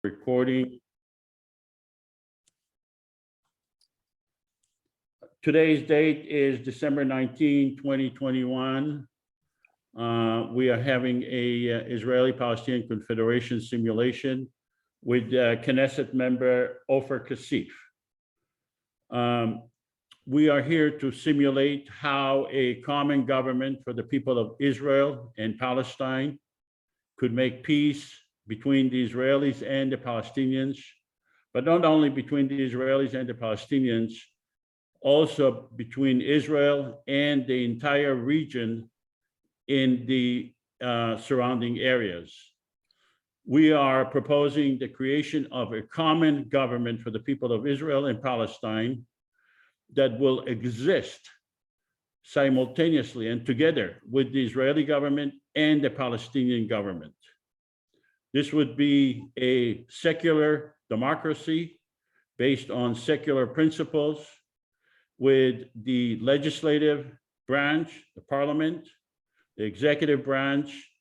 Recording. Today's date is December 19, 2021. We are having a Israeli-Palestinian Confederation simulation with Knesset member OFER CASSIF. We are here to simulate how a common government for the people of Israel and Palestine could make peace between the Israelis and the Palestinians, but not only between the Israelis and the Palestinians, also between Israel and the entire region in the surrounding areas. We are proposing the creation of a common government for the people of Israel and Palestine that will exist simultaneously and together with the Israeli government and the Palestinian government. This would be a secular democracy based on secular principles with the legislative branch, the parliament, the executive branch,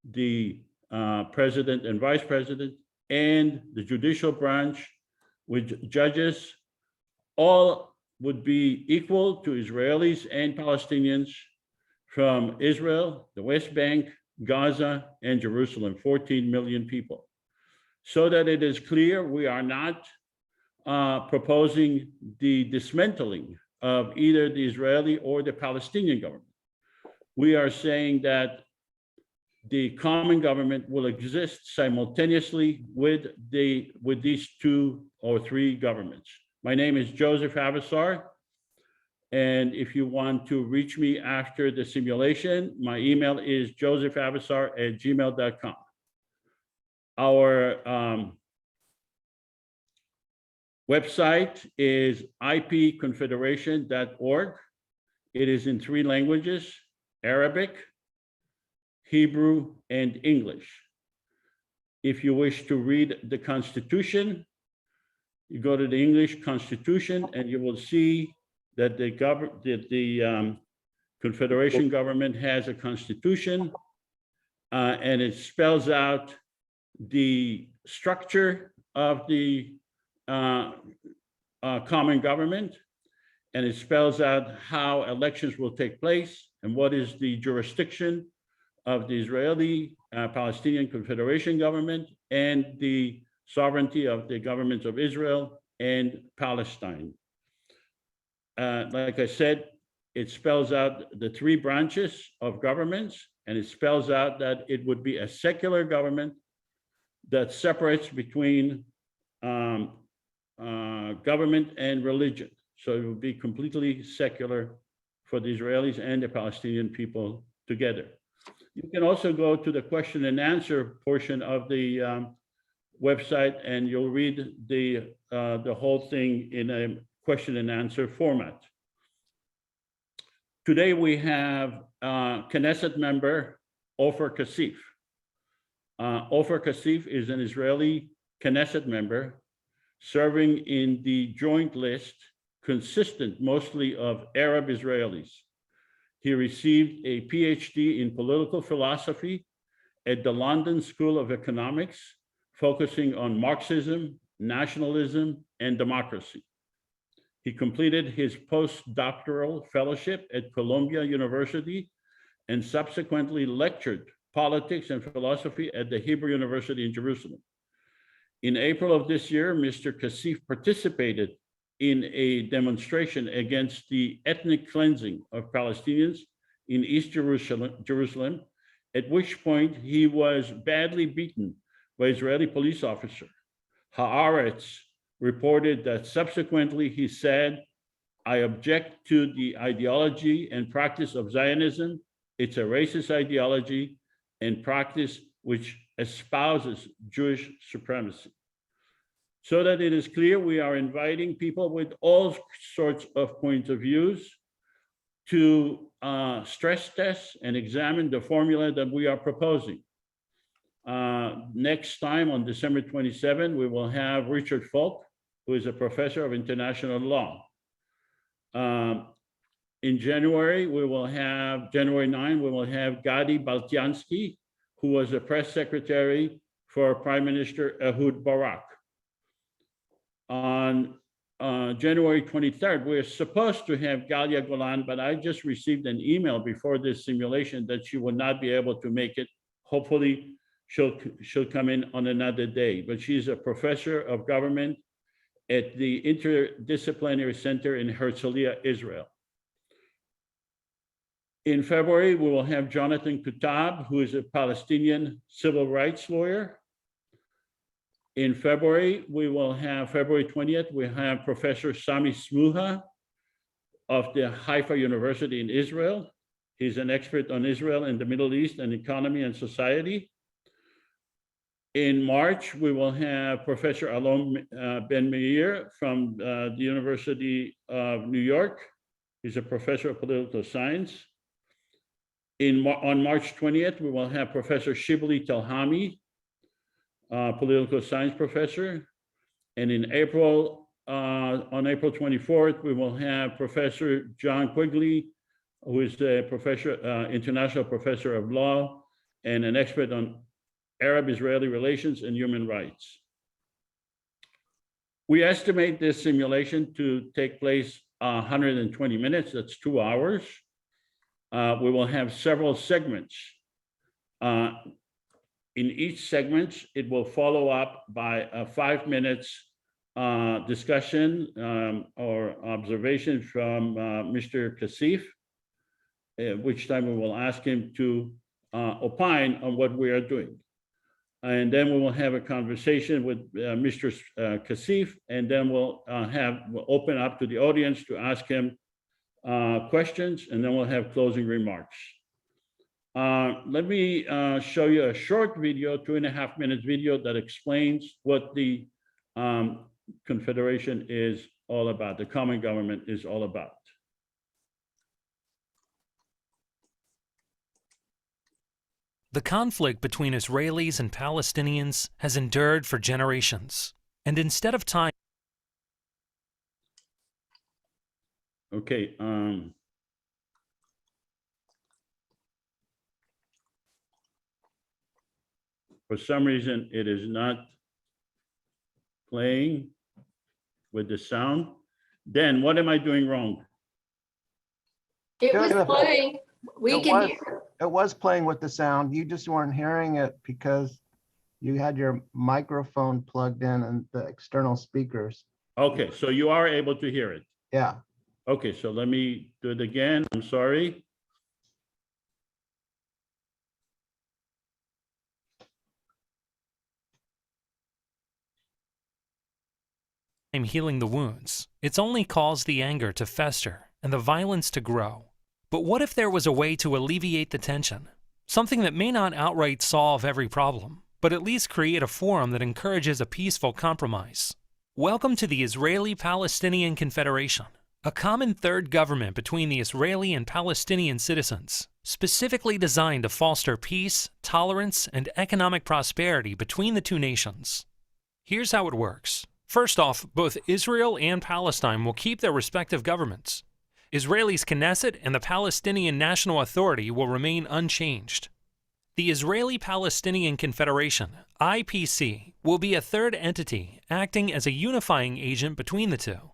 the president and vice president, and the judicial branch with judges. All would be equal to Israelis and Palestinians from Israel, the West Bank, Gaza, and Jerusalem, 14 million people. So that it is clear, we are not proposing the dismantling of either the Israeli or the Palestinian government. We are saying that the common government will exist simultaneously with these two or three governments. My name is Joseph Avasar. And if you want to reach me after the simulation, my email is josephavassar@gmail.com. Our website is ipconfederation.org. It is in 3 languages: Arabic, Hebrew, and English. If you wish to read the Constitution, you go to the English Constitution and you will see that the Confederation government has a constitution, and it spells out the structure of the common government, and it spells out how elections will take place and what is the jurisdiction of the Israeli Palestinian Confederation government and the sovereignty of the governments of Israel and Palestine. Like I said, it spells out the 3 branches of governments, and it spells out that it would be a secular government that separates between government and religion. So it would be completely secular for the Israelis and the Palestinian people together. You can also go to the question and answer portion of the website, and you'll read the whole thing in a question and answer format. Today we have Knesset member OFER CASSIF. OFER CASSIF is an Israeli Knesset member serving in the joint list consistent mostly of Arab Israelis. He received a PhD in political philosophy at the London School of Economics, focusing on Marxism, nationalism, and democracy. He completed his postdoctoral fellowship at Columbia University and subsequently lectured politics and philosophy at the Hebrew University in Jerusalem. In April of this year, Mr. CASSIF participated in a demonstration against the ethnic cleansing of Palestinians in East Jerusalem, at which point he was badly beaten by Israeli police officer. Haaretz reported that subsequently he said, "I object to the ideology and practice of Zionism. It's a racist ideology and practice which espouses Jewish supremacy." So that it is clear, we are inviting people with all sorts of points of views to stress test and examine the formula that we are proposing. Next time on December 27, we will have Richard Falk, who is a professor of international law. In January, January 9, we will have Gadi Baltiansky, who was a press secretary for Prime Minister Ehud Barak. On January 23rd, we're supposed to have Galia Golan, but I just received an email before this simulation that she will not be able to make it. Hopefully, she'll come in on another day, but she's a professor of government at the Interdisciplinary Center in Herzliya, Israel. In February, we will have Jonathan Kutab, who is a Palestinian civil rights lawyer. In February, we will have, February 20th, we have Professor Sami Smuha of the Haifa University in Israel. He's an expert on Israel and the Middle East and economy and society. In March, we will have Professor Alon Ben Meir from the University of New York. He's a professor of political science. On March 20th, we will have Professor Shibli Telhami, political science professor. And in April, on April 24th, we will have Professor John Quigley, who is a professor, international professor of law and an expert on Arab-Israeli relations and human rights. We estimate this simulation to take place 120 minutes, that's 2 hours. We will have several segments. In each segment, it will follow up by a 5 minutes discussion or observation from Mr. CASSIF, at which time we will ask him to opine on what we are doing. And then we will have a conversation with Mr. CASSIF, and then we'll open up to the audience to ask him questions, and then we'll have closing remarks. Let me show you a short video, 2.5 minute video that explains what the Confederation is all about, the common government is all about. The conflict between Israelis and Palestinians has endured for generations, and instead of time. Okay. For some reason, it is not playing with the sound. Dan, what am I doing wrong? It was playing. We can hear. It was playing with the sound. You just weren't hearing it because you had your microphone plugged in and the external speakers. Okay, so you are able to hear it. Yeah. Okay, so let me do it again. I'm sorry. Healing the wounds. It's only caused the anger to fester and the violence to grow. But what if there was a way to alleviate the tension? Something that may not outright solve every problem, but at least create a forum that encourages a peaceful compromise. Welcome to the Israeli-Palestinian Confederation, a common third government between the Israeli and Palestinian citizens, specifically designed to foster peace, tolerance, and economic prosperity between the two nations. Here's how it works. First off, both Israel and Palestine will keep their respective governments. Israel's Knesset and the Palestinian National Authority will remain unchanged. The Israeli-Palestinian Confederation, IPC, will be a third entity acting as a unifying agent between the two.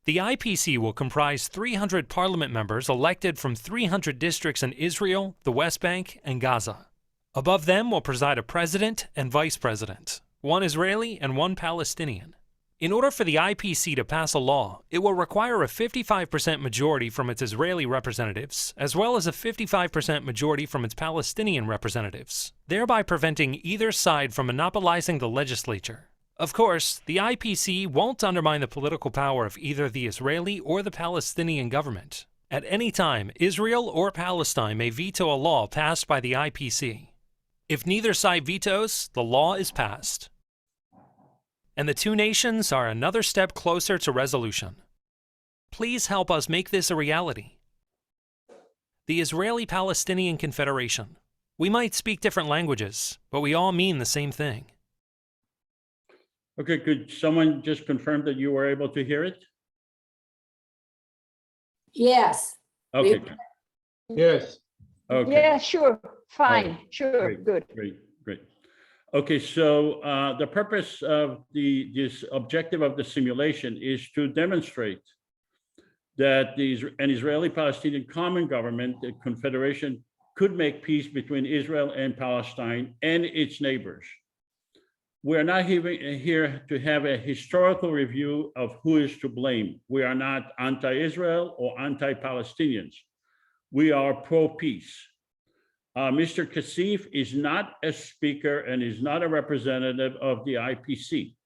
The IPC will comprise 300 parliament members elected from 300 districts in Israel, the West Bank, and Gaza. Above them will preside a president and vice president, one Israeli and one Palestinian. In order for the IPC to pass a law, it will require a 55% majority from its Israeli representatives, as well as a 55% majority from its Palestinian representatives, thereby preventing either side from monopolizing the legislature. Of course, the IPC won't undermine the political power of either the Israeli or the Palestinian government. At any time, Israel or Palestine may veto a law passed by the IPC. If neither side vetoes, the law is passed. And the two nations are another step closer to resolution. Please help us make this a reality. The Israeli-Palestinian Confederation. We might speak different languages, but we all mean the same thing. Okay, could someone just confirm that you were able to hear it? Yes. Okay. Yes. Okay. Yeah, sure. Fine. right. Sure. Great, Good. Great, great. Okay, so the purpose of this objective of the simulation is to demonstrate that an Israeli-Palestinian common government, the Confederation, could make peace between Israel and Palestine and its neighbors. We're not here to have a historical review of who is to blame. We are not anti-Israel or anti-Palestinians. We are pro-peace. Mr. CASSIF is not a speaker and is not a representative of the IPC.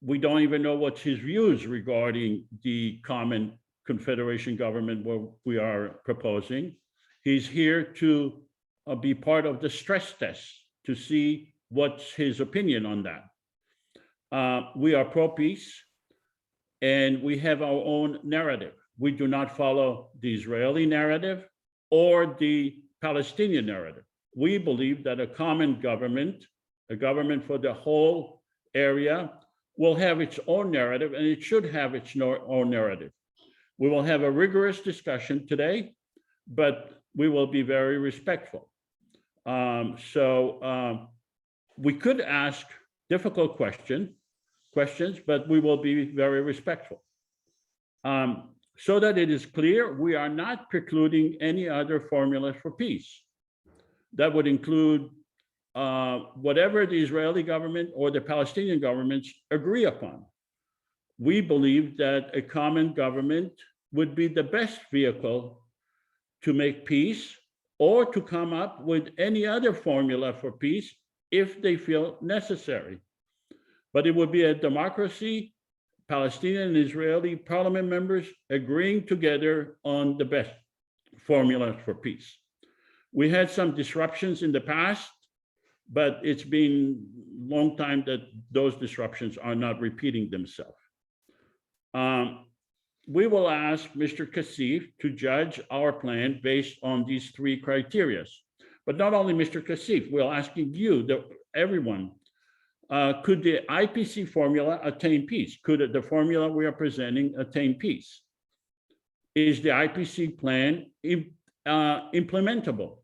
We don't even know what's his views regarding the common Confederation government what we are proposing. He's here to be part of the stress test to see what's his opinion on that. We are pro-peace and we have our own narrative. We do not follow the Israeli narrative or the Palestinian narrative. We believe that a common government, a government for the whole area, will have its own narrative, and it should have its own narrative. We will have a rigorous discussion today, but we will be very respectful. We could ask difficult questions, but we will be very respectful. So that it is clear, we are not precluding any other formula for peace. That would include whatever the Israeli government or the Palestinian governments agree upon. We believe that a common government would be the best vehicle to make peace or to come up with any other formula for peace if they feel necessary. But it would be a democracy, Palestinian and Israeli parliament members agreeing together on the best formula for peace. We had some disruptions in the past, but it's been a long time that those disruptions are not repeating themselves. We will ask Mr. CASSIF to judge our plan based on these three criteria. But not only Mr. CASSIF, we're asking you, everyone, could the IPC formula attain peace? Could the formula we are presenting attain peace? Is the IPC plan implementable?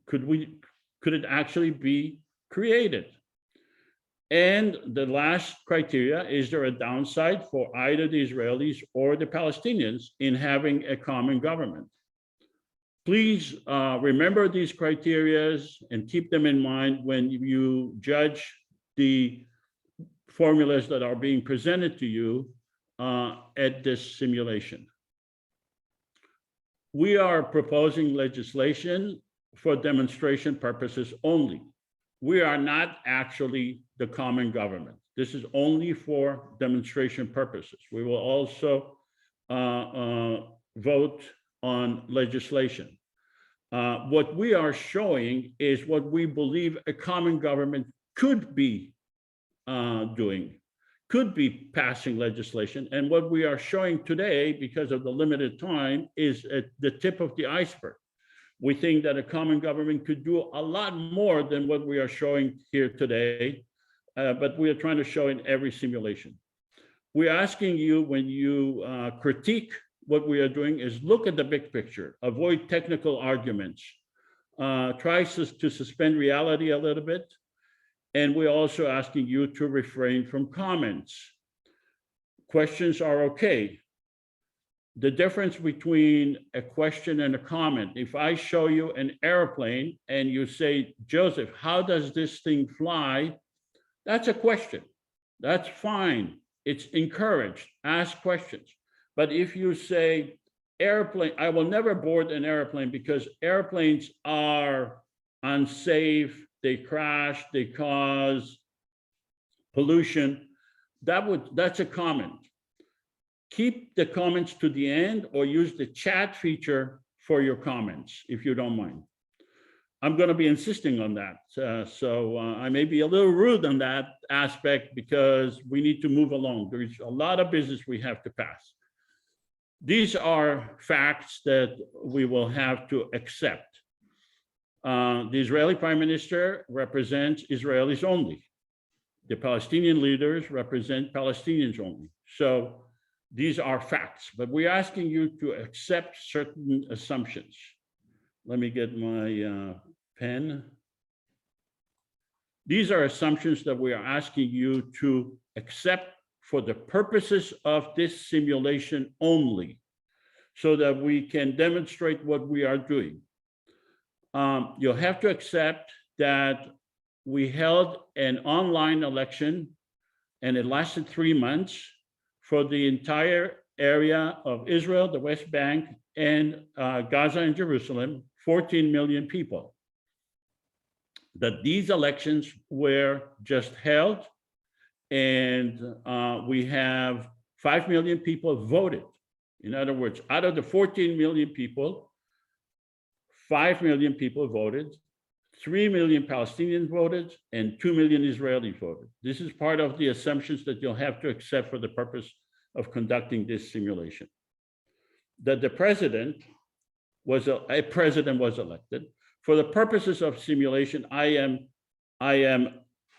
Could it actually be created? And the last criteria, is there a downside for either the Israelis or the Palestinians in having a common government? Please remember these criteria and keep them in mind when you judge the formulas that are being presented to you at this simulation. We are proposing legislation for demonstration purposes only. We are not actually the common government. This is only for demonstration purposes. We will also vote on legislation. What we are showing is what we believe a common government could be doing, could be passing legislation. And what we are showing today, because of the limited time, is at the tip of the iceberg. We think that a common government could do a lot more than what we are showing here today, but we are trying to show in every simulation. We're asking you, when you critique what we are doing, is look at the big picture, avoid technical arguments, try to suspend reality a little bit. And we're also asking you to refrain from comments. Questions are okay. The difference between a question and a comment, if I show you an airplane and you say, Joseph, how does this thing fly? That's a question. That's fine. It's encouraged. Ask questions. But if you say airplane, I will never board an airplane because airplanes are unsafe, they crash, they cause pollution, that's a comment. Keep the comments to the end or use the chat feature for your comments, if you don't mind. I'm going to be insisting on that. So I may be a little rude on that aspect because we need to move along. There's a lot of business we have to pass. These are facts that we will have to accept. The Israeli Prime Minister represents Israelis only. The Palestinian leaders represent Palestinians only. So these are facts, but we're asking you to accept certain assumptions. Let me get my pen. These are assumptions that we are asking you to accept for the purposes of this simulation only, so that we can demonstrate what we are doing. You'll have to accept that we held an online election and it lasted 3 months for the entire area of Israel, the West Bank, and Gaza and Jerusalem, 14 million people. That these elections were just held, and we have 5 million people voted. In other words, out of the 14 million people, 5 million people voted, 3 million Palestinians voted, and 2 million Israelis voted. This is part of the assumptions that you'll have to accept for the purpose of conducting this simulation. That the president was elected. For the purposes of simulation, I am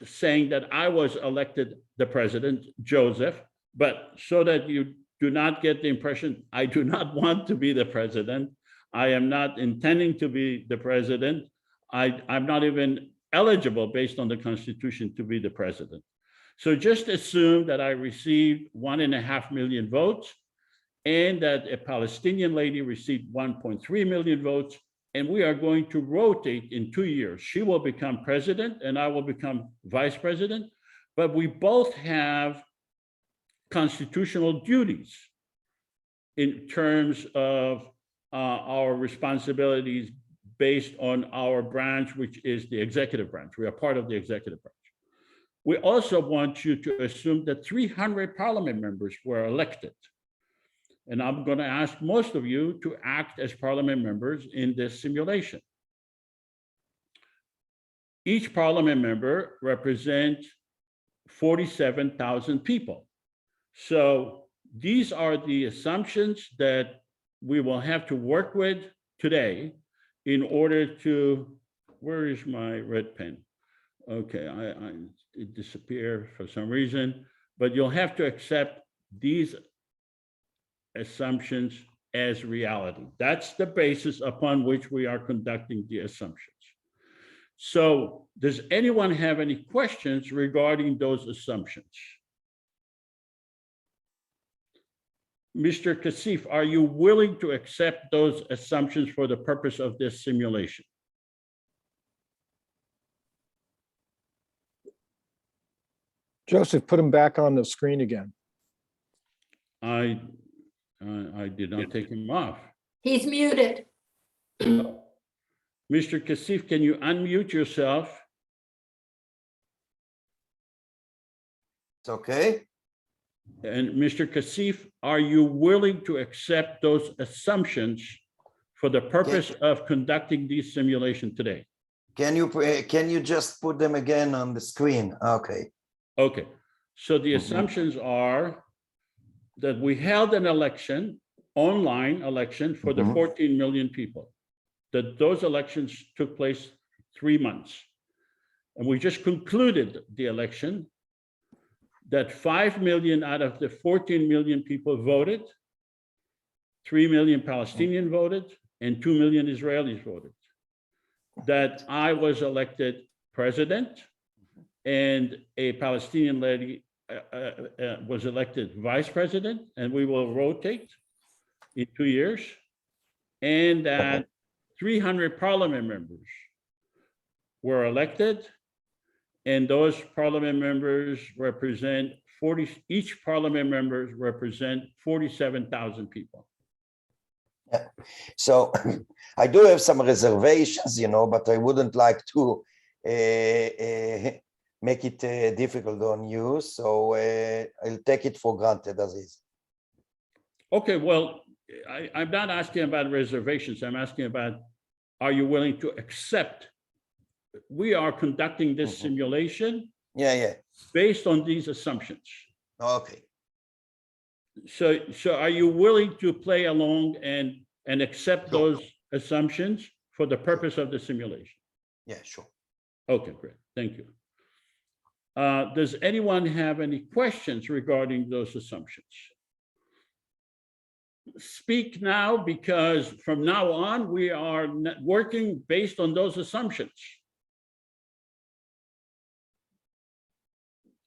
saying that I was elected the president, Joseph, but so that you do not get the impression I do not want to be the president. I am not intending to be the president. I'm not even eligible based on the Constitution to be the president. So just assume that I received 1.5 million votes and that a Palestinian lady received 1.3 million votes, and we are going to rotate in 2 years. She will become president and I will become vice president, but we both have constitutional duties in terms of our responsibilities based on our branch, which is the executive branch. We are part of the executive branch. We also want you to assume that 300 parliament members were elected. And I'm going to ask most of you to act as parliament members in this simulation. Each parliament member represents 47,000 people. So these are the assumptions that we will have to work with today in order to, where is my red pen? Okay, it disappeared for some reason, but you'll have to accept these assumptions as reality. That's the basis upon which we are conducting the assumptions. So does anyone have any questions regarding those assumptions? Mr. CASSIF, are you willing to accept those assumptions for the purpose of this simulation? Joseph, put him back on the screen again. I did not take him off. He's muted. Mr. CASSIF, can you unmute yourself? It's okay. And Mr. CASSIF, are you willing to accept those assumptions for the purpose of conducting this simulation today? Can you just put them again on the screen? Okay. Okay, so the assumptions are that we held an election, online election for the 14 million people, that those elections took place 3 months. And we just concluded the election, that 5 million out of the 14 million people voted, 3 million Palestinians voted, and 2 million Israelis voted. That I was elected president, and a Palestinian lady was elected vice president, and we will rotate in 2 years, and that 300 parliament members were elected, and those parliament members represent each parliament members represent 47,000 people. Yeah. So I do have some reservations, but I wouldn't like to make it difficult on you. So I'll take it for granted as is. Okay, well, I'm not asking about reservations. I'm asking about, are you willing to accept? We are conducting this simulation based on these assumptions. Okay. So are you willing to play along and accept those assumptions for the purpose of the simulation? Yeah, sure. Okay, great. Thank you. Does anyone have any questions regarding those assumptions? Speak now, because from now on, we are working based on those assumptions.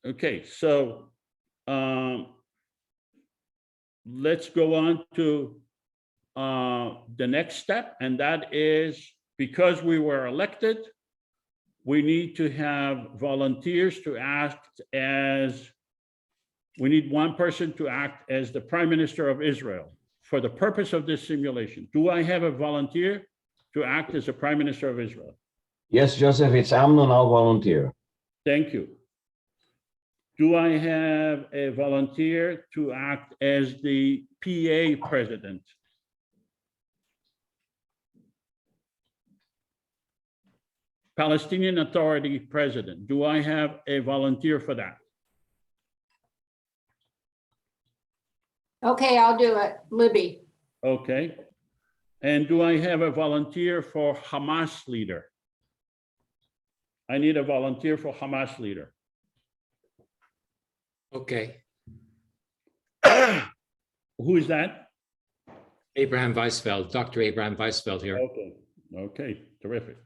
Okay, so let's go on to the next step, and that is, because we were elected, we need to have volunteers to act as, we need one person to act as the Prime Minister of Israel for the purpose of this simulation. Do I have a volunteer to act as the Prime Minister of Israel? Yes, Joseph, it's Amnon. I'll volunteer. Thank you. Do I have a volunteer to act as the PA president? Palestinian Authority president. Do I have a volunteer for that? Okay, I'll do it. Libby. Okay. And do I have a volunteer for Hamas leader? I need a volunteer for Hamas leader. Okay, Who is that? Abraham Weisfeld, Dr. Abraham Weisfeld here. Okay, okay, terrific.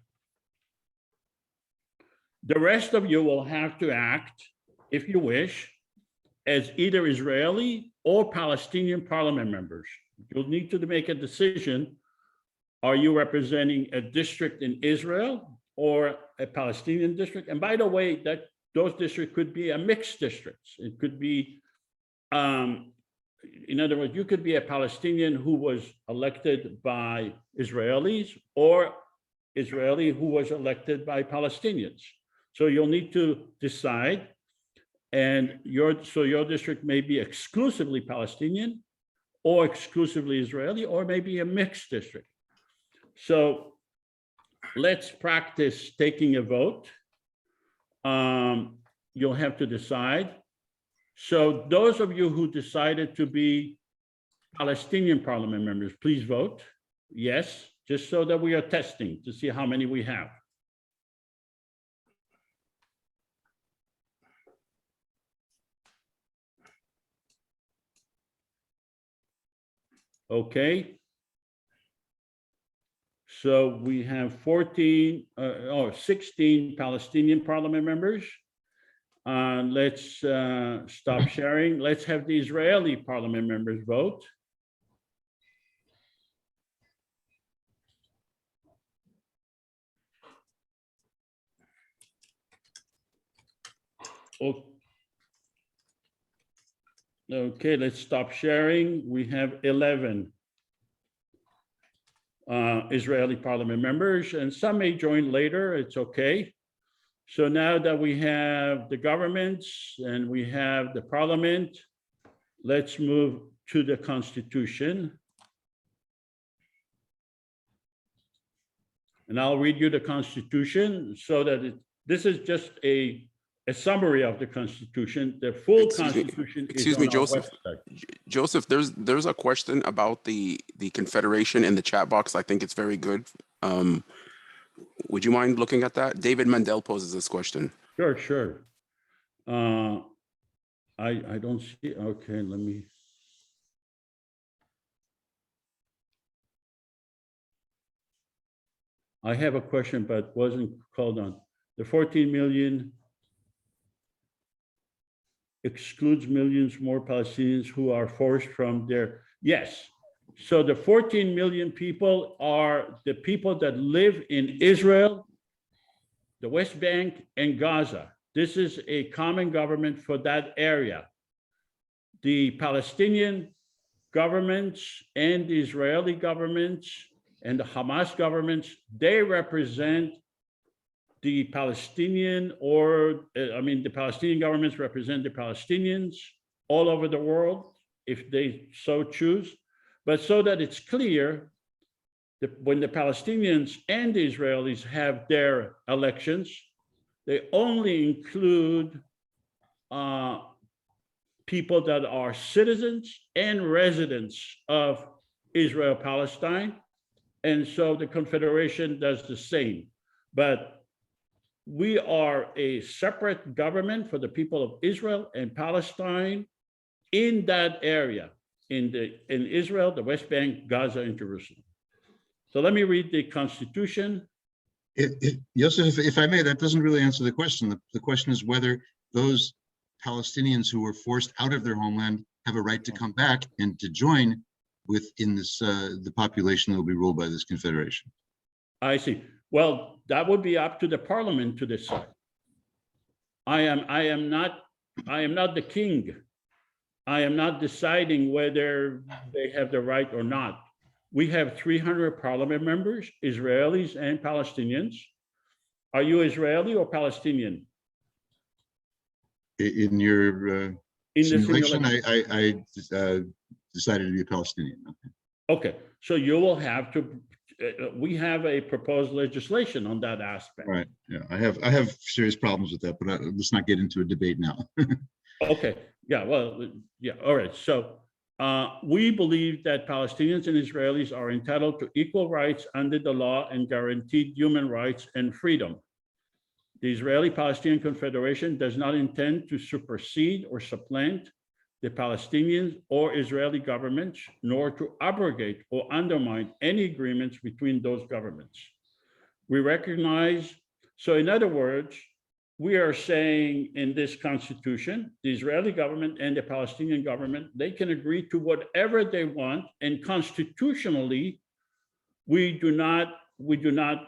The rest of you will have to act, if you wish, as either Israeli or Palestinian parliament members. You'll need to make a decision. Are you representing a district in Israel or a Palestinian district? And by the way, that those districts could be a mixed districts. It could be, in other words, you could be a Palestinian who was elected by Israelis or Israeli who was elected by Palestinians. So you'll need to decide, and your district may be exclusively Palestinian or exclusively Israeli, or maybe a mixed district. So let's practice taking a vote. You'll have to decide. So those of you who decided to be Palestinian parliament members, please vote yes, just so that we are testing to see how many we have. Okay. So we have 16 Palestinian parliament members. Let's stop sharing. Let's have the Israeli parliament members vote. Okay, let's stop sharing. We have 11 Israeli parliament members, and some may join later. It's okay. So now that we have the governments and we have the parliament, let's move to the Constitution. And I'll read you the Constitution so that this is just a summary of the Constitution. The full Constitution is Excuse on me, our Joseph. website. Joseph, there's a question about the Confederation in the chat box. I think it's very good. Would you mind looking at that? David Mandel poses this question. Sure, sure. I don't see, okay, let me. I have a question, but wasn't called on. The 14 million excludes millions more Palestinians who are forced from their, yes. So the 14 million people are the people that live in Israel, the West Bank, and Gaza. This is a common government for that area. The Palestinian governments and the Israeli governments and the Hamas governments, they represent the Palestinian the Palestinian governments represent the Palestinians all over the world, if they so choose. But so that it's clear, when the Palestinians and the Israelis have their elections, they only include people that are citizens and residents of Israel, Palestine. And so the Confederation does the same. But we are a separate government for the people of Israel and Palestine in that area, in Israel, the West Bank, Gaza, and Jerusalem. So let me read the Constitution. Yosef, if I may, that doesn't really answer the question. The question is whether those Palestinians who were forced out of their homeland have a right to come back and to join within this the population that will be ruled by this confederation. I see. Well, that would be up to the parliament to decide. I am not the king. I am not deciding whether they have the right or not. We have 300 parliament members, Israelis and Palestinians. Are you Israeli or Palestinian? In your In the simulation, simulation. I decided to be a Palestinian. Okay, so you will have to, we have a proposed legislation on that aspect. Right. Yeah, I have serious problems with that, but let's not get into a debate now. Okay, yeah, well, yeah, all right. So we believe that Palestinians and Israelis are entitled to equal rights under the law and guaranteed human rights and freedom. The Israeli-Palestinian Confederation does not intend to supersede or supplant the Palestinian or Israeli governments, nor to abrogate or undermine any agreements between those governments. We recognize, so in other words, we are saying in this constitution, the Israeli government and the Palestinian government, they can agree to whatever they want, and constitutionally, we do not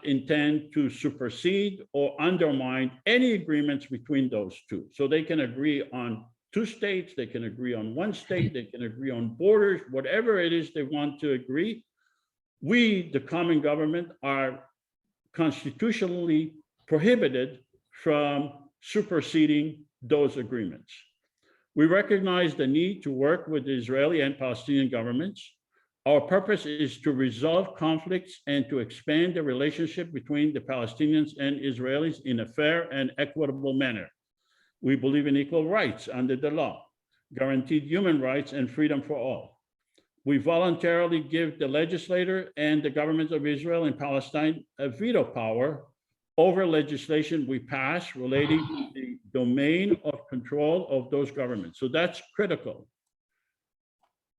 intend to supersede or undermine any agreements between those two. So they can agree on 2 states, they can agree on 1 state, they can agree on borders, whatever it is they want to agree. We, the common government, are constitutionally prohibited from superseding those agreements. We recognize the need to work with the Israeli and Palestinian governments. Our purpose is to resolve conflicts and to expand the relationship between the Palestinians and Israelis in a fair and equitable manner. We believe in equal rights under the law, guaranteed human rights and freedom for all. We voluntarily give the legislator and the governments of Israel and Palestine a veto power over legislation we pass relating to the domain of control of those governments. So that's critical.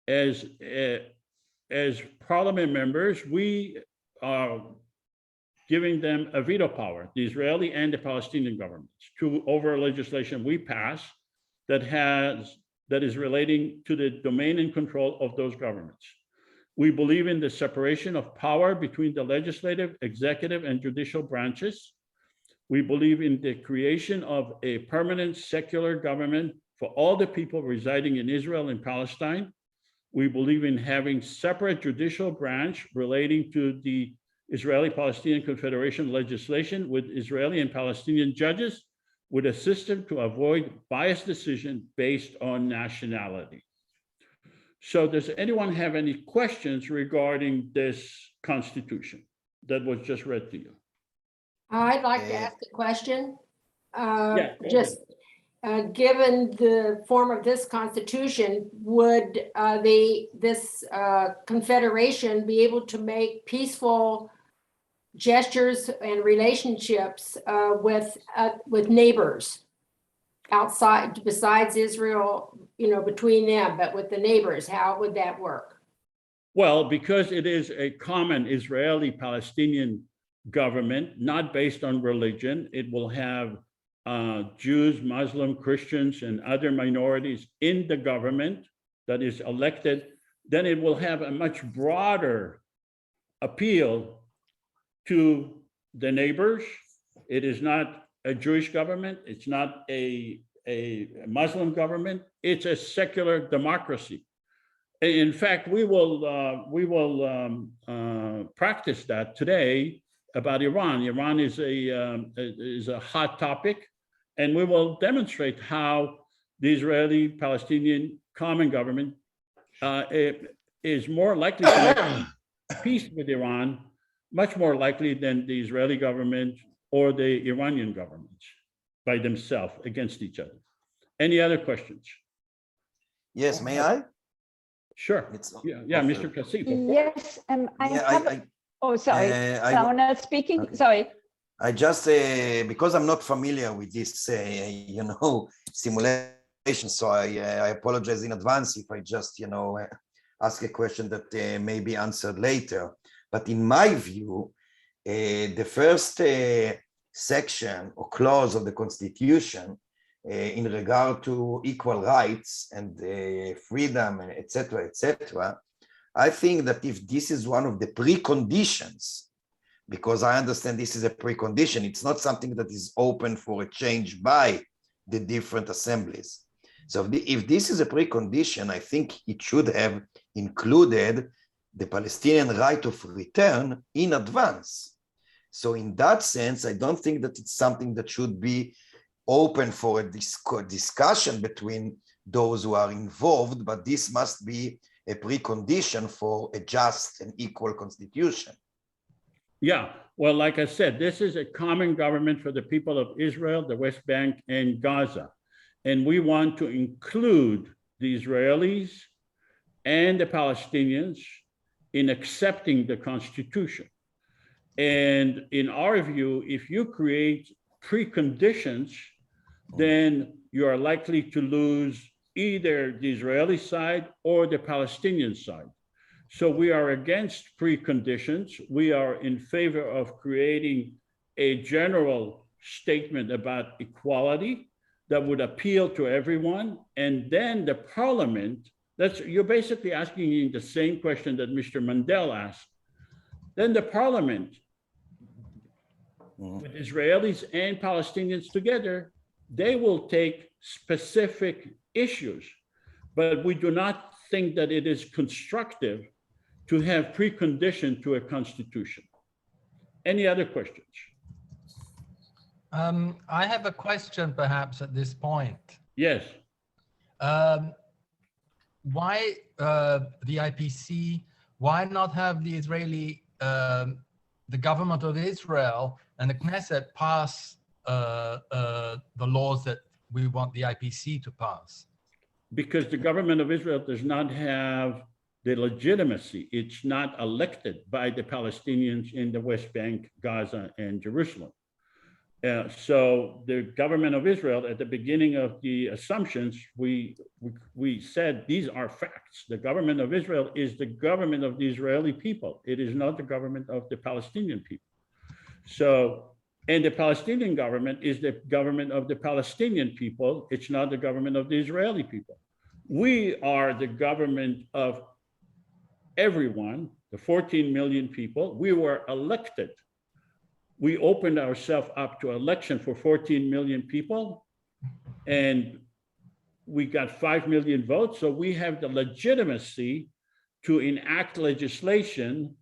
As parliament members, we are giving them a veto power, the Israeli and the Palestinian governments, over legislation we pass that is relating to the domain and control of those governments. We believe in the separation of power between the legislative, executive, and judicial branches. We believe in the creation of a permanent secular government for all the people residing in Israel and Palestine. We believe in having separate judicial branch relating to the Israeli-Palestinian Confederation legislation with Israeli and Palestinian judges with a system to avoid biased decision based on nationality. So does anyone have any questions regarding this constitution that was just read to you? I'd like to ask a question. Yeah, go Just given the form of this constitution, would this confederation be able to make peaceful gestures and relationships with neighbors outside, besides Israel, between them, but with the neighbors? How would that work? Well, because it is a common Israeli-Palestinian government, not based on religion, it will have Jews, Muslim, Christians, and other minorities in the government that is elected, then it will have a much broader appeal to the neighbors. It is not a Jewish government. It's not a Muslim government. It's a secular democracy. In fact, we will practice that today about Iran. Iran is a hot topic, and we will demonstrate how the Israeli-Palestinian common government is more likely to make peace with Iran, much more likely than the Israeli government or the Iranian governments by themselves against each other. Any other questions? Yes, may I? Sure. Yeah, Mr. CASSIF. Yes, sorry. Someone else speaking? Okay. Sorry. I just, because I'm not familiar with this, simulation, so I apologize in advance if I just, ask a question that may be answered later. But in my view, the first section or clause of the Constitution in regard to equal rights and freedom, etc., etc., I think that if this is one of the preconditions, because I understand this is a precondition, it's not something that is open for a change by the different assemblies. So if this is a precondition, I think it should have included the Palestinian right of return in advance. So in that sense, I don't think that it's something that should be open for a discussion between those who are involved, but this must be a precondition for a just and equal constitution. Yeah, well, like I said, this is a common government for the people of Israel, the West Bank, and Gaza. And we want to include the Israelis and the Palestinians in accepting the Constitution. And in our view, if you create preconditions, then you are likely to lose either the Israeli side or the Palestinian side. So we are against preconditions. We are in favor of creating a general statement about equality that would appeal to everyone. And then the parliament, you're basically asking the same question that Mr. Mandel asked. Then the parliament, with Israelis and Palestinians together, they will take specific issues, but we do not think that it is constructive to have precondition to a constitution. Any other questions? I have a question perhaps at this point. Yes. Why the IPC, why not have the Israeli, the government of Israel and the Knesset pass the laws that we want the IPC to pass? Because the government of Israel does not have the legitimacy. It's not elected by the Palestinians in the West Bank, Gaza, and Jerusalem. So the government of Israel, at the beginning of the assumptions, we said these are facts. The government of Israel is the government of the Israeli people. It is not the government of the Palestinian people. So, and the Palestinian government is the government of the Palestinian people. It's not the government of the Israeli people. We are the government of everyone, the 14 million people. We were elected. We opened ourselves up to election for 14 million people, and we got 5 million votes. So we have the legitimacy to enact legislation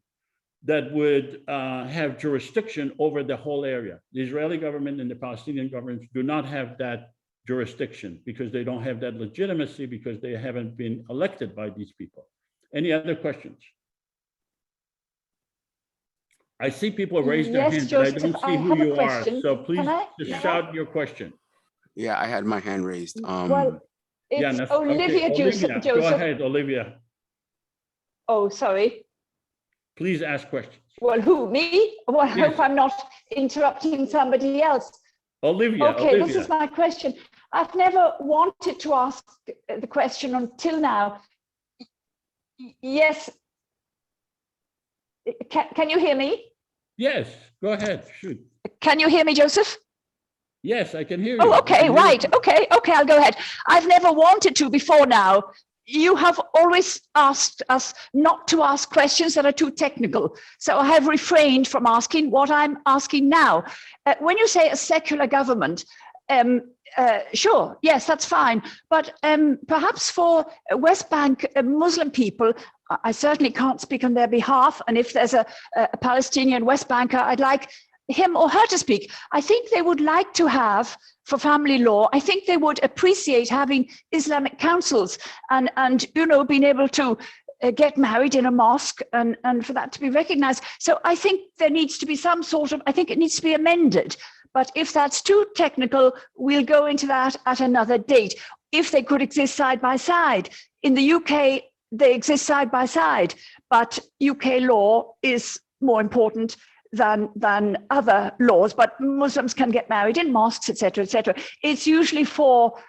that would have jurisdiction over the whole area. The Israeli government and the Palestinian governments do not have that jurisdiction because they don't have that legitimacy because they haven't been elected by these people. Any other questions? I see people raise their hands, but I don't see who you are. So please just shout your question. Yeah, I had my hand raised. Well, it's yeah, Olivia, okay, Joseph. Go ahead, Olivia. Oh, sorry. Please ask questions. Well, who, me? Well, I hope I'm not interrupting somebody else. Olivia, okay, Olivia. This is my question. I've never wanted to ask the question until now. Yes. Can you hear me? Yes, go ahead, shoot. Can you hear me, Joseph? Yes, I can hear you. Oh, okay, right. Okay, I'll go ahead. I've never wanted to before now. You have always asked us not to ask questions that are too technical. So I have refrained from asking what I'm asking now. When you say a secular government, sure, yes, that's fine. But perhaps for West Bank Muslim people, I certainly can't speak on their behalf. And if there's a Palestinian West Banker, I'd like him or her to speak. I think they would like to have, for family law, I think they would appreciate having Islamic councils and you know, being able to get married in a mosque and for that to be recognized. So I think there needs to be some sort of, I think it needs to be amended. But if that's too technical, we'll go into that at another date. If they could exist side by side. In the UK, they exist side by side, but UK law is more important than other laws, but Muslims can get married in mosques, etc., etc. It's usually for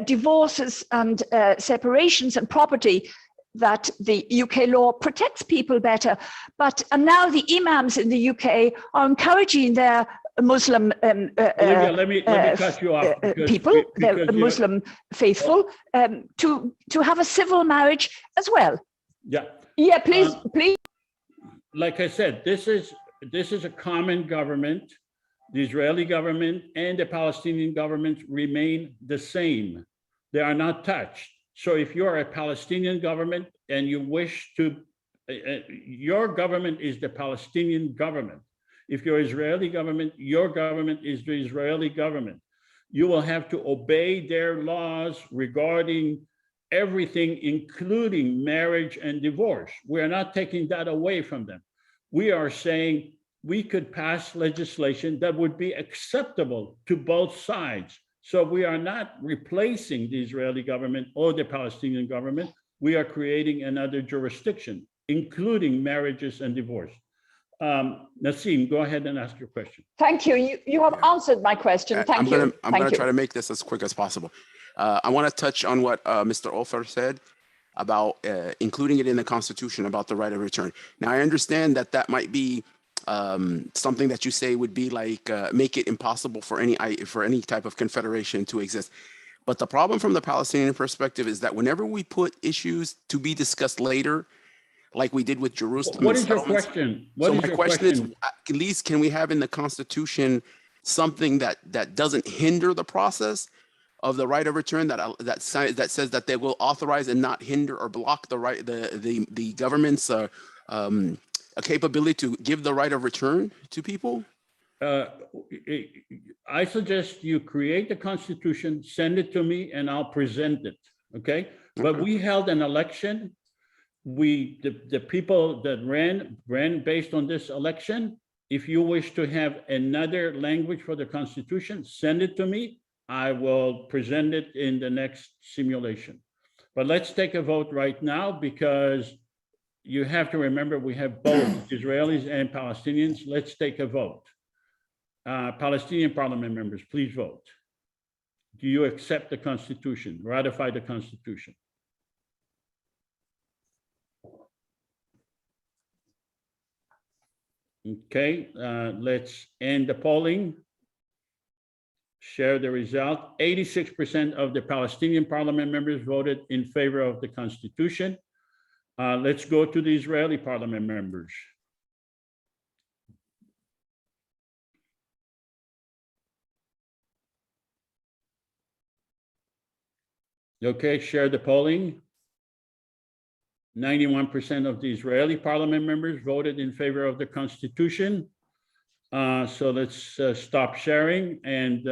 divorces and separations and property that the UK law protects people better. But now the imams in the UK are encouraging their Muslim Olivia, let me cut you off because- people, the because you're- Muslim faithful, to have a civil marriage as well. Yeah. Yeah, please, please. Like I said, this is a common government. The Israeli government and the Palestinian government remain the same. They are not touched. So if you're a Palestinian government and you wish to, your government is the Palestinian government. If you're Israeli government, your government is the Israeli government. You will have to obey their laws regarding everything, including marriage and divorce. We are not taking that away from them. We are saying we could pass legislation that would be acceptable to both sides. So we are not replacing the Israeli government or the Palestinian government. We are creating another jurisdiction, including marriages and divorce. Nassim, go ahead and ask your question. Thank you. You have answered my question. Thank you. I'm going to try to make this as quick as possible. I want to touch on what Mr. OFER said about including it in the Constitution about the right of return. Now, I understand that that might be something that you say would be like make it impossible for any type of confederation to exist. But the problem from the Palestinian perspective is that whenever we put issues to be discussed later, like we did with Jerusalem. What is your question? So my question is, at least can we have in the Constitution something that doesn't hinder the process of the right of return, that says that they will authorize and not hinder or block the government's capability to give the right of return to people? I suggest you create the Constitution, send it to me, and I'll present it. Okay, but we held an election. The people that ran based on this election. If you wish to have another language for the Constitution, send it to me. I will present it in the next simulation. But let's take a vote right now, because you have to remember we have both Israelis and Palestinians. Let's take a vote. Palestinian parliament members, please vote. Do you accept the Constitution, ratify the Constitution? Okay, let's end the polling. Share the result. 86% of the Palestinian parliament members voted in favor of the Constitution. Let's go to the Israeli parliament members. Okay, share the polling. 91% of the Israeli parliament members voted in favor of the Constitution. So let's stop sharing, and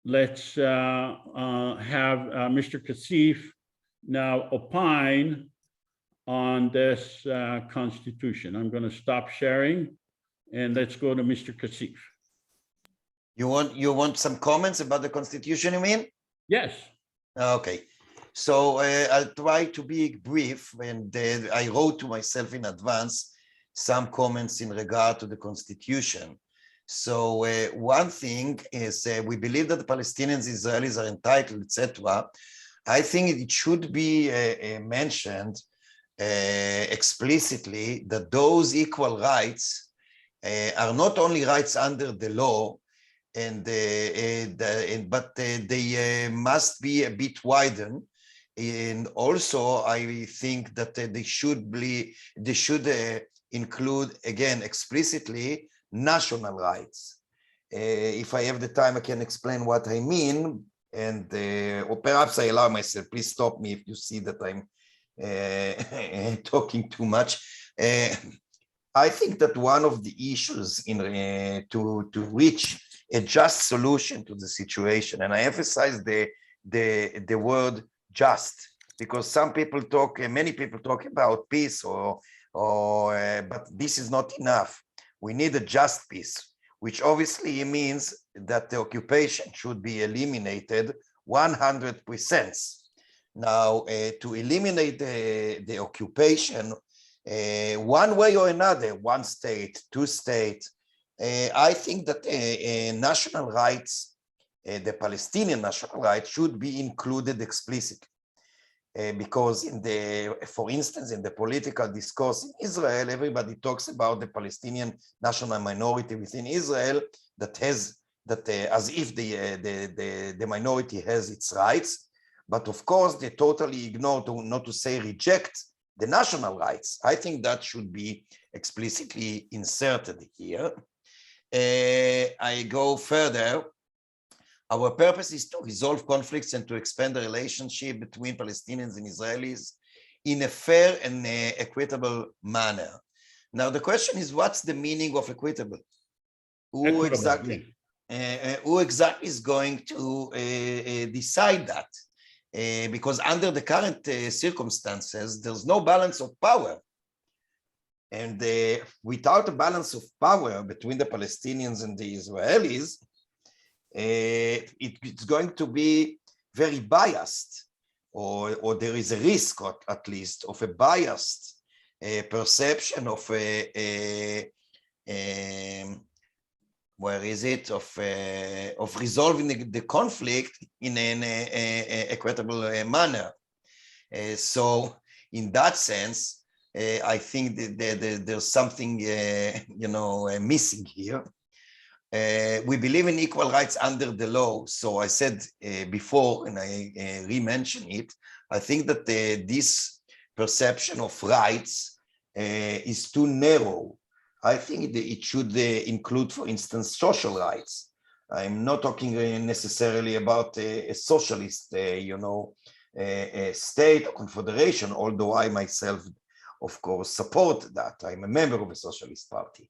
let's have Mr. CASSIF now opine on this Constitution. I'm going to stop sharing, and let's go to Mr. CASSIF. You want some comments about the Constitution, you mean? Yes. Okay. So I'll try to be brief, and I wrote to myself in advance some comments in regard to the Constitution. So one thing is we believe that the Palestinians, Israelis are entitled, etc. I think it should be mentioned explicitly that those equal rights are not only rights under the law, but they must be a bit widened. And also, I think that they should include, again, explicitly, national rights. If I have the time, I can explain what I mean, and or perhaps I allow myself. Please stop me if you see that I'm talking too much. I think that one of the issues to reach a just solution to the situation, and I emphasize the word just, because some people talk, many people talk about peace, but this is not enough. We need a just peace, which obviously means that the occupation should be eliminated 100%. Now, to eliminate the occupation, one way or another, one state, two states, I think that national rights, the Palestinian national rights, should be included explicitly. Because for instance, in the political discourse in Israel, everybody talks about the Palestinian national minority within Israel as if the minority has its rights, but of course they totally ignore, not to say reject, the national rights. I think that should be explicitly inserted here. I go further. Our purpose is to resolve conflicts and to expand the relationship between Palestinians and Israelis in a fair and equitable manner. Now, the question is, what's the meaning of equitable? Who exactly is going to decide that? Because under the current circumstances, there's no balance of power. And without a balance of power between the Palestinians and the Israelis, it's going to be very biased, or there is a risk, at least, of a biased perception of of resolving the conflict in an equitable manner. So, in that sense, I think that there's something missing here. We believe in equal rights under the law. So I said before, and I re-mention it, I think that this perception of rights is too narrow. I think it should include, for instance, social rights. I'm not talking necessarily about a socialist, state or confederation, although I myself, of course, support that. I'm a member of a socialist party.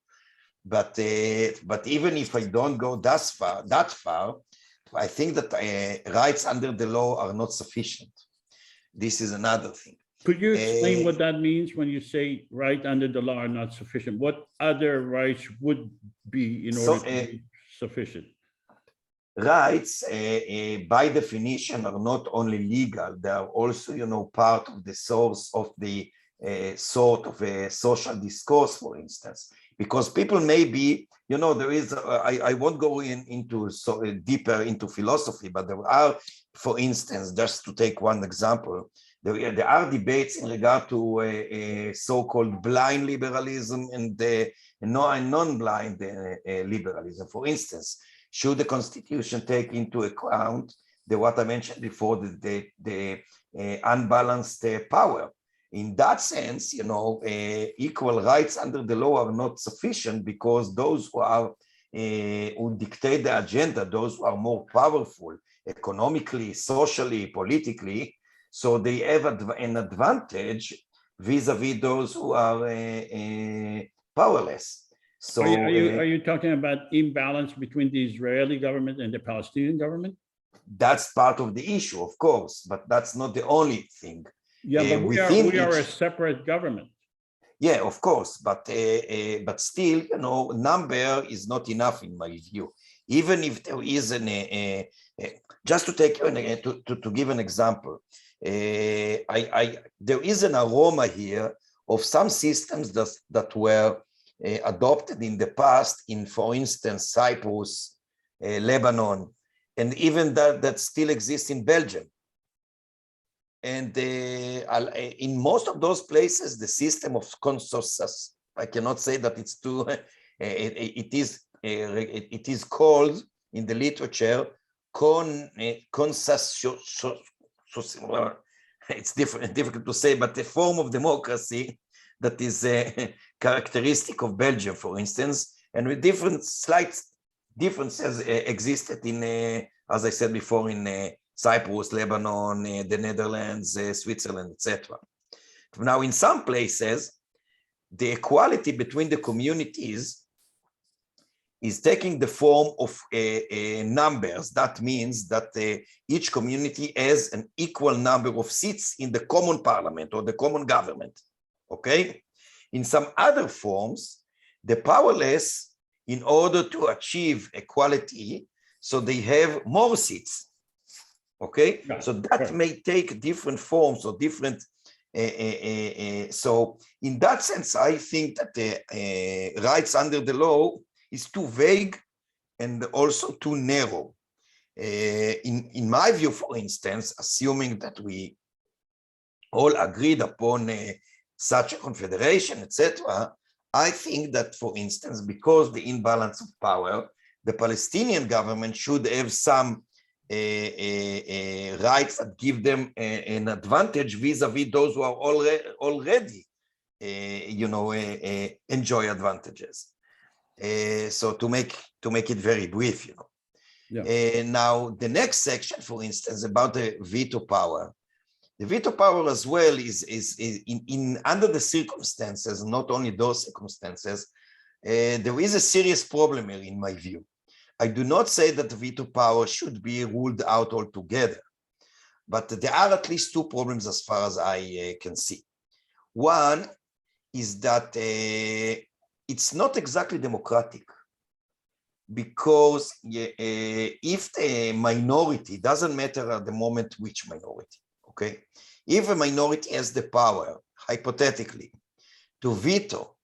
But even if I don't go that far, I think that rights under the law are not sufficient. This is another thing. Could you explain what that means when you say right under the law are not sufficient? What other rights would be in order to be sufficient? Rights, by definition, are not only legal; they are also, part of the source of the sort of a social discourse, for instance. Because people may be, there is, I won't go into deeper into philosophy, but there are, for instance, just to take one example, there are debates in regard to so-called blind liberalism and non-blind liberalism. For instance, should the Constitution take into account what I mentioned before, the unbalanced power? In that sense, equal rights under the law are not sufficient, because those who dictate the agenda, those who are more powerful economically, socially, politically, so they have an advantage vis-a-vis those who are powerless. So, are you talking about imbalance between the Israeli government and the Palestinian government? That's part of the issue, of course, but that's not the only thing. Yeah, but we are a separate government. Yeah, of course, but still, number is not enough in my view. Even if there is just to take to give an example, there is an aroma here of some systems that were adopted in the past in, for instance, Cyprus, Lebanon, and even that still exists in Belgium. And in most of those places, the system of consensus, I cannot say that it's too, it is called in the literature, consensus, it's difficult to say, but a form of democracy that is characteristic of Belgium, for instance, and with slight differences existed in, as I said before, in Cyprus, Lebanon, the Netherlands, Switzerland, etc. Now, in some places, the equality between the communities is taking the form of numbers. That means that each community has an equal number of seats in the common parliament or the common government, okay? In some other forms, the powerless, in order to achieve equality, so they have more seats. Okay, so that may take different forms or different. So, in that sense, I think that the rights under the law is too vague and also too narrow. In my view, for instance, assuming that we all agreed upon such a confederation, etc., I think that, for instance, because the imbalance of power, the Palestinian government should have some rights that give them an advantage vis-a-vis those who are already enjoy advantages. So to make it very brief, now the next section, for instance, about the veto power. The veto power as well is in under the circumstances, not only those circumstances, there is a serious problem here in my view. I do not say that the veto power should be ruled out altogether, but there are at least two problems as far as I can see. One is that it's not exactly democratic, because if the minority, doesn't matter at the moment which minority, okay? If a minority has the power, hypothetically, to veto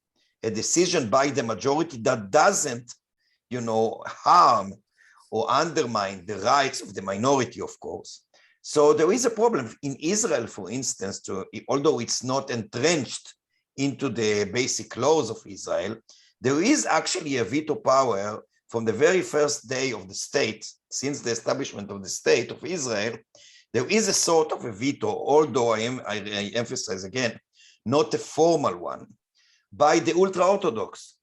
a decision by the majority that doesn't, harm or undermine the rights of the minority, of course. So there is a problem in Israel, for instance, although it's not entrenched into the basic laws of Israel, there is actually a veto power from the very first day of the state, since the establishment of the state of Israel. There is a sort of a veto, although I emphasize again, not a formal one, by the ultra-Orthodox.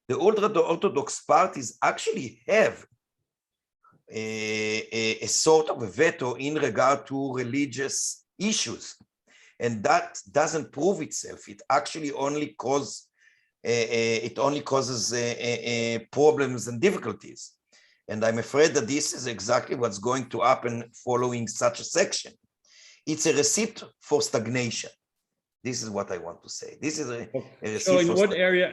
The ultra-Orthodox parties actually have a sort of a veto in regard to religious issues, and that doesn't prove itself. It actually only causes problems and difficulties. And I'm afraid that this is exactly what's going to happen following such a section. It's a receipt for stagnation. This is what I want to say. This is a receipt. So in what area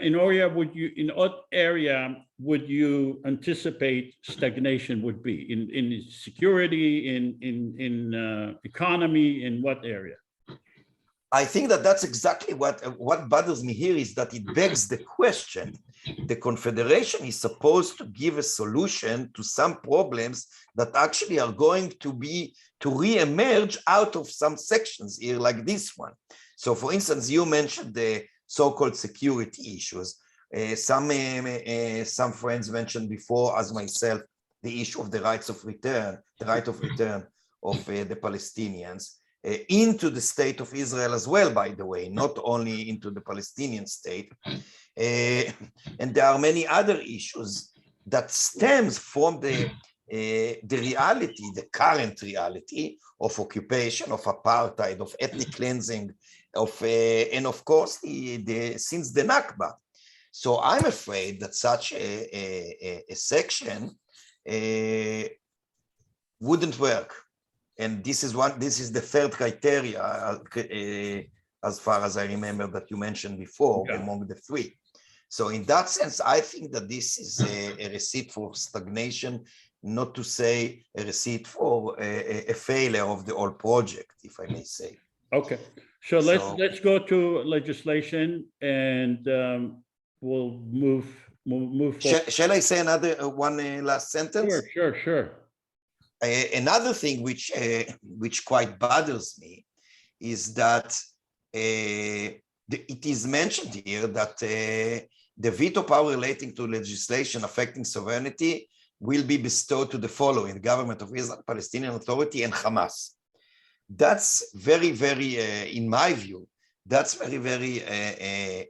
would you anticipate stagnation would be? In security, in economy, in what area? I think that that's exactly what bothers me here, is that it begs the question. The Confederation is supposed to give a solution to some problems that actually are going to re-emerge out of some sections here, like this one. So for instance, you mentioned the so-called security issues. Some friends mentioned before, as myself, the issue of the right of return of the Palestinians into the state of Israel as well, by the way, not only into the Palestinian state. And there are many other issues that stems from the reality, the current reality of occupation, of apartheid, of ethnic cleansing, and of course, since the Nakba. So I'm afraid that such a section wouldn't work. And this is the third criteria, as far as I remember, that you mentioned before, among the three. So in that sense, I think that this is a receipt for stagnation, not to say a receipt for a failure of the whole project, if I may say. Okay, so let's go to legislation, and we'll move forward. Shall I say another one last sentence? Sure. Another thing which quite bothers me is that it is mentioned here that the veto power relating to legislation affecting sovereignty will be bestowed to the following: the government of Israel, Palestinian Authority, and Hamas. That's very, very, in my view, that's very, very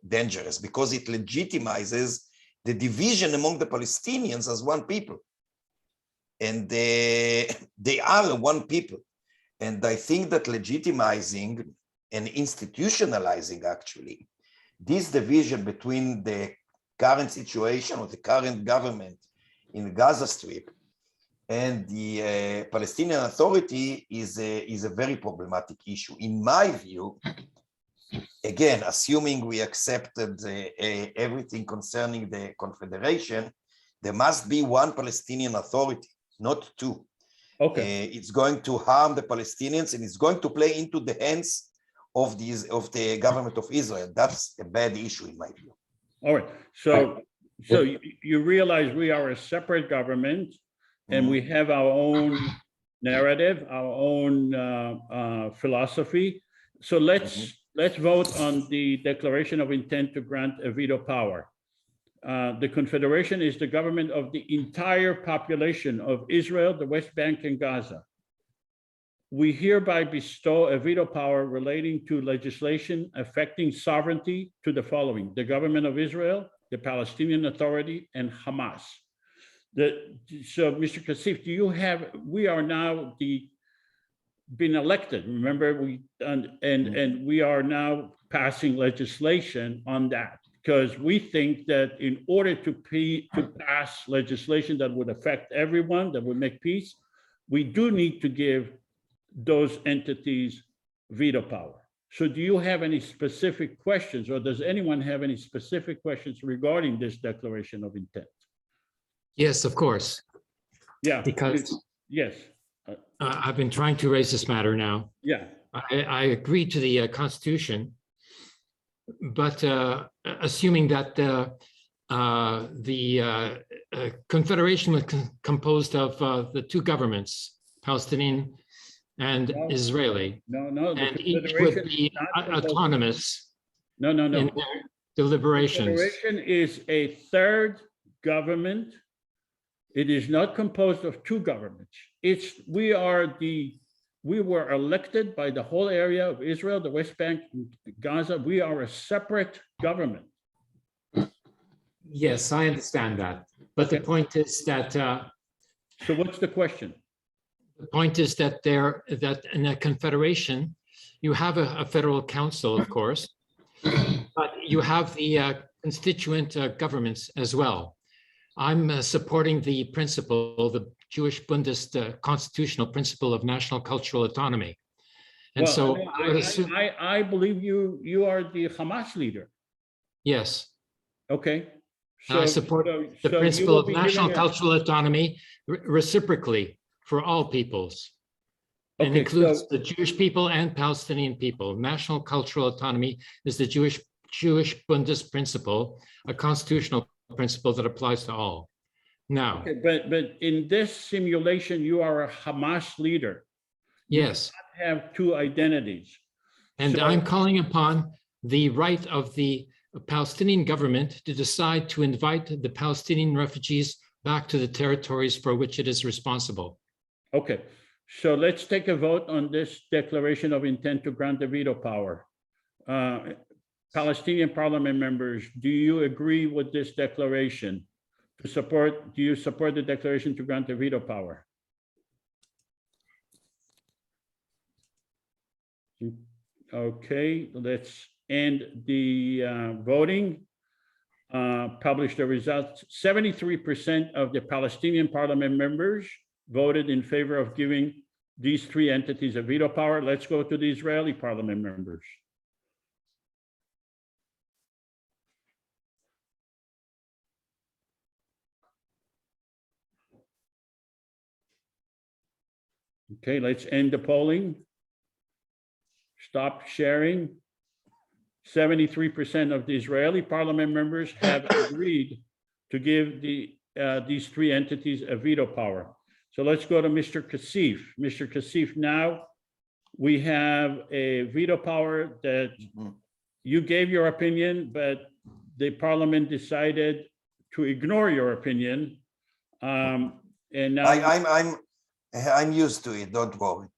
dangerous, because it legitimizes the division among the Palestinians as one people. And they are one people. And I think that legitimizing and institutionalizing, actually, this division between the current situation of the current government in the Gaza Strip and the Palestinian Authority is a very problematic issue. In my view, again, assuming we accepted everything concerning the Confederation, there must be one Palestinian Authority, not two. Okay. It's going to harm the Palestinians, and it's going to play into the hands of the government of Israel. That's a bad issue in my view. All right. So you realize we are a separate government, and we have our own narrative, our own philosophy. So let's vote on the declaration of intent to grant a veto power. The Confederation is the government of the entire population of Israel, the West Bank, and Gaza. We hereby bestow a veto power relating to legislation affecting sovereignty to the following: the government of Israel, the Palestinian Authority, and Hamas. So, Mr. CASSIF, we are now been elected. Remember, and we are now passing legislation on that, because we think that in order to pass legislation that would affect everyone, that would make peace, we do need to give those entities veto power. So do you have any specific questions, or does anyone have any specific questions regarding this declaration of intent? Yes, of course. Yeah. Because yes. I've been trying to raise this matter now. Yeah. I agree to the Constitution, but assuming that the Confederation was composed of the two governments, Palestinian and Israeli, and each would be autonomous in their deliberations. The Confederation is a third government. It is not composed of two governments. We were elected by the whole area of Israel, the West Bank, Gaza. We are a separate government. Yes, I understand that. But the point is that. So what's the question? The point is that that in a confederation, you have a federal council, of course, but you have the constituent governments as well. I'm supporting the principle, the Jewish Bundist constitutional principle of national cultural autonomy. And so I believe you are the Hamas leader. Yes. Okay. So, I support the principle of national cultural autonomy reciprocally for all peoples. And includes the Jewish people and Palestinian people. National cultural autonomy is the Jewish Bundist principle, a constitutional principle that applies to all. Now, okay, but in this simulation, you are a Hamas leader. Yes. You have two identities. And I'm calling upon the right of the Palestinian government to decide to invite the Palestinian refugees back to the territories for which it is responsible. Okay, so let's take a vote on this declaration of intent to grant the veto power. Palestinian parliament members, do you agree with this declaration? Do you support the declaration to grant the veto power? Okay, let's end the voting. Publish the results. 73% of the Palestinian parliament members voted in favor of giving these three entities a veto power. Let's go to the Israeli parliament members. Okay, let's end the polling. Stop sharing. 73% of the Israeli parliament members have agreed to give these three entities a veto power. So let's go to Mr. CASSIF. Mr. CASSIF, now we have a veto power that you gave your opinion, but the parliament decided to ignore your opinion. And now I'm used to it, don't worry.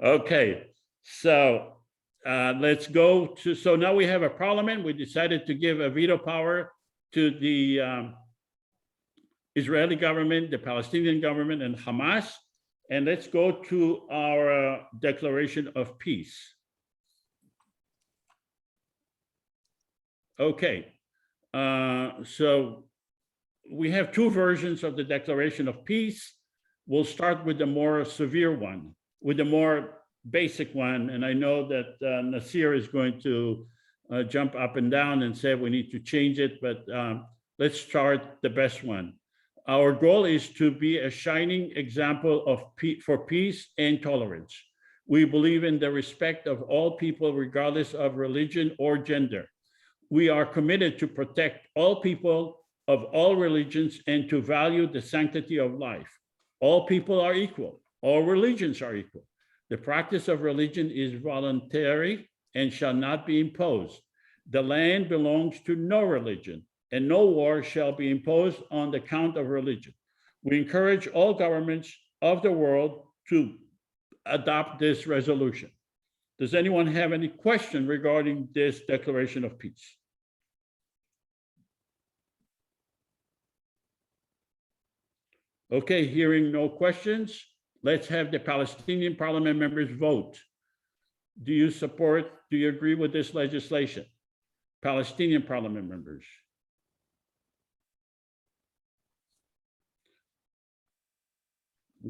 Okay, so let's go to, so now we have a parliament. We decided to give a veto power to the Israeli government, the Palestinian government, and Hamas. And let's go to our declaration of peace. Okay, so we have two versions of the declaration of peace. We'll start with the more severe one, with the more basic one. And I know that Nasir is going to jump up and down and say we need to change it, but let's start the best one. Our goal is to be a shining example of for peace and tolerance. We believe in the respect of all people, regardless of religion or gender. We are committed to protect all people of all religions and to value the sanctity of life. All people are equal. All religions are equal. The practice of religion is voluntary and shall not be imposed. The land belongs to no religion, and no war shall be imposed on the count of religion. We encourage all governments of the world to adopt this resolution. Does anyone have any question regarding this declaration of peace? Okay, hearing no questions, let's have the Palestinian parliament members vote. Do you agree with this legislation? Palestinian parliament members.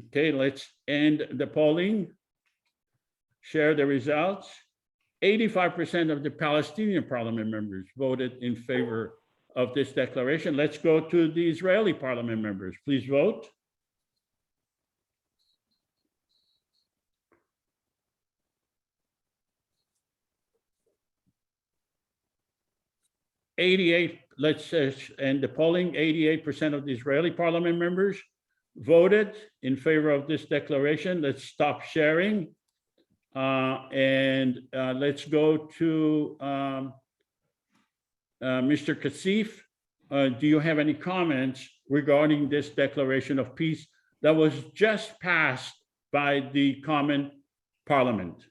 Okay, let's end the polling. Share the results. 85% of the Palestinian parliament members voted in favor of this declaration. Let's go to the Israeli parliament members. Please vote. Let's end the polling. 88% of the Israeli parliament members voted in favor of this declaration. Let's stop sharing. Let's go to Mr. CASSIF. Do you have any comments regarding this declaration of peace that was just passed by the Common Parliament?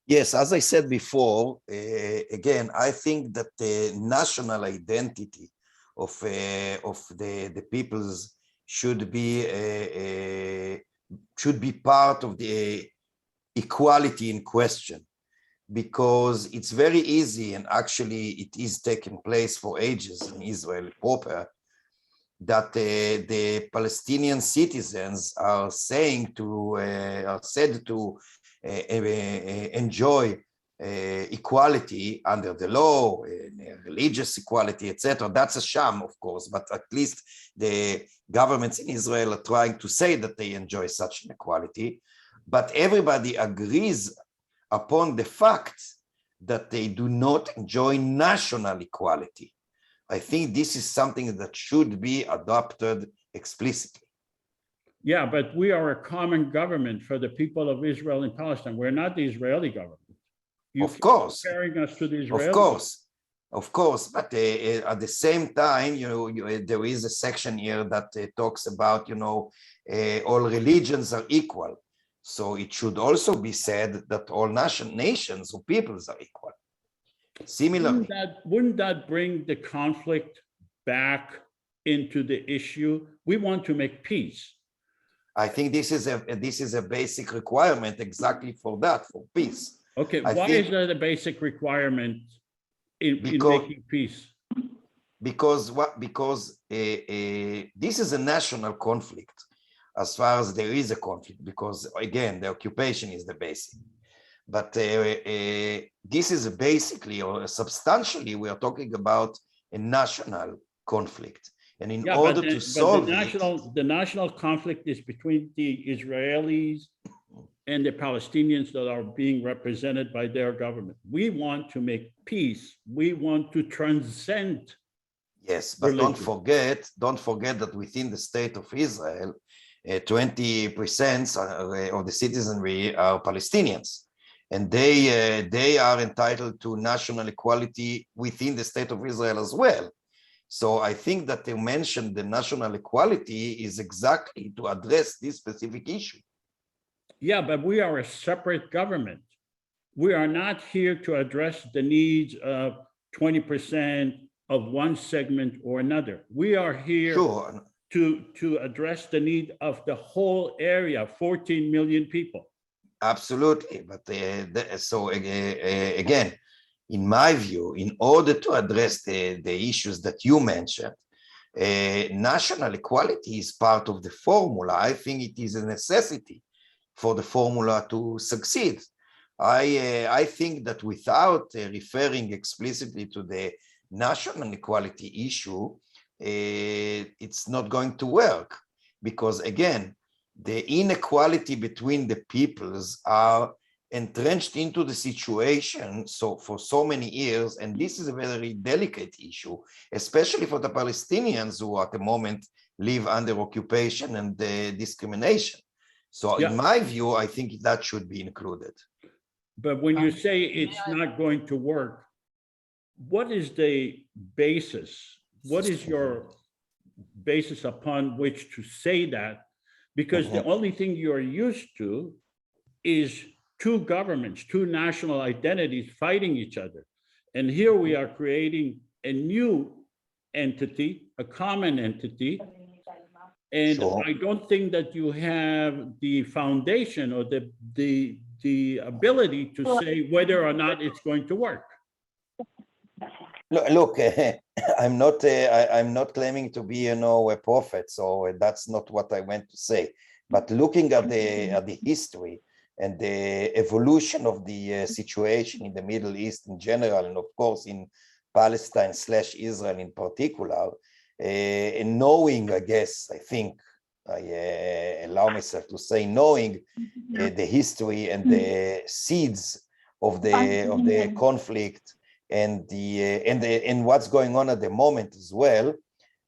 Yes, as I said before, again, I think that the national identity of the peoples should be part of the equality in question, because it's very easy, and actually it is taking place for ages in Israel proper, that the Palestinian citizens are said to enjoy equality under the law, religious equality, etc. That's a sham, of course, but at least the governments in Israel are trying to say that they enjoy such an equality. But everybody agrees upon the fact that they do not enjoy national equality. I think this is something that should be adopted explicitly. Yeah, but we are a common government for the people of Israel and Palestine. We're not the Israeli government. Of course. Comparing us to the Israeli. Of course. But at the same time, there is a section here that talks about, all religions are equal. So it should also be said that all nations or peoples are equal. Similarly, wouldn't that bring the conflict back into the issue? We want to make peace. I think this is a basic requirement exactly for that, for peace. Okay, why is that a basic requirement in making peace? Because this is a national conflict, as far as there is a conflict, because again, the occupation is the basic. But this is basically, or substantially, we are talking about a national conflict. And in order to solve the national conflict is between the Israelis and the Palestinians that are being represented by their government. We want to make peace. We want to transcend. Yes, but don't forget that within the state of Israel, 20% of the citizenry are Palestinians, and they are entitled to national equality within the state of Israel as well. So I think that to mention the national equality is exactly to address this specific issue. Yeah, but we are a separate government. We are not here to address the needs of 20% of one segment or another. We are here to address the need of the whole area, 14 million people. Absolutely, but again, in my view, in order to address the issues that you mentioned, national equality is part of the formula. I think it is a necessity for the formula to succeed. I think that without referring explicitly to the national equality issue, it's not going to work, because again, the inequality between the peoples are entrenched into the situation for so many years, and this is a very delicate issue, especially for the Palestinians who at the moment live under occupation and discrimination. So in my view, I think that should be included. But when you say it's not going to work, what is the basis? What is your basis upon which to say that? Because the only thing you're used to is two governments, two national identities fighting each other. And here we are creating a new entity, a common entity. And Sure. I don't think that you have the foundation or the ability to say whether or not it's going to work. Look, I'm not claiming to be, a prophet, so that's not what I went to say. But looking at the history and the evolution of the situation in the Middle East in general, and of course in Palestine/Israel in particular, and knowing, I guess, I think I allow myself to say, knowing the history and the seeds of the conflict and what's going on at the moment as well,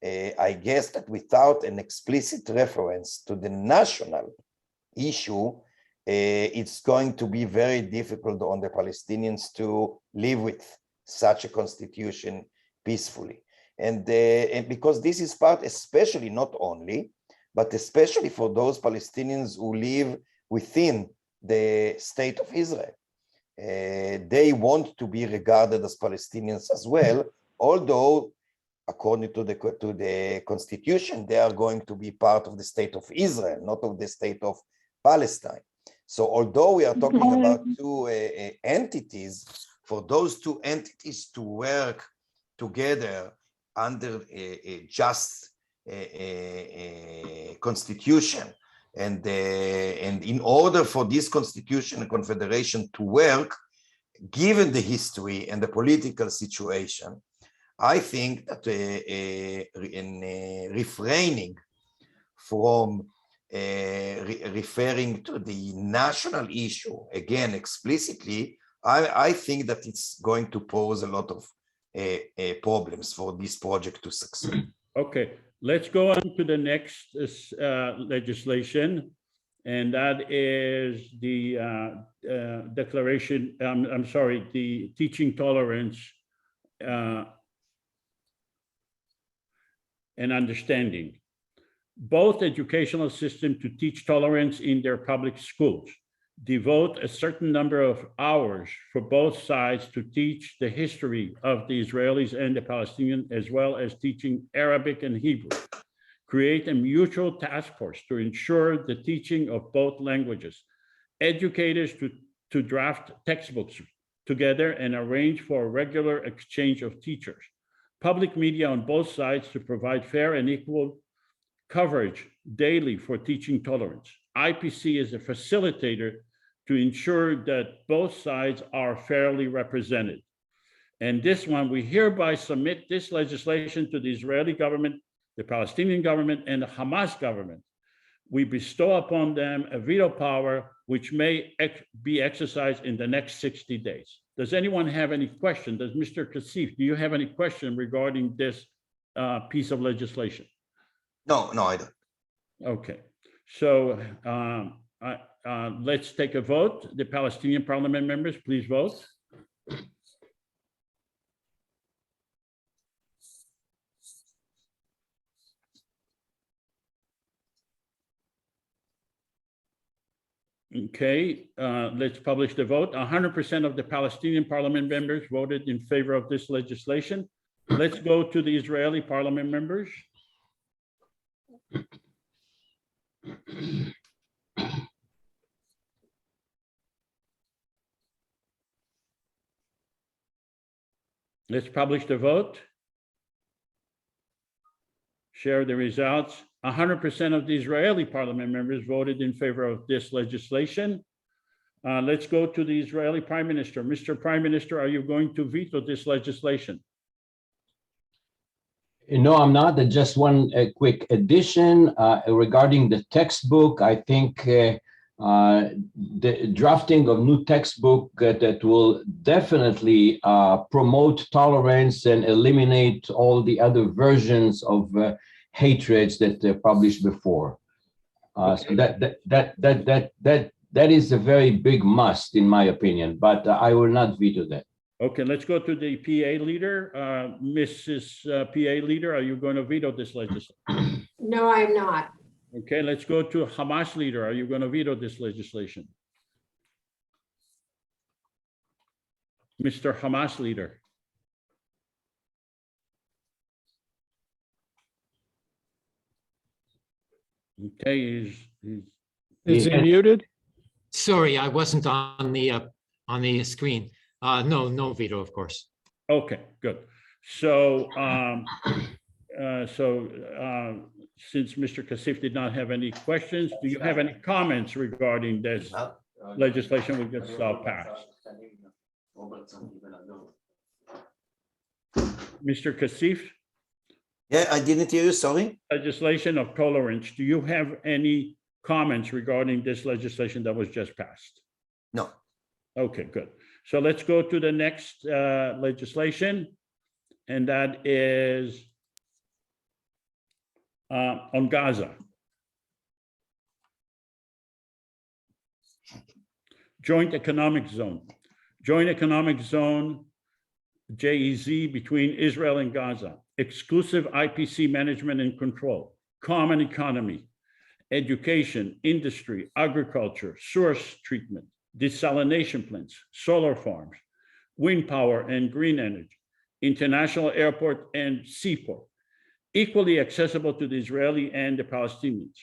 I guess that without an explicit reference to the national issue, it's going to be very difficult on the Palestinians to live with such a constitution peacefully. And because this is part, especially not only, but especially for those Palestinians who live within the state of Israel. They want to be regarded as Palestinians as well, although according to the constitution, they are going to be part of the state of Israel, not of the state of Palestine. So although we are talking about two entities, for those two entities to work together under a just constitution, and in order for this constitution and confederation to work, given the history and the political situation, I think that refraining from referring to the national issue again explicitly, I think that it's going to pose a lot of problems for this project to succeed. Okay, let's go on to the next legislation, and that is the declaration, I'm sorry, the teaching tolerance and understanding. Both educational systems to teach tolerance in their public schools devote a certain number of hours for both sides to teach the history of the Israelis and the Palestinians, as well as teaching Arabic and Hebrew. Create a mutual task force to ensure the teaching of both languages. Educators to draft textbooks together and arrange for a regular exchange of teachers. Public media on both sides to provide fair and equal coverage daily for teaching tolerance. IPC is a facilitator to ensure that both sides are fairly represented. And this one, we hereby submit this legislation to the Israeli government, the Palestinian government, and the Hamas government. We bestow upon them a veto power which may be exercised in the next 60 days. Does anyone have any question? Does Mr. CASSIF, do you have any question regarding this piece of legislation? No, I don't. Okay, so let's take a vote. The Palestinian parliament members, please vote. Okay, let's publish the vote. 100% of the Palestinian parliament members voted in favor of this legislation. Let's go to the Israeli parliament members. Let's publish the vote. Share the results. 100% of the Israeli parliament members voted in favor of this legislation. Let's go to the Israeli Prime Minister. Mr. Prime Minister, are you going to veto this legislation? No, I'm not. Just one quick addition regarding the textbook. I think the drafting of new textbook that will definitely promote tolerance and eliminate all the other versions of hatreds that they're published before. So that that is a very big must, in my opinion, but I will not veto that. Okay, let's go to the PA leader. Mrs. PA leader, are you going to veto this legislation? No, I'm not. Okay, let's go to Hamas leader. Are you going to veto this legislation? Mr. Hamas leader. Okay, Is he muted? Sorry, I wasn't on the screen. No veto, of course. okay, good. So, since Mr. CASSIF did not have any questions, do you have any comments regarding this legislation we just saw passed? Mr. CASSIF? Yeah, I didn't hear you, sorry. Legislation of tolerance. Do you have any comments regarding this legislation that was just passed? No. Okay, good. So let's go to the next legislation, and that is on Gaza. Joint Economic Zone. Joint Economic Zone, JEZ, between Israel and Gaza. Exclusive IPC management and control. Common economy. Education, industry, agriculture, source treatment, desalination plants, solar farms, wind power and green energy, international airport and seaport, equally accessible to the Israeli and the Palestinians.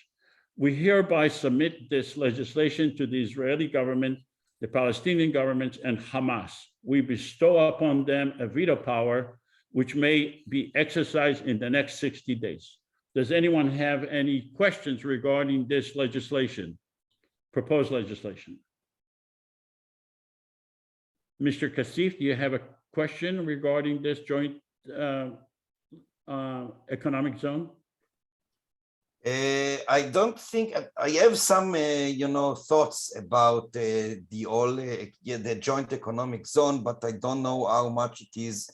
We hereby submit this legislation to the Israeli government, the Palestinian governments, and Hamas. We bestow upon them a veto power which may be exercised in the next 60 days. Does anyone have any questions regarding this legislation, proposed legislation? Mr. CASSIF, do you have a question regarding this joint economic zone? I don't think I have some, thoughts about the joint economic zone, but I don't know how much it is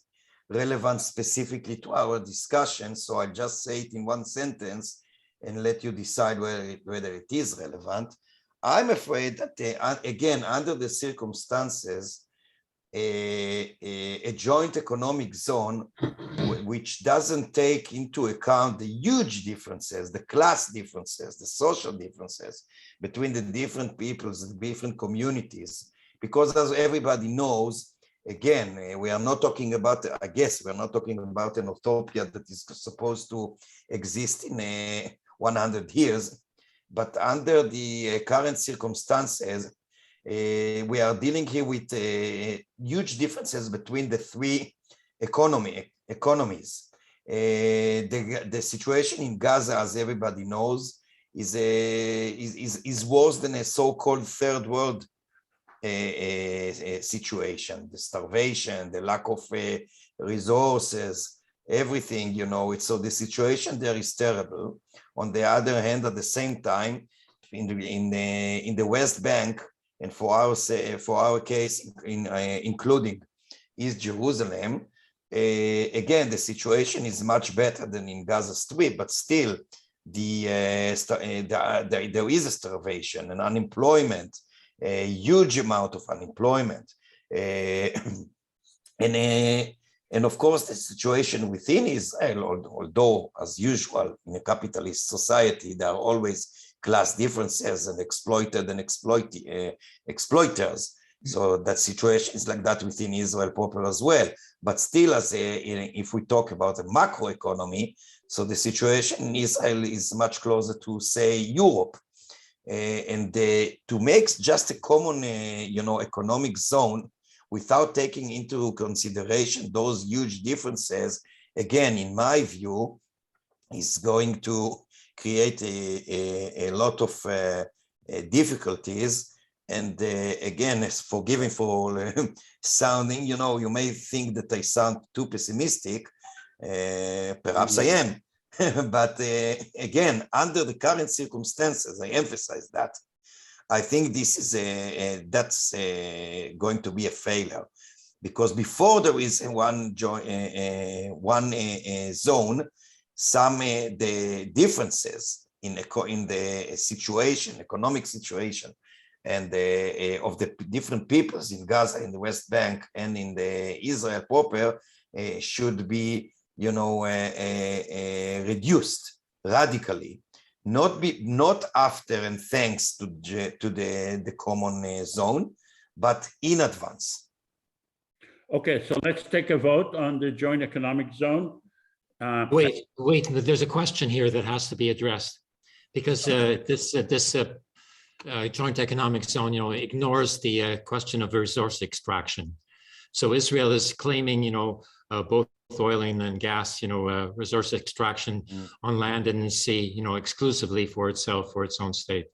relevant specifically to our discussion. So I just say it in one sentence and let you decide whether it is relevant. I'm afraid that, again, under the circumstances, a joint economic zone which doesn't take into account the huge differences, the class differences, the social differences between the different peoples, the different communities, because as everybody knows, again, we are not talking about, I guess, we're not talking about an utopia that is supposed to exist in 100 years, but under the current circumstances, we are dealing here with huge differences between the three economies. The situation in Gaza, as everybody knows, is worse than a so-called third world situation. The starvation, the lack of resources, everything, so the situation there is terrible. On the other hand, at the same time, in the West Bank, and for our case, including East Jerusalem, again, the situation is much better than in Gaza Strip, but still there is a starvation and unemployment, a huge amount of unemployment. And of course, the situation within Israel, although as usual in a capitalist society, there are always class differences and exploited and exploiters. So that situation is like that within Israel proper as well. But still, if we talk about a macroeconomy, so the situation in Israel is much closer to, say, Europe. And to make just a common, economic zone without taking into consideration those huge differences, again, in my view, is going to create a lot of difficulties. And again, forgiving for sounding, you may think that I sound too pessimistic. Perhaps I am. But again, under the current circumstances, I emphasize that, I think this is that's going to be a failure, because before there is one zone, some the differences in the situation, economic situation and of the different peoples in Gaza, in the West Bank, and in the Israel proper should be, reduced radically, not after and thanks to the common zone, but in advance. Okay, so let's take a vote on the joint economic zone. Wait, there's a question here that has to be addressed, because this joint economic zone, ignores the question of resource extraction. So Israel is claiming, both oil and gas, resource extraction on land and in sea, exclusively for itself, for its own state.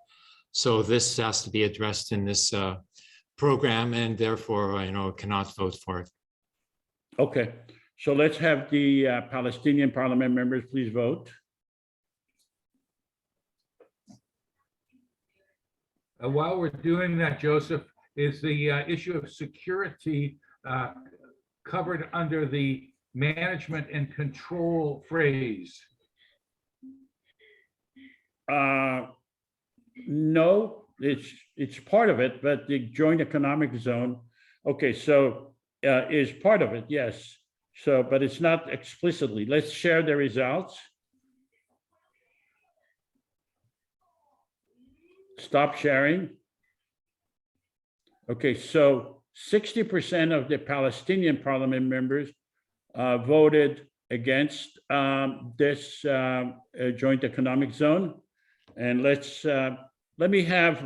So this has to be addressed in this program, and therefore, cannot vote for it. Okay, so let's have the Palestinian parliament members please vote. While we're doing that, Joseph, is the issue of security covered under the management and control phrase? No, it's part of it, but the joint economic zone, okay, so is part of it, yes. So, but it's not explicitly. Let's share the results. Stop sharing. Okay, so 60% of the Palestinian parliament members voted against this joint economic zone. And let me have,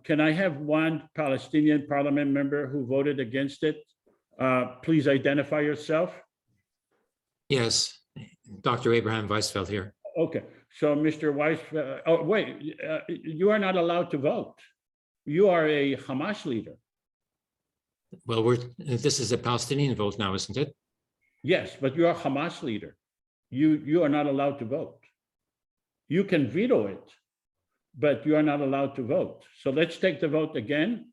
can I have one Palestinian parliament member who voted against it? Please identify yourself. Yes, Dr. Abraham Weisfeld here. Okay, so Mr. Weisfeld, oh wait, you are not allowed to vote. You are a Hamas leader. Well, this is a Palestinian vote now, isn't it? Yes, but you're a Hamas leader. You are not allowed to vote. You can veto it, but you are not allowed to vote. So let's take the vote again.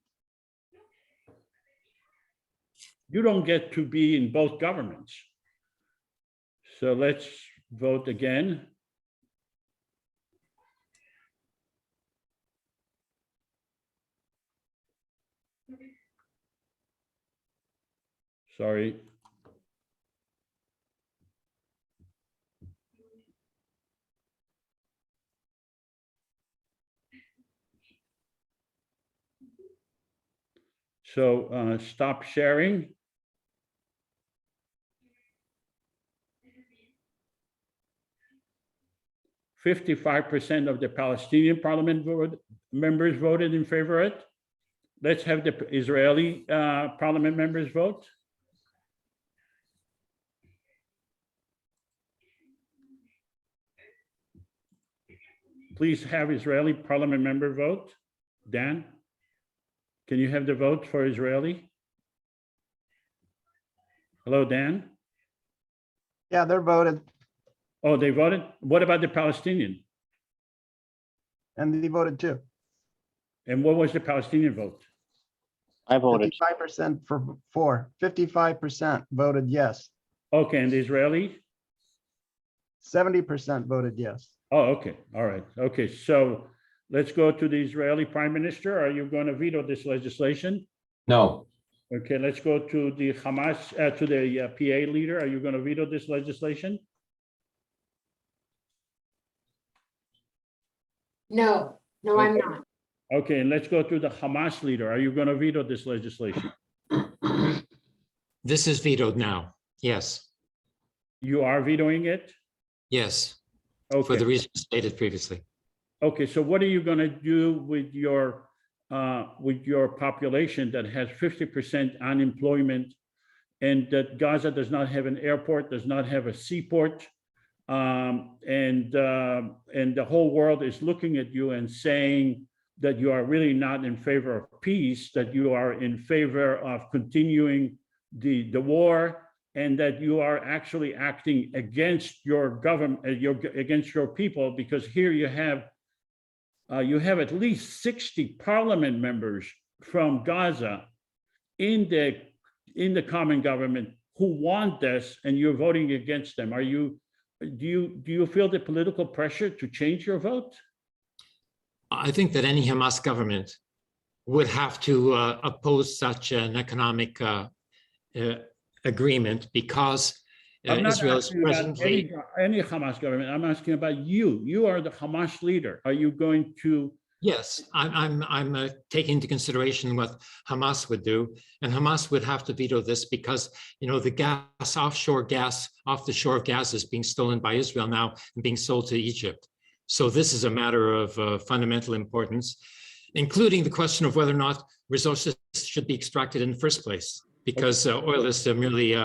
You don't get to be in both governments. So let's vote again. Sorry. So stop sharing. %55% of the Palestinian parliament members voted in favor of it. Let's have the Israeli parliament members vote. Please have Israeli parliament member vote. Dan, can you have the vote for Israeli? Hello, Dan? Yeah, they're voted. Oh, they voted? What about the Palestinian? And they voted too. And what was the Palestinian vote? I voted. 55% for 55% voted yes. Okay, and the Israeli? 70% voted yes. Oh, okay, all right. Okay, so let's go to the Israeli Prime Minister. Are you going to veto this legislation? No. Okay, let's go to the Hamas, to the PA leader. Are you going to veto this legislation? No, I'm not. Okay, and let's go to the Hamas leader. Are you going to veto this legislation? This is vetoed now. Yes. You are vetoing it? Yes. Okay. For the reasons stated previously. Okay, so what are you going to do with your population that has 50% unemployment, and that Gaza does not have an airport, does not have a seaport, and the whole world is looking at you and saying that you are really not in favor of peace, that you are in favor of continuing the war, and that you are actually acting against your government, against your people, because here you have at least 60 parliament members from Gaza in the common government who want this, and you're voting against them. Do you feel the political pressure to change your vote? I think that any Hamas government would have to oppose such an economic agreement because I'm not Israel is asking about presently. any Hamas government. I'm asking about you. You are the Hamas leader. Are you going to? Yes, I'm taking into consideration what Hamas would do, and Hamas would have to veto this because the gas, offshore gas, off the shore of Gaza is being stolen by Israel now and being sold to Egypt. So this is a matter of fundamental importance, including the question of whether or not resources should be extracted in the first place, because oil is merely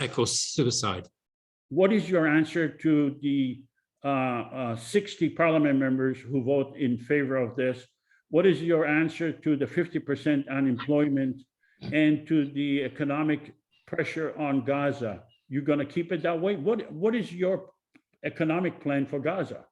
eco-suicide. What is your answer to the 60 parliament members who vote in favor of this? What is your answer to the 50% unemployment and to the economic pressure on Gaza? You're going to keep it that way? What is your economic plan for Gaza?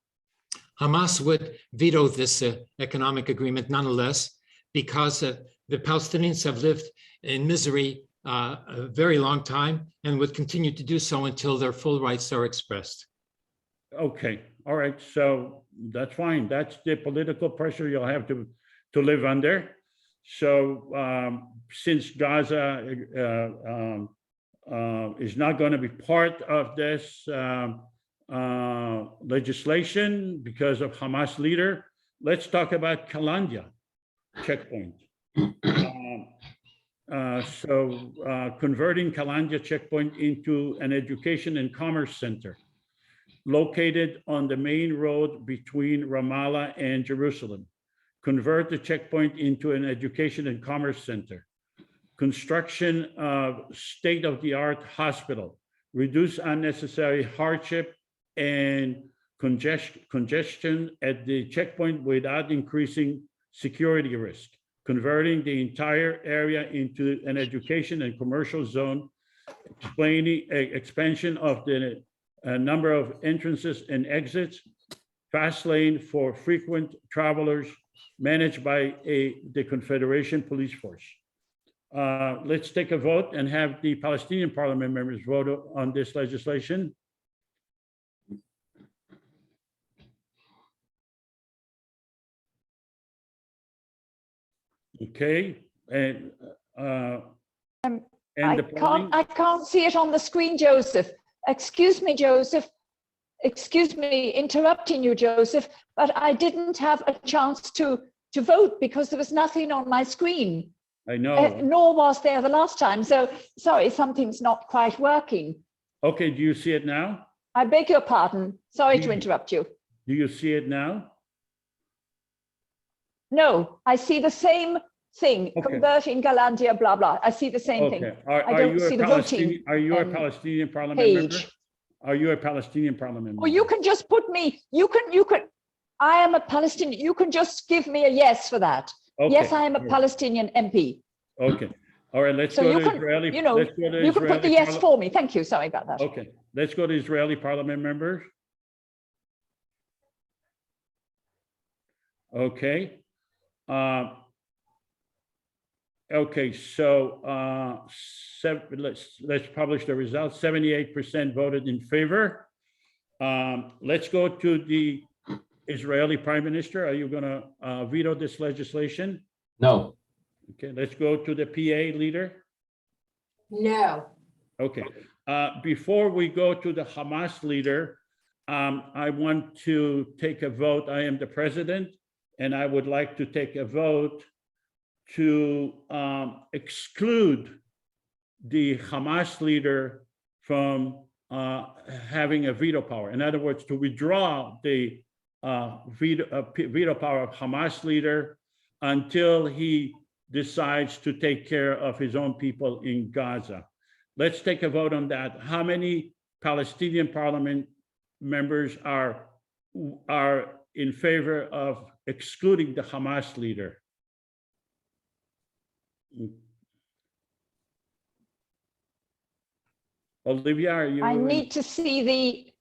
Hamas would veto this economic agreement nonetheless, because the Palestinians have lived in misery a very long time and would continue to do so until their full rights are expressed. Okay, all right, so that's fine. That's the political pressure you'll have to live under. So since Gaza is not going to be part of this legislation because of Hamas leader, let's talk about Kalandia checkpoint. Converting Kalandia checkpoint into an education and commerce center located on the main road between Ramallah and Jerusalem. Convert the checkpoint into an education and commerce center. Construction of state-of-the-art hospital. Reduce unnecessary hardship and congestion at the checkpoint without increasing security risk. Converting the entire area into an education and commercial zone. Expansion of the number of entrances and exits, fast lane for frequent travelers managed by the Confederation police force. Let's take a vote and have the Palestinian parliament members vote on this legislation. Okay, and I the polling? can't see it on the screen, Joseph. Excuse me, Joseph. Excuse me, interrupting you, Joseph, but I didn't have a chance to vote because there was nothing on my screen. I know. Nor was there the last time. So sorry, something's not quite working. Okay, do you see it now? I beg your pardon. Sorry to interrupt you. Do you see it now? No, I see the same thing, Okay. converting Galandia, blah, blah. I see the same thing. I don't see the voting. Are you a Palestinian parliament member? page. Are you a Palestinian parliament member? Or you can just put me, you can, I am a Palestinian, you can just give me a yes for that. Okay. Yes, I am a Palestinian MP. Okay, all right, let's So go you to can, Israeli. you know, let's go to you can put the Israeli yes for me. Thank you, sorry about that. Okay, let's go to Israeli parliament members. Okay. Okay, so let's publish the results. 78% voted in favor. Let's go to the Israeli Prime Minister. Are you gonna veto this legislation? No. Okay, let's go to the PA leader. No. Okay, before we go to the Hamas leader, I want to take a vote. I am the president, and I would like to take a vote to exclude the Hamas leader from having a veto power. In other words, to withdraw the veto power of Hamas leader until he decides to take care of his own people in Gaza. Let's take a vote on that. How many Palestinian parliament members are in favor of excluding the Hamas leader? Olivia, are you? I need to see the,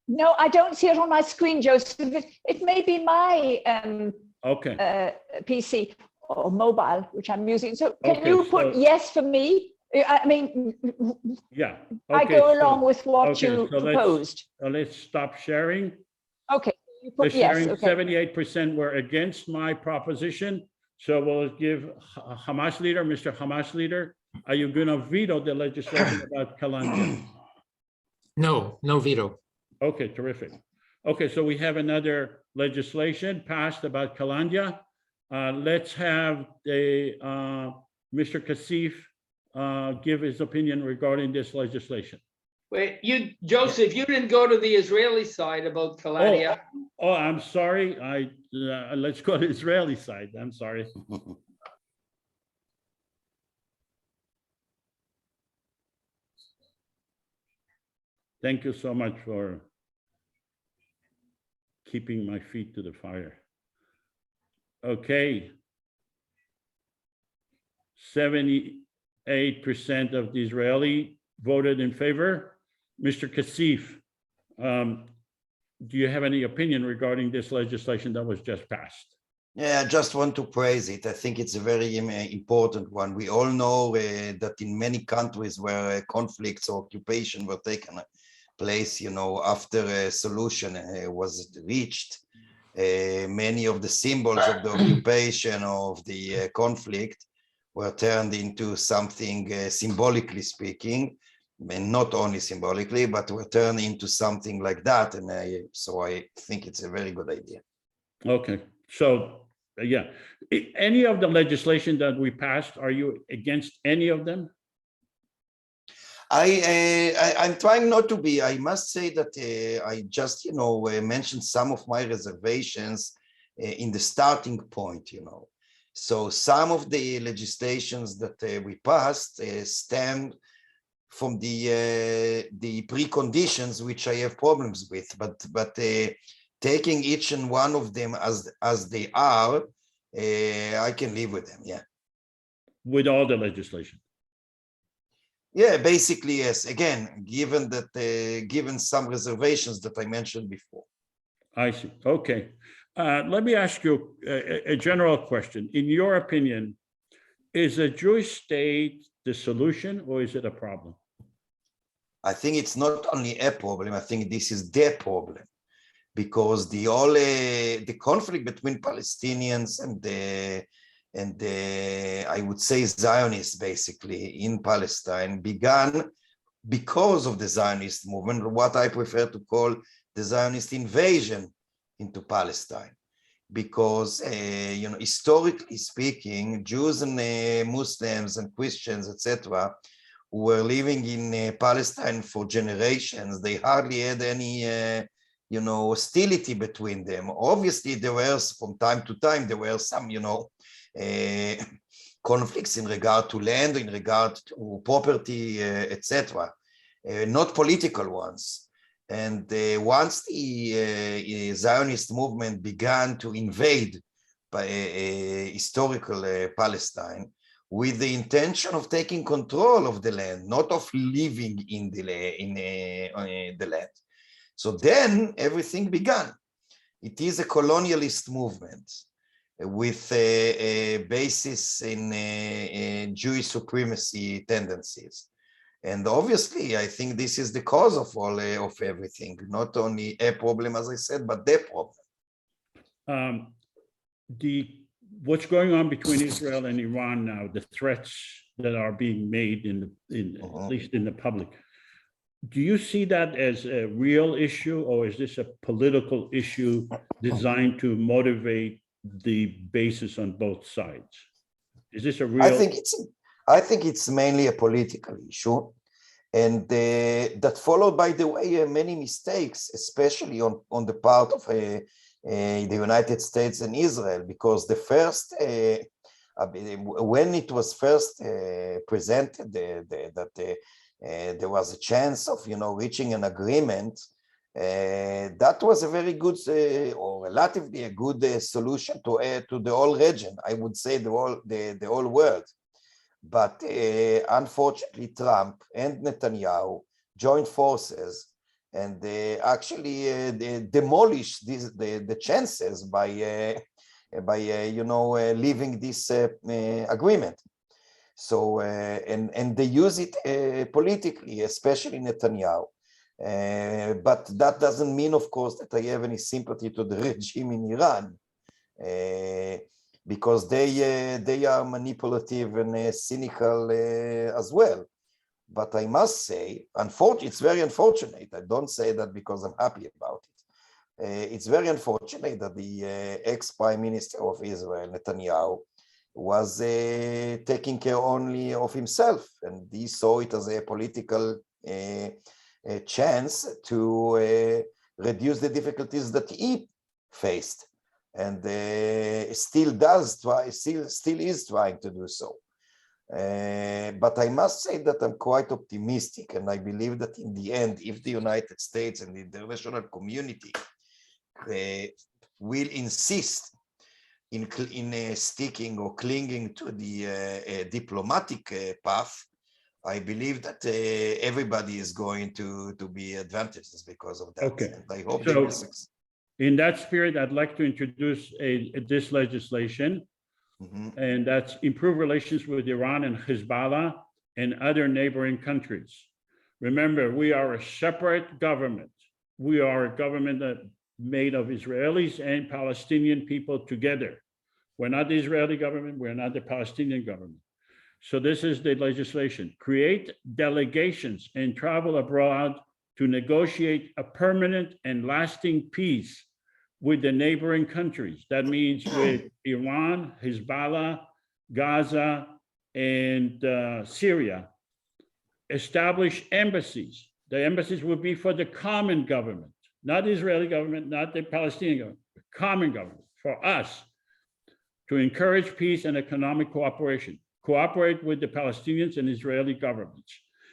no, I don't see it on my screen, Joseph. It may be my Okay. PC or mobile, which I'm using. So can Okay, you put so- yes for me? I mean, Yeah. I okay, go so- along with what okay, you so proposed. Let's stop sharing. Okay, you The put yes, sharing, okay. 78% were against my proposition, So we'll give Hamas leader, Mr. Hamas leader, are you going to veto the legislation about Kalandia? No, no veto. Okay, terrific. Okay, so we have another legislation passed about Kalandia. Let's have the Mr. CASSIF give his opinion regarding this legislation. Wait, Joseph, you didn't go to the Israeli side about Kalandia. Oh, I'm sorry. Let's go to the Israeli side. I'm sorry. Thank you so much for keeping my feet to the fire. Okay. 78% of the Israeli voted in favor. Mr. CASSIF, do you have any opinion regarding this legislation that was just passed? Yeah, I just want to praise it. I think it's a very important one. We all know that in many countries where conflicts or occupation were taken place, after a solution was reached, many of the symbols of the occupation of the conflict were turned into something symbolically speaking, and not only symbolically, but were turned into something like that. And so I think it's a very good idea. Okay, so yeah, any of the legislation that we passed, are you against any of them? I'm trying not to be. I must say that I just, mentioned some of my reservations in the starting point, So some of the legislations that we passed stemmed from the preconditions which I have problems with, but taking each and one of them as they are, I can live with them. Yeah. With all the legislation. Yeah, basically, yes. Again, given some reservations that I mentioned before. I see. Okay. Let me ask you a general question. In your opinion, is a Jewish state the solution or is it a problem? I think it's not only a problem. I think this is the problem, because the conflict between Palestinians and I would say Zionists basically in Palestine began because of the Zionist movement, what I prefer to call the Zionist invasion into Palestine. Because, historically speaking, Jews and Muslims and Christians, etc., who were living in Palestine for generations, they hardly had any hostility between them. Obviously, there were, from time to time, there were some, conflicts in regard to land, in regard to property, etc., not political ones. And once the Zionist movement began to invade historical Palestine with the intention of taking control of the land, not of living in the land. So then everything began. It is a colonialist movement with a basis in Jewish supremacy tendencies. And obviously, I think this is the cause of all of everything, not only a problem, as I said, but the problem. What's going on between Israel and Iran now, the threats that are being made at least in the public, do you see that as a real issue, or is this a political issue designed to motivate the basis on both sides? Is this a real? I think it's mainly a political issue, and that followed, by the way, many mistakes, especially on the part of the United States and Israel, because the first, when it was first presented that there was a chance of reaching an agreement, that was a very good or relatively a good solution to the whole region. I would say the whole world. But unfortunately, Trump and Netanyahu joined forces and they actually demolished the chances by leaving this agreement. So and they use it politically, especially Netanyahu. But that doesn't mean, of course, that I have any sympathy to the regime in Iran. because they are manipulative and cynical as well. But I must say, it's very unfortunate. I don't say that because I'm happy about it. It's very unfortunate that the ex-Prime Minister of Israel, Netanyahu, was taking care only of himself, and he saw it as a political chance to reduce the difficulties that he faced, and still is trying to do so. But I must say that I'm quite optimistic, and I believe that in the end, if the United States and the international community will insist in sticking or clinging to the diplomatic path, I believe that everybody is going to be advantaged because of that. Okay. And I hope So, they will succeed. in that spirit, I'd like to introduce this legislation, and that's improve relations with Iran and Hezbollah and other neighboring countries. Remember, we are a separate government. We are a government that made of Israelis and Palestinian people together. We're not the Israeli government, we're not the Palestinian government. So this is the legislation. Create delegations and travel abroad to negotiate a permanent and lasting peace with the neighboring countries. That means with Iran, Hezbollah, Gaza, and Syria. Establish embassies. The embassies will be for the common government, not the Israeli government, not the Palestinian government, the common government, for us, to encourage peace and economic cooperation. Cooperate with the Palestinians and Israeli governments.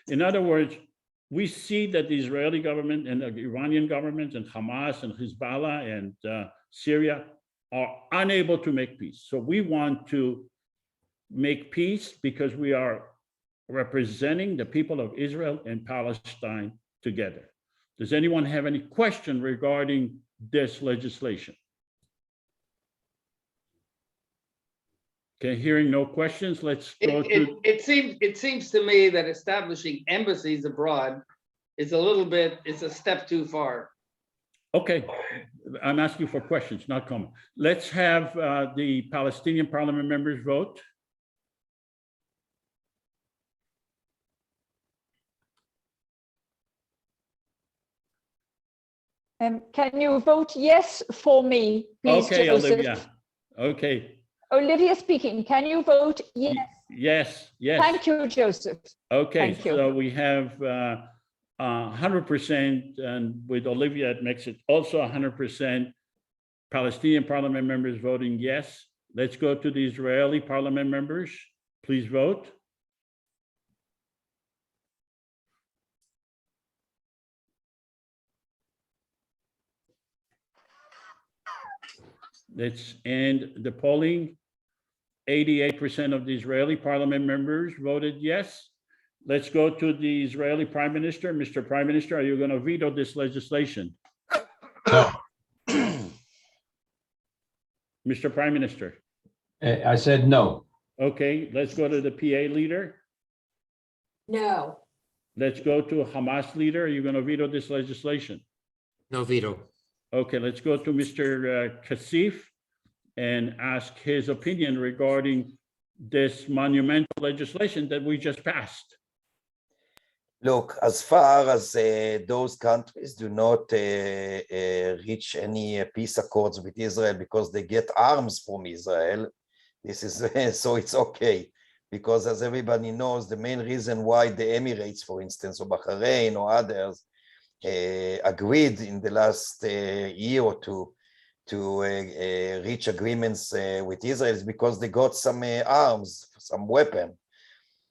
In other words, we see that the Israeli government and the Iranian government and Hamas and Hezbollah and Syria are unable to make peace. So we want to make peace because we are representing the people of Israel and Palestine together. Does anyone have any question regarding this legislation? Okay, hearing no questions, let's go to. It seems to me that establishing embassies abroad is it's a step too far. Okay, I'm asking for questions, not comments. Let's have the Palestinian parliament members vote. Can you vote yes for me, please, Okay, Joseph? Olivia. Okay. Olivia speaking. Can you vote yes? Yes, yes. Thank you, Joseph. Okay, Thank you. so we have 100%, and with Olivia, it makes it also 100%. Palestinian parliament members voting yes. Let's go to the Israeli parliament members. Please vote. Let's end the polling. 88% of the Israeli parliament members voted yes. Let's go to the Israeli Prime Minister. Mr. Prime Minister, are you going to veto this legislation? No. Mr. Prime Minister. I said no. Okay, let's go to the PA leader. No. Let's go to Hamas leader. Are you going to veto this legislation? No veto. Okay, let's go to Mr. CASSIF and ask his opinion regarding this monumental legislation that we just passed. Look, as far as those countries do not reach any peace accords with Israel because they get arms from Israel, this is so it's okay. Because as everybody knows, the main reason why the Emirates, for instance, or Bahrain or others agreed in the last year or two to reach agreements with Israel is because they got some arms, some weapon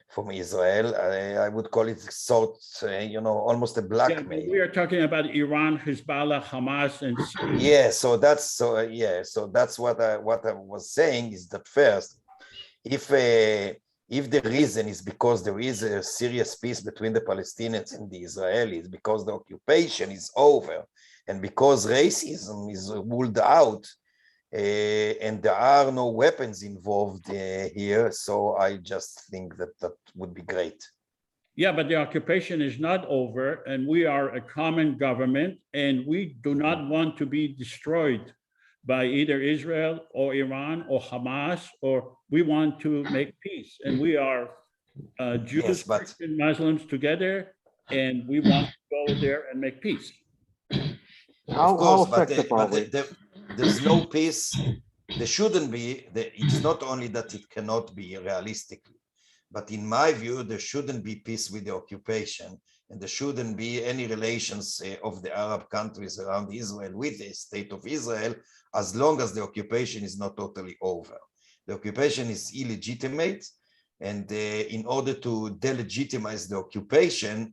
from Israel. I would call it sort, almost a blackmail. Yeah, we are talking about Iran, Hezbollah, Hamas, and Syria. Yeah, so that's what I was saying is that first, if the reason is because there is a serious peace between the Palestinians and the Israelis, because the occupation is over, and because racism is ruled out, and there are no weapons involved here, so I just think that would be great. Yeah, but the occupation is not over, and we are a common government, and we do not want to be destroyed by either Israel or Iran or Hamas, or we want to make peace. And we are Jews, Yes, but Christian, Muslims together, and we want to go there and make peace. of course, but there's no peace. There shouldn't be. It's not only that it cannot be realistically, but in my view, there shouldn't be peace with the occupation, and there shouldn't be any relations of the Arab countries around Israel with the state of Israel, as long as the occupation is not totally over. The occupation is illegitimate, and in order to delegitimize the occupation,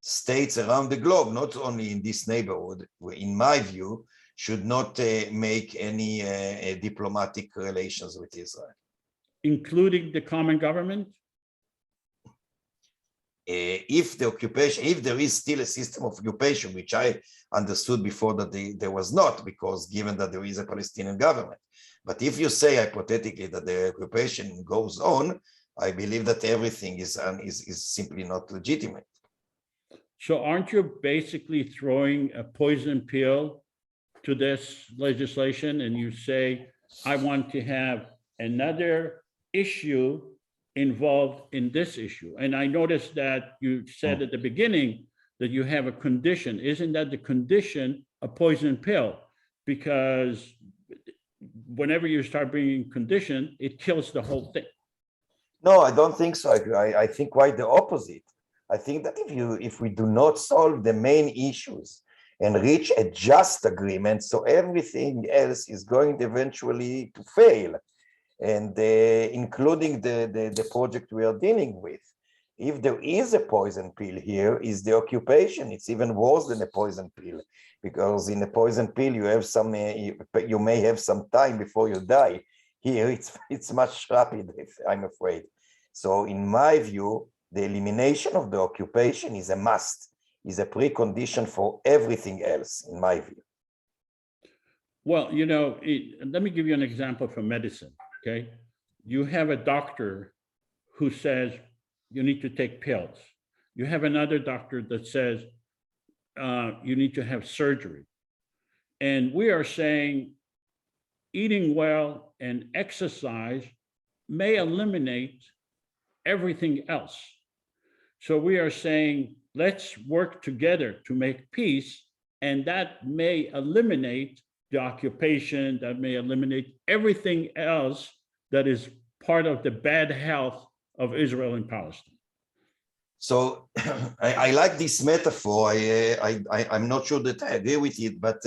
states around the globe, not only in this neighborhood, in my view, should not make any diplomatic relations with Israel. Including the common government? If the occupation, if there is still a system of occupation, which I understood before that there was not, because given that there is a Palestinian government. But if you say hypothetically that the occupation goes on, I believe that everything is simply not legitimate. So aren't you basically throwing a poison pill to this legislation, and you say, I want to have another issue involved in this issue? And I noticed that you said at the beginning that you have a condition. Isn't that the condition a poison pill? Because whenever you start bringing condition, it kills the whole thing. No, I don't think so. I think quite the opposite. I think that if we do not solve the main issues and reach a just agreement, so everything else is going eventually to fail, and including the project we are dealing with. If there is a poison pill here, is the occupation. It's even worse than a poison pill, because in a poison pill you have some, you may have some time before you die. Here it's much rapid, I'm afraid. So in my view, the elimination of the occupation is a must, is a precondition for everything else, in my view. Well, you know, let me give you an example from medicine, okay? You have a doctor who says you need to take pills. You have another doctor that says you need to have surgery. And we are saying eating well and exercise may eliminate everything else. So we are saying, let's work together to make peace, and that may eliminate the occupation, that may eliminate everything else that is part of the bad health of Israel and Palestine. So I like this metaphor. I'm not sure that I agree with it, but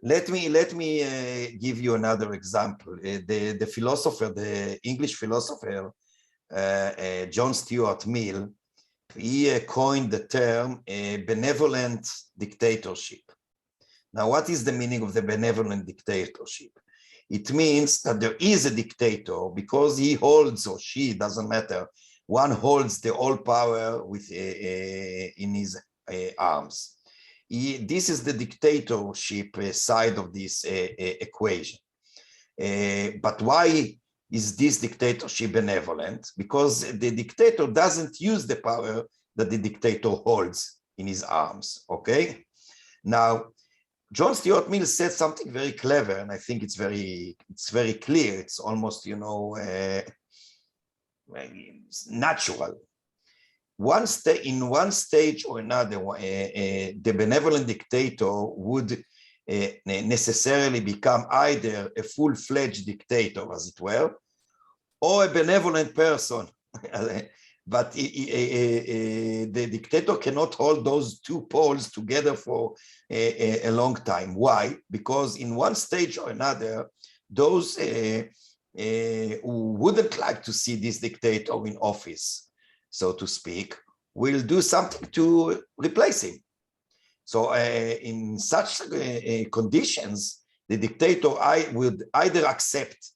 let me give you another example. The philosopher, the English philosopher, John Stuart Mill, he coined the term benevolent dictatorship. Now, what is the meaning of the benevolent dictatorship? It means that there is a dictator because he holds, or she, doesn't matter, one holds the all power with in his arms. This is the dictatorship side of this equation. But why is this dictatorship benevolent? Because the dictator doesn't use the power that the dictator holds in his arms, okay? Now, John Stuart Mill said something very clever, and I think it's very clear. It's almost, you know, natural. In one stage or another, the benevolent dictator would necessarily become either a full-fledged dictator, as it were, or a benevolent person. But the dictator cannot hold those two poles together for a long time. Why? Because in one stage or another, those who wouldn't like to see this dictator in office, so to speak, will do something to replace him. So in such conditions, the dictator would either accept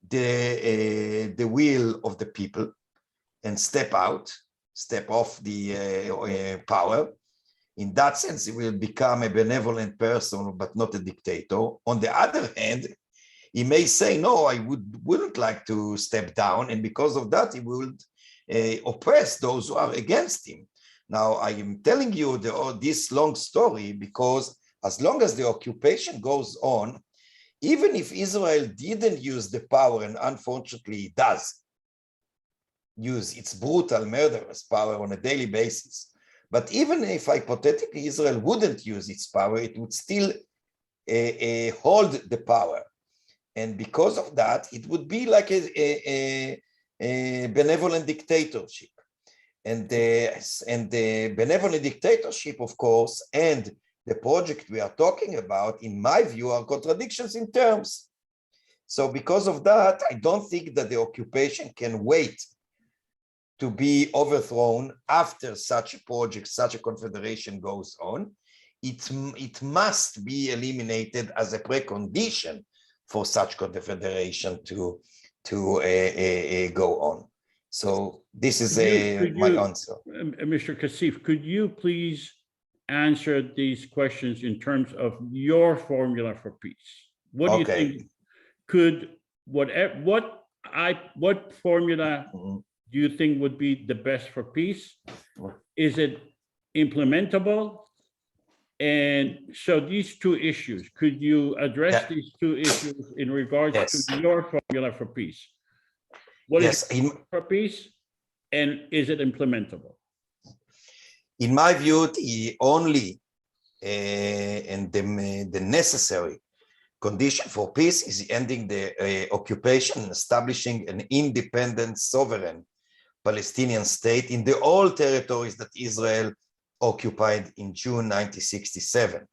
the will of the people and step off the power. In that sense, he will become a benevolent person, but not a dictator. On the other hand, he may say, no, I wouldn't like to step down. And because of that, he would oppress those who are against him. Now, I am telling you this long story because as long as the occupation goes on, even if Israel didn't use the power, and unfortunately it does use its brutal, murderous power on a daily basis, but even if hypothetically Israel wouldn't use its power, it would still hold the power. And because of that, it would be like a benevolent dictatorship. And the benevolent dictatorship, of course, and the project we are talking about, in my view, are contradictions in terms. So because of that, I don't think that the occupation can wait to be overthrown after such a project, such a confederation goes on. It must be eliminated as a precondition for such confederation to go on. So this is my answer. Mr. CASSIF, could you please answer these questions in terms of your formula for peace? What do you think could, what formula do you think would be the best for peace? Is it implementable? And so these two issues, could you address these two issues in regards to your formula for peace? What is for peace, and is it implementable? In my view, the only and the necessary condition for peace is ending the occupation and establishing an independent, sovereign Palestinian state in the all territories that Israel occupied in June 1967.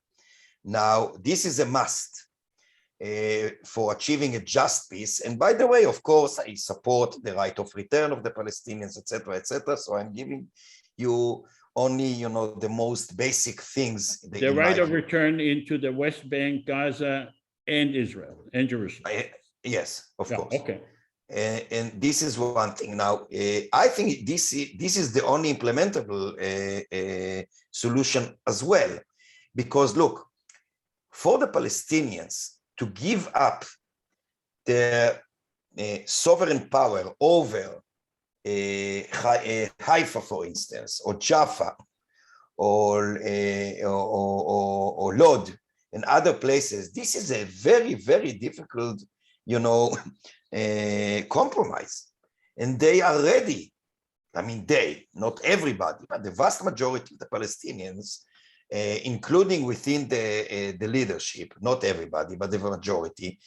Now, this is a must for achieving a just peace. And by the way, of course, I support the right of return of the Palestinians, etc., etc. So I'm giving you only, you know, the most basic things. The right of return into the West Bank, Gaza, and Israel, and Jerusalem. Yes, of course. Okay. And this is one thing. Now, I think this is the only implementable solution as well, because look, for the Palestinians to give up their sovereign power over Haifa, for instance, or Jaffa, or Lod, and other places, this is a very, very difficult, you know, compromise. And they are ready. I mean, they, not everybody, but the vast majority of the Palestinians, including within the leadership, not everybody, but the majority,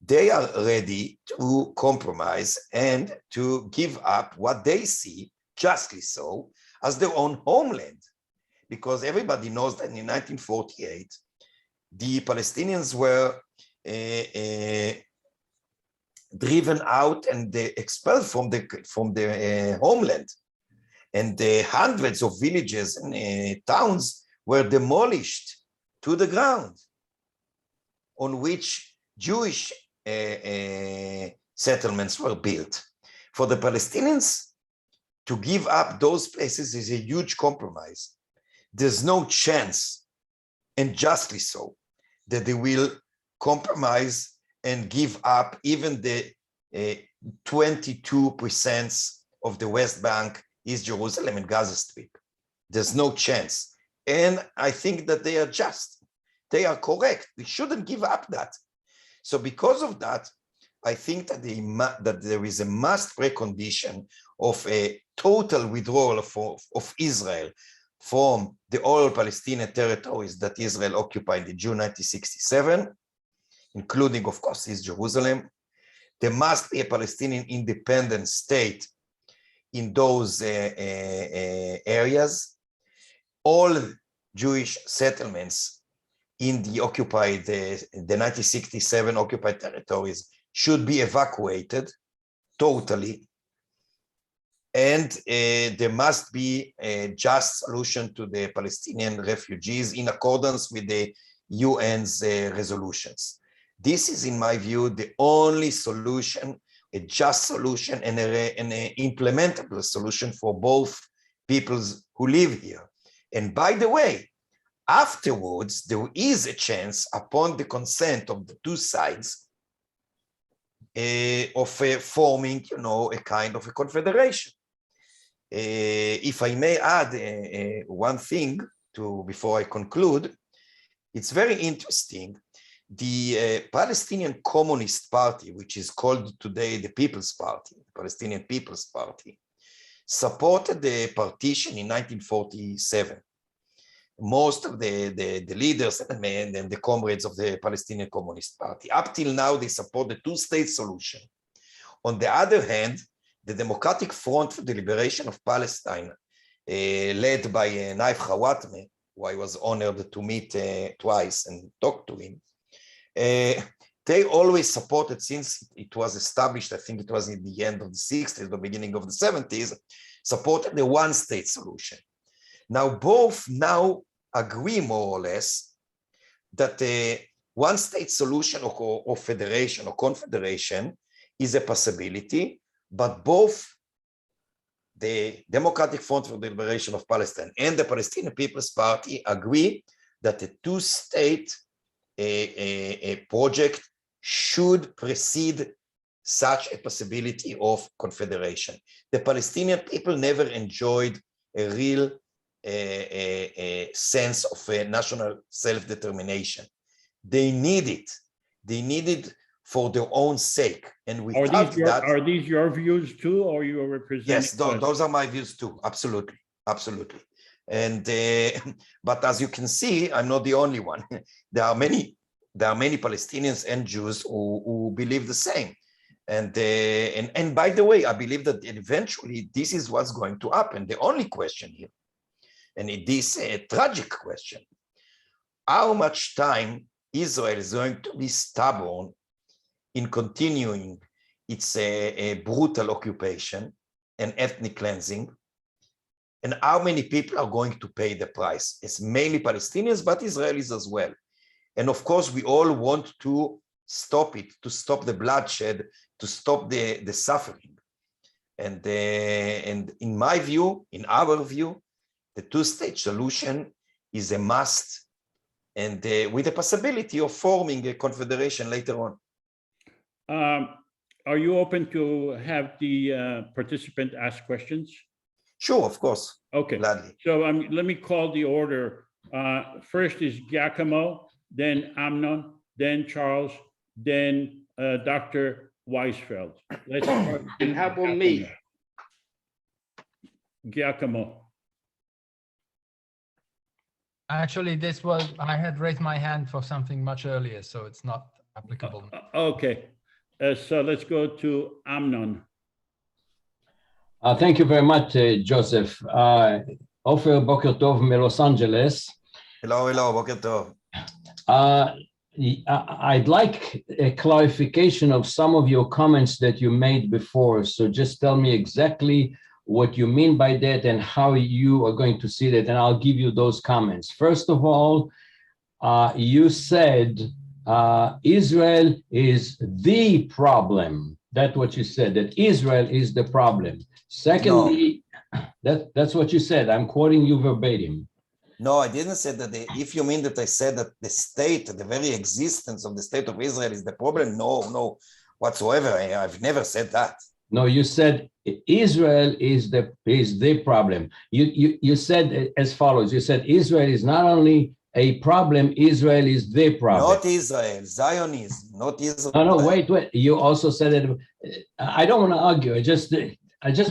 they are ready to compromise and to give up what they see, justly so, as their own homeland. Because everybody knows that in 1948, the Palestinians were driven out and expelled from the homeland. And the hundreds of villages and towns were demolished to the ground, on which Jewish settlements were built. For the Palestinians, to give up those places is a huge compromise. There's no chance, and justly so, that they will compromise and give up even the 22% of the West Bank, East Jerusalem, and Gaza Strip. There's no chance. And I think that they are just. They are correct. They shouldn't give up that. So because of that, I think that, that there is a must precondition of a total withdrawal of Israel from the all Palestinian territories that Israel occupied in June 1967, including, of course, East Jerusalem. There must be a Palestinian independent state in those areas. All Jewish settlements in the occupied, the 1967 occupied territories should be evacuated totally. And there must be a just solution to the Palestinian refugees in accordance with the UN's resolutions. This is, in my view, the only solution, a just solution and an implementable solution for both peoples who live here. And by the way, afterwards, there is a chance, upon the consent of the two sides, of forming, you know, a kind of a confederation. If I may add one thing before I conclude, it's very interesting the Palestinian Communist Party, which is called today the People's Party, the Palestinian People's Party, supported the partition in 1947. Most of the leaders and the comrades of the Palestinian Communist Party, up till now, they support the two-state solution. On the other hand, the Democratic Front for the Liberation of Palestine, led by Naif Khawatme, who I was honored to meet twice and talk to him, they always supported, since it was established, I think it was in the end of the 60s, the beginning of the 70s, supported the one-state solution. Now, both now agree more or less that the one-state solution or federation or confederation is a possibility, but both the Democratic Front for the Liberation of Palestine and the Palestinian People's Party agree that the two-state project should precede such a possibility of confederation. The Palestinian people never enjoyed a real sense of a national self-determination. They need it. They need it for their own sake. And without that, are these your views too, or you are representing? Yes, those are my views too. Absolutely, absolutely. And but as you can see, I'm not the only one. There are many Palestinians and Jews who believe the same. And by the way, I believe that eventually this is what's going to happen. The only question here, and it is a tragic question, how much time Israel is going to be stubborn in continuing its a brutal occupation and ethnic cleansing, and how many people are going to pay the price. It's mainly Palestinians, but Israelis as well. And of course, we all want to stop it, to stop the bloodshed, to stop the suffering. And in my view, in our view, the two-state solution is a must, and with the possibility of forming a confederation later on. Are you open to have the participant ask questions? Sure, of course. Okay. Gladly. So let me call the order. First is Giacomo, then Amnon, then Charles, then Dr. Weisfeld. Let's start. And how about me? Giacomo. Actually, I had raised my hand for something much earlier, so it's not applicable. Okay. So let's go to Amnon. Thank you very much, Joseph. Ofer, Boker Tov, Los Angeles. Hello, Boker Tov. I'd like a clarification of some of your comments that you made before. So just tell me exactly what you mean by that and how you are going to see that, and I'll give you those comments. First of all, you said Israel is the problem. That's what you said, that Israel is the problem. Secondly, that's what you said. I'm quoting you verbatim. No, I didn't say that. If you mean that I said that the state, the very existence of the state of Israel is the problem, no, whatsoever. I've never said that. No, you said Israel is the problem. You said as follows. You said Israel is not only a problem, Israel is the problem. Not Israel, Zionism, not Israel. No, wait. You also said it. I don't want to argue. I just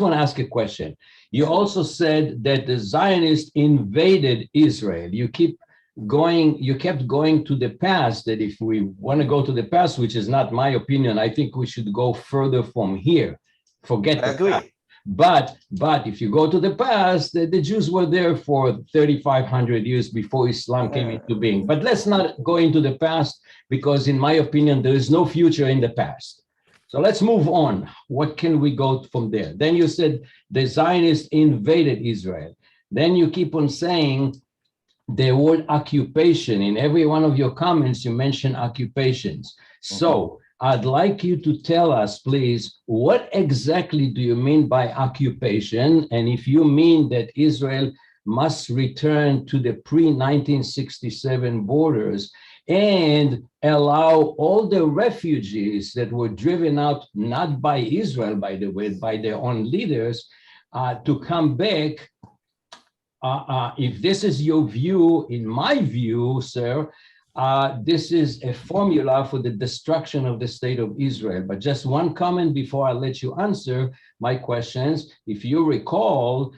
want to ask a question. You also said that the Zionists invaded Israel. You kept going to the past, that if we want to go to the past, which is not my opinion, I think we should go further from here. Forget I agree. Past. But if you go to the past, the Jews were there for 3,500 years before Islam came into being. But let's not go into the past, because in my opinion, there is no future in the past. So let's move on. What can we go from there? Then you said the Zionists invaded Israel. Then you keep on saying the word occupation. In every one of your comments, you mention occupations. So I'd like you to tell us, please, what exactly do you mean by occupation? And if you mean that Israel must return to the pre-1967 borders and allow all the refugees that were driven out, not by Israel, by the way, by their own leaders, to come back. If this is your view, in my view, sir, this is a formula for the destruction of the state of Israel. But just one comment before I let you answer my questions. If you recall,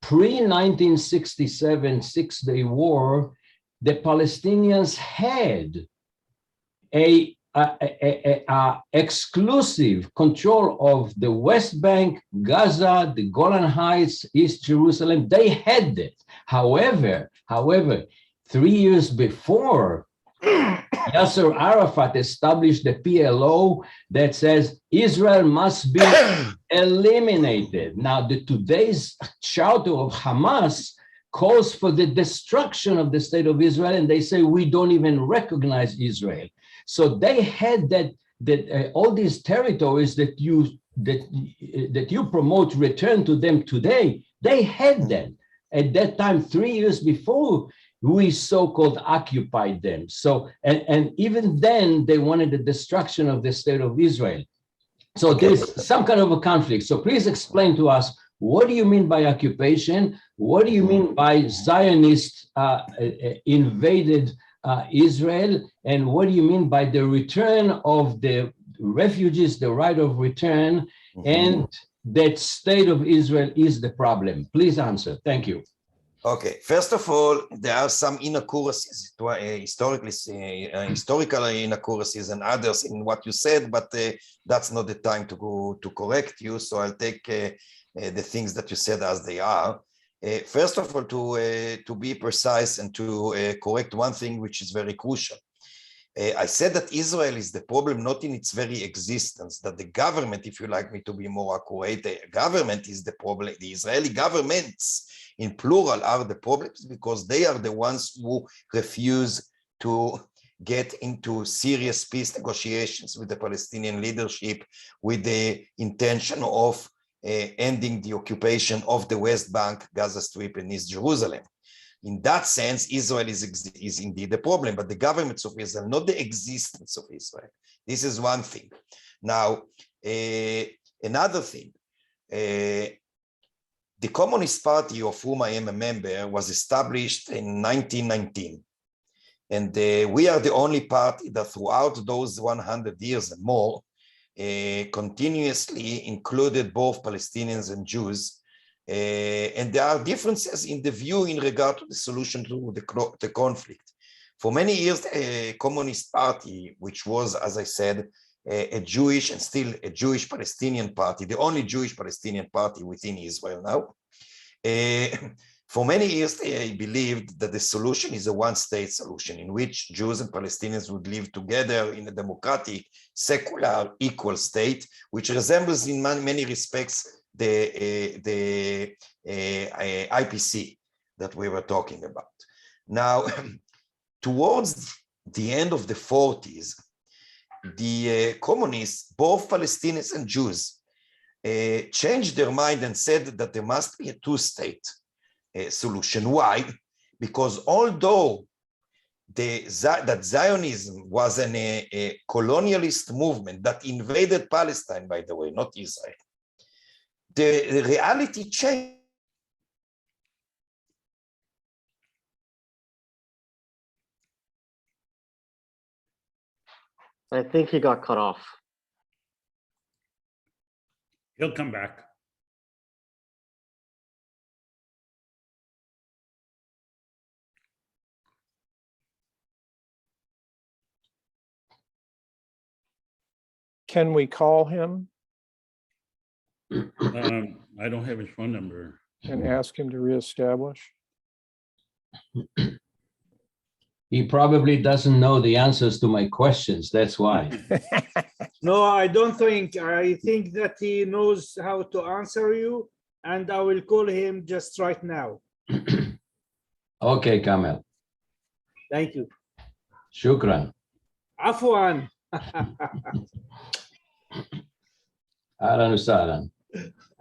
pre-1967 Six-Day War, the Palestinians had a exclusive control of the West Bank, Gaza, the Golan Heights, East Jerusalem. They had it. However, 3 years before, Yasser Arafat established the PLO that says Israel must be eliminated. Now, today's charter of Hamas calls for the destruction of the state of Israel, and they say we don't even recognize Israel. So they had that all these territories that you promote return to them today. They had them at that time 3 years before we so-called occupied them. So and even then they wanted the destruction of the state of Israel. So there's some kind of a conflict. So please explain to us, what do you mean by occupation? What do you mean by Zionist invaded Israel? And what do you mean by the return of the refugees, the right of return, and that state of Israel is the problem? Please answer. Thank you. Okay, first of all, there are some inaccuracies, historical inaccuracies and others in what you said, but that's not the time to correct you. So I'll take the things that you said as they are. First of all, to be precise and to correct one thing which is very crucial. I said that Israel is the problem not in its very existence, that the government, if you like me to be more accurate, the government is the problem. The Israeli governments in plural are the problems because they are the ones who refuse to get into serious peace negotiations with the Palestinian leadership with the intention of ending the occupation of the West Bank, Gaza Strip, and East Jerusalem. In that sense, Israel is indeed the problem, but the governments of Israel, not the existence of Israel. This is one thing. Now, another thing, the Communist Party, of whom I am a member, was established in 1919. And we are the only party that throughout those 100 years and more continuously included both Palestinians and Jews. And there are differences in the view in regard to the solution to the conflict. For many years, the Communist Party, which was, as I said, a Jewish and still a Jewish Palestinian party, the only Jewish Palestinian party within Israel now. For many years, they believed that the solution is a one-state solution in which Jews and Palestinians would live together in a democratic, secular, equal state, which resembles in many respects the IPC that we were talking about. Now, towards the end of the 40s, the communists, both Palestinians and Jews, changed their mind and said that there must be a two-state solution. Why? Because although that Zionism was a colonialist movement that invaded Palestine, by the way, not Israel, the reality changed. I think he got cut off. He'll come back. Can we call him I don't have his phone number. and ask him to reestablish? He probably doesn't know the answers to my questions. That's why. No, I don't think. I think that he knows how to answer you, and I will call him just right now. Okay, Kamel. Thank you. Shukran. Afwan. Ahlan wa sahlan.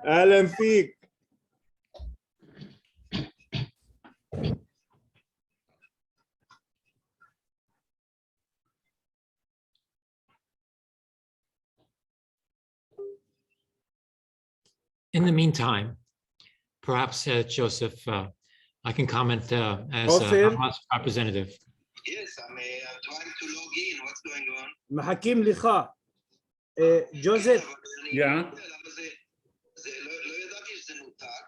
Ahlan fik. In the meantime, perhaps Joseph, I can comment as OFER? Hamas representative. Yes, I'm trying to log in. What's going on? מחכים לך. ג'וזף. Yeah. לא ידעתי שזה נותק.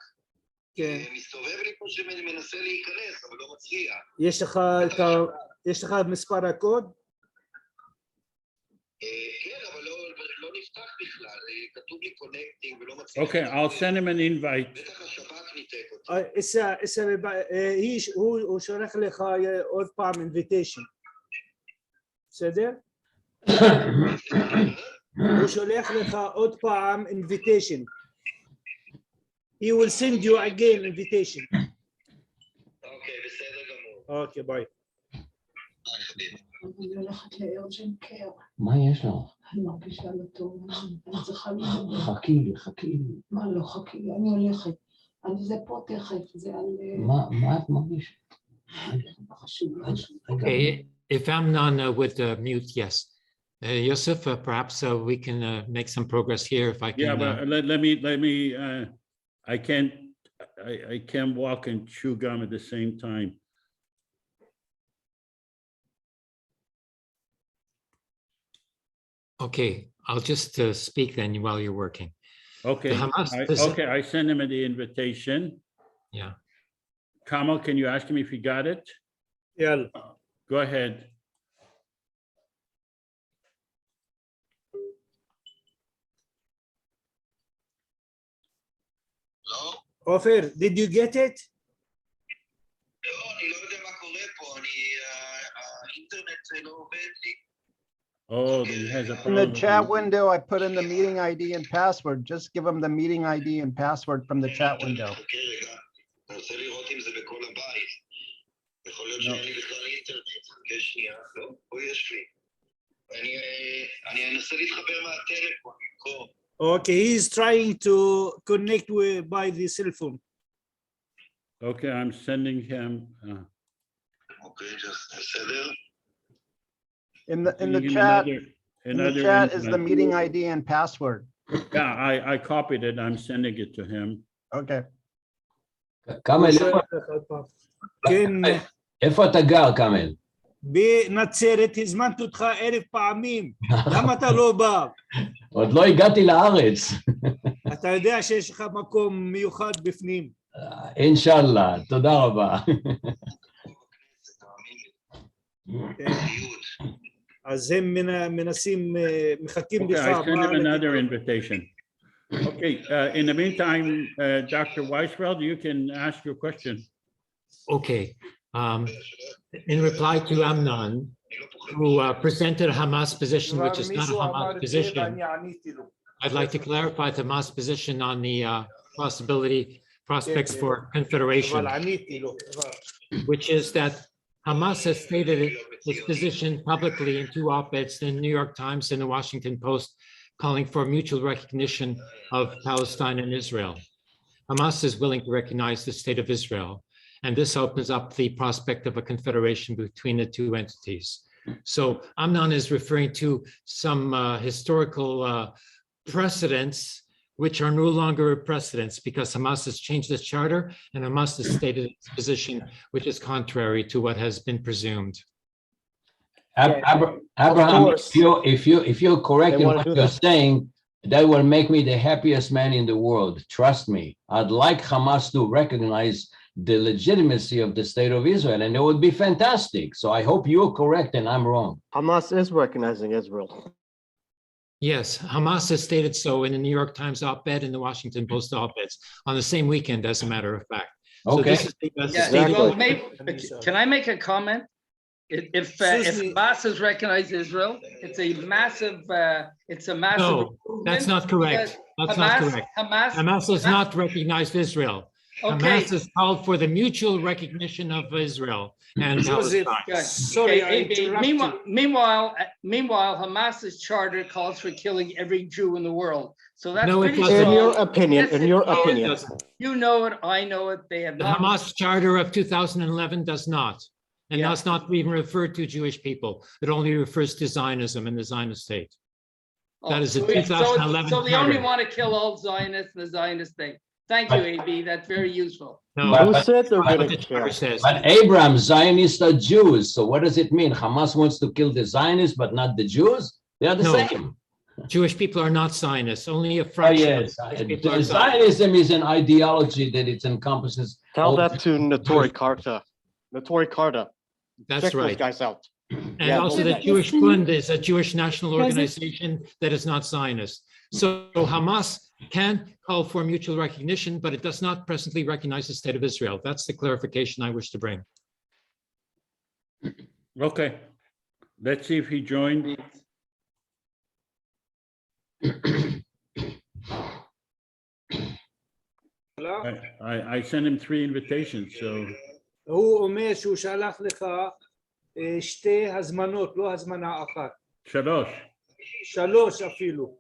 כן. מסתובב לי פה שמנסה להיכנס, אבל לא מצליח. יש לך מספר הקוד? כן, אבל לא נפתח בכלל. כתוב לי קונקטינג ולא מצליח. Okay, I'll send him an invite. בטח השב"כ ניתק אותי. הוא שולח לך עוד פעם invitation. בסדר? הוא שולח לך עוד פעם invitation. He will send you again invitation. אוקיי, בסדר גמור. אוקיי, ביי. אני הולכת לארג'נט קר. מה יש לך? אני מרגישה לא טוב, אני צריכה לדבר. חכי לי. מה לא חכי לי? אני הולכת. זה פה תכף, זה על... מה את מרגישה? Okay, if Amnon would mute, yes. Yosef, perhaps we can make some progress here if I can. Yeah, but let me, I can't walk and chew gum at the same time. Okay, I'll just speak then while you're working. Okay, I send him the invitation. Yeah. Kamal, can you ask him if he got it? Yeah. Go ahead. Ofer, did you get it? לא, אני לא יודע מה קורה פה. האינטרנט לא עובד לי. Oh, he has a In problem. the chat window, I put in the meeting ID and password. Just give them the meeting ID and password from the chat window. אני רוצה לראות אם זה בכל הבית. יכול להיות שאין לי בכלל אינטרנט. חכה שנייה. לא, פה יש לי. אני אנסה להתחבר מהטלפון במקום. Okay, he's trying to connect by the cell phone. Okay, I'm sending him. Okay, just בסדר. In the Sending him chat, another is the invite. meeting ID and password. Yeah, I copied it. I'm sending it to him. Okay. כמאל, איפה אתה גר, כמאל? בנצרת, הזמנתי אותך 1000 פעמים. למה אתה לא בא? עוד לא הגעתי לארץ. אתה יודע שיש לך מקום מיוחד בפנים. אינשאללה, תודה רבה. אז הם מנסים, מחכים Okay, לך. I send him another invitation. Okay, in the meantime, Dr. Weisfeld, you can ask your question. Okay. In reply to Amnon, who presented a Hamas position, which is not a Hamas position, I'd like to clarify the Hamas position on the prospects for Confederation, which is that Hamas has stated its position publicly in 2 op-eds in the New York Times and the Washington Post, calling for mutual recognition of Palestine and Israel. Hamas is willing to recognize the state of Israel, and this opens up the prospect of a confederation between the 2 entities. So Amnon is referring to some historical precedents, which are no longer precedents because Hamas has changed its charter and Hamas has stated its position, which is contrary to what has been presumed. Abraham, if you're correct in what you're saying, that will make me the happiest man in the world. Trust me. I'd like Hamas to recognize the legitimacy of the state of Israel, and it would be fantastic. So I hope you're correct and I'm wrong. Hamas is recognizing Israel. Yes, Hamas has stated so in the New York Times op-ed and the Washington Post op-eds on the same weekend, as a matter of fact. So Okay. this is Well, can I make a comment? If Hamas has recognized Israel, it's a massive. No, that's not correct. That's not correct. Hamas has not recognized Israel. Okay. Hamas has called for the mutual recognition of Israel and Palestine. Sorry, I Okay, interrupted. meanwhile, Hamas's charter calls for killing every Jew in the world. So that's No, it pretty doesn't. strong. In your opinion, Yes, in your it opinion. does. You know it, I know it, they have The not. Hamas Charter of 2011 does not, and Yeah. does not even refer to Jewish people. It only refers to Zionism and the Zionist state. That is a 2011 So they only charter. want to kill all Zionists and the Zionist thing. Thank you, AB. That's very useful. No, Who but- said they're but gonna the kill? chart says- But Abraham, Zionists are Jews. So what does it mean? Hamas wants to kill the Zionists, but not the Jews? They are the No. same. Jewish people are not Zionists. Only a Oh, fraction. yes. of Jewish people are Zionists. Zionism is an ideology that it encompasses. Tell all that to Notori Karta. Notori Karta. That's Check those right. guys out. And Yeah, also those the guys. Jewish Fund is a Jewish national organization that is not Zionist. So Hamas can call for mutual recognition, but it does not presently recognize the state of Israel. That's the clarification I wish to bring. Okay. Let's see if he joined. I sent him 3 invitations, so הוא אומר שהוא שלח לך שתי הזמנות, לא הזמנה אחת. 3. 3 אפילו.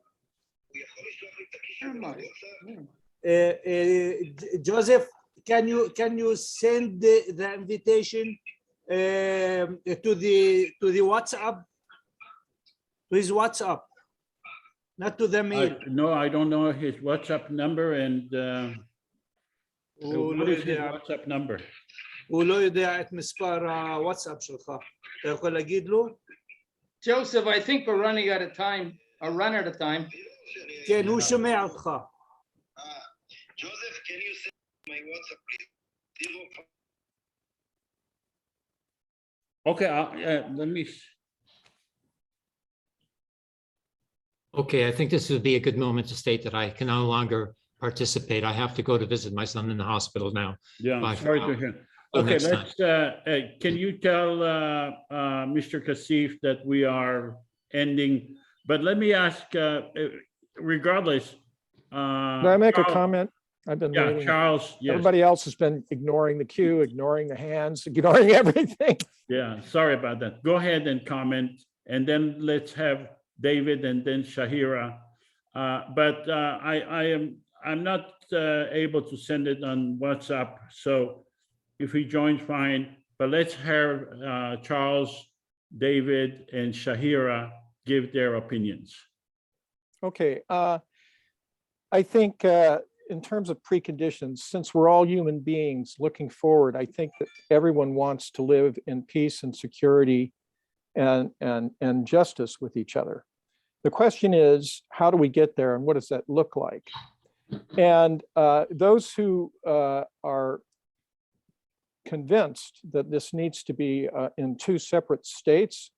Joseph, can you send the invitation to the WhatsApp, to his WhatsApp, not to the mail? No, I don't know his WhatsApp number, and what is his WhatsApp number? הוא לא יודע את מספר הוואטסאפ שלך. אתה יכול להגיד לו? Joseph, I think we're running out of time, or run out of time. כן, הוא שומע אותך. Joseph, can you send my WhatsApp, please? Okay, let me. Okay, I think this would be a good moment to state that I can no longer participate. I have to go to visit my son in the hospital now. Yeah, Bye I'm for sorry now. to hear. Till Okay, next time. let's, can you tell Mr. CASSIF that we are ending? But let me ask, regardless. Can I make a comment? I've been Yeah, waiting. Charles, yes. Everybody else has been ignoring the queue, ignoring the hands, ignoring everything. Yeah, sorry about that. Go ahead and comment, and then let's have David and then Shahira. But I'm not able to send it on WhatsApp, so if he joins, fine. But let's have Charles, David, and Shahira give their opinions. Okay, I think in terms of preconditions, since we're all human beings looking forward, I think that everyone wants to live in peace and security and justice with each other. The question is, how do we get there and what does that look like? And those who are convinced that this needs to be in 2 separate states,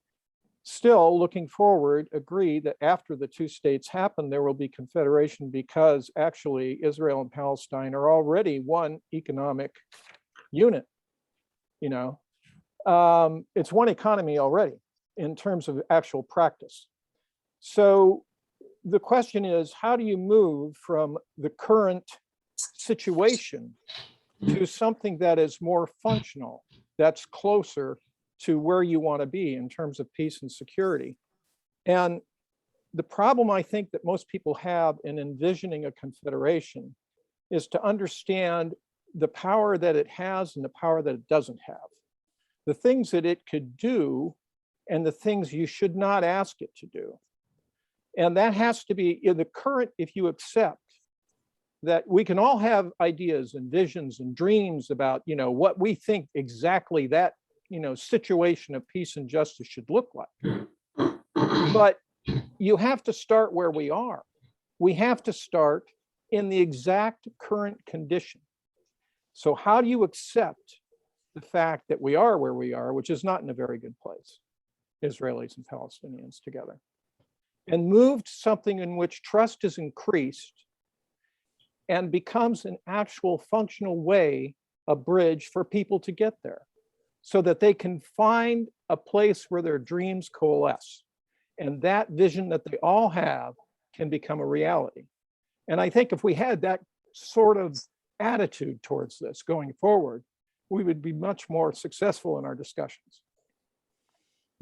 still looking forward, agree that after the 2 states happen, there will be confederation because actually Israel and Palestine are already one economic unit. You know, it's one economy already in terms of actual practice. So the question is, how do you move from the current situation to something that is more functional, that's closer to where you want to be in terms of peace and security? And the problem I think that most people have in envisioning a confederation is to understand the power that it has and the power that it doesn't have, the things that it could do and the things you should not ask it to do. And that has to be in the current, if you accept that we can all have ideas and visions and dreams about, you know, what we think exactly that, you know, situation of peace and justice should look like. But you have to start where we are. We have to start in the exact current condition. So how do you accept the fact that we are where we are, which is not in a very good place, Israelis and Palestinians together, and move to something in which trust is increased and becomes an actual functional way, a bridge for people to get there so that they can find a place where their dreams coalesce. And that vision that they all have can become a reality. And I think if we had that sort of attitude towards this going forward, we would be much more successful in our discussions.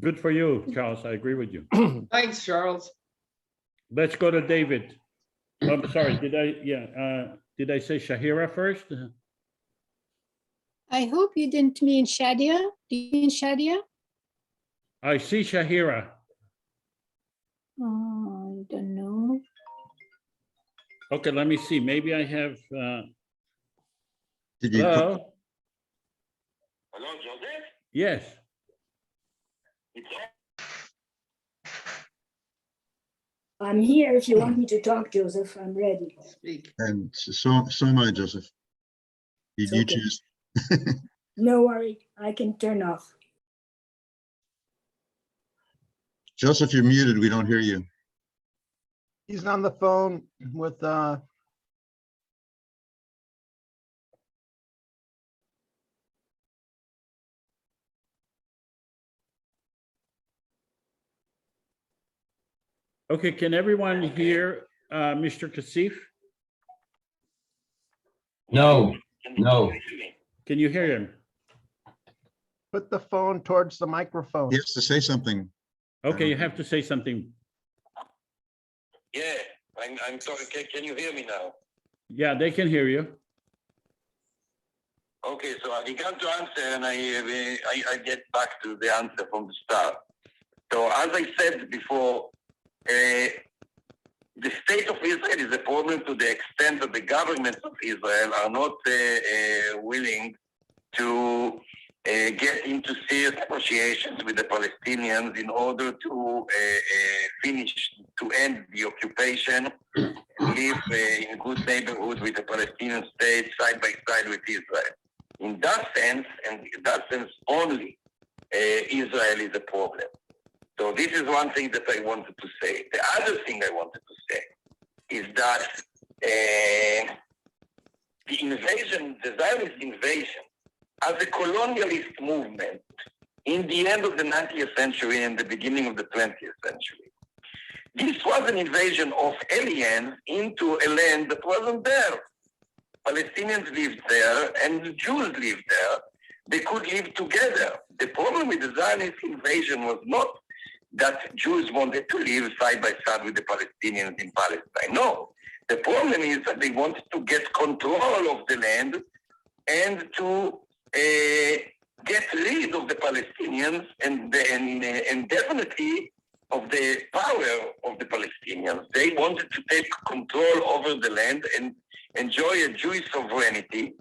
Good for you, Charles. I agree with you. Thanks, Charles. Let's go to David. I'm sorry, did I say Shahira first? I hope you didn't mean Shadia. Do you mean Shadia? I see Shahira. Oh, I don't know. Okay, let me see. Maybe I have Did you? Hello? Hello, Joseph? Yes. I'm here if you want me to talk, Joseph. I'm ready. Speak. And so am I, Joseph. You It's okay. choose. No worry, I can turn off. Joseph, you're muted. We don't hear you. He's on the phone with, Okay, can everyone hear Mr. CASSIF? No, no. Can you hear him? put the phone towards the microphone. He has to say something. Okay, you have to say something. Yeah, I'm sorry. Can you hear me now? Yeah, they can hear you. Okay, so I began to answer, and I get back to the answer from the start. So as I said before, the state of Israel is a problem to the extent that the governments of Israel are not willing to get into serious negotiations with the Palestinians in order to end the occupation and live in good neighborhood with the Palestinian state side by side with Israel. In that sense, and in that sense only, Israel is a problem. So this is one thing that I wanted to say. The other thing I wanted to say is that the invasion, the Zionist invasion, as a colonialist movement in the end of the 19th century and the beginning of the 20th century, this was an invasion of aliens into a land that wasn't there. Palestinians lived there and the Jews lived there. They could live together. The problem with the Zionist invasion was not that Jews wanted to live side by side with the Palestinians in Palestine. No, the problem is that they wanted to get control of the land and to get rid of the Palestinians and definitely of the power of the Palestinians. They wanted to take control over the land and enjoy a Jewish sovereignty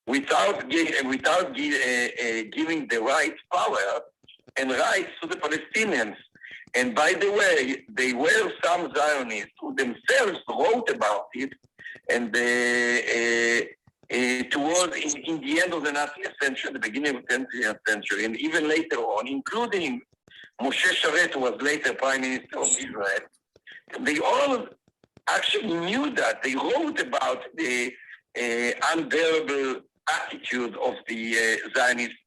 without giving the right power and rights to the Palestinians. And by the way, there were some Zionists who themselves wrote about it, and towards in the end of the 19th century, the beginning of the 20th century, and even later on, including Moshe Sharet, who was later Prime Minister of Israel, they all actually knew that. They wrote about the unbearable attitude of the Zionists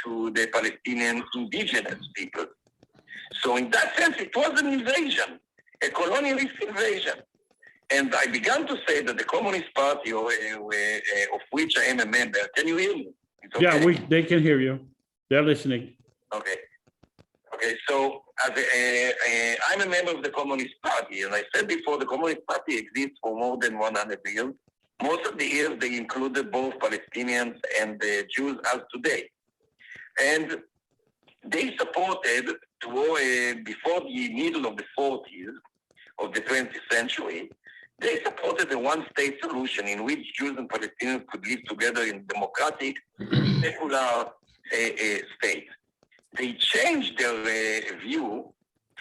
to the Palestinian indigenous people. So in that sense, it was an invasion, a colonialist invasion. And I began to say that the Communist Party, of which I am a member, can you hear me? Okay. Yeah, they can hear you. They're listening. Okay. Okay, so I'm a member of the Communist Party, and I said before, the Communist Party exists for more than 100 years. Most of the years, they included both Palestinians and Jews as today. And they supported, before the middle of the 40s of the 20th century, they supported a one-state solution in which Jews and Palestinians could live together in democratic, secular state. They changed their view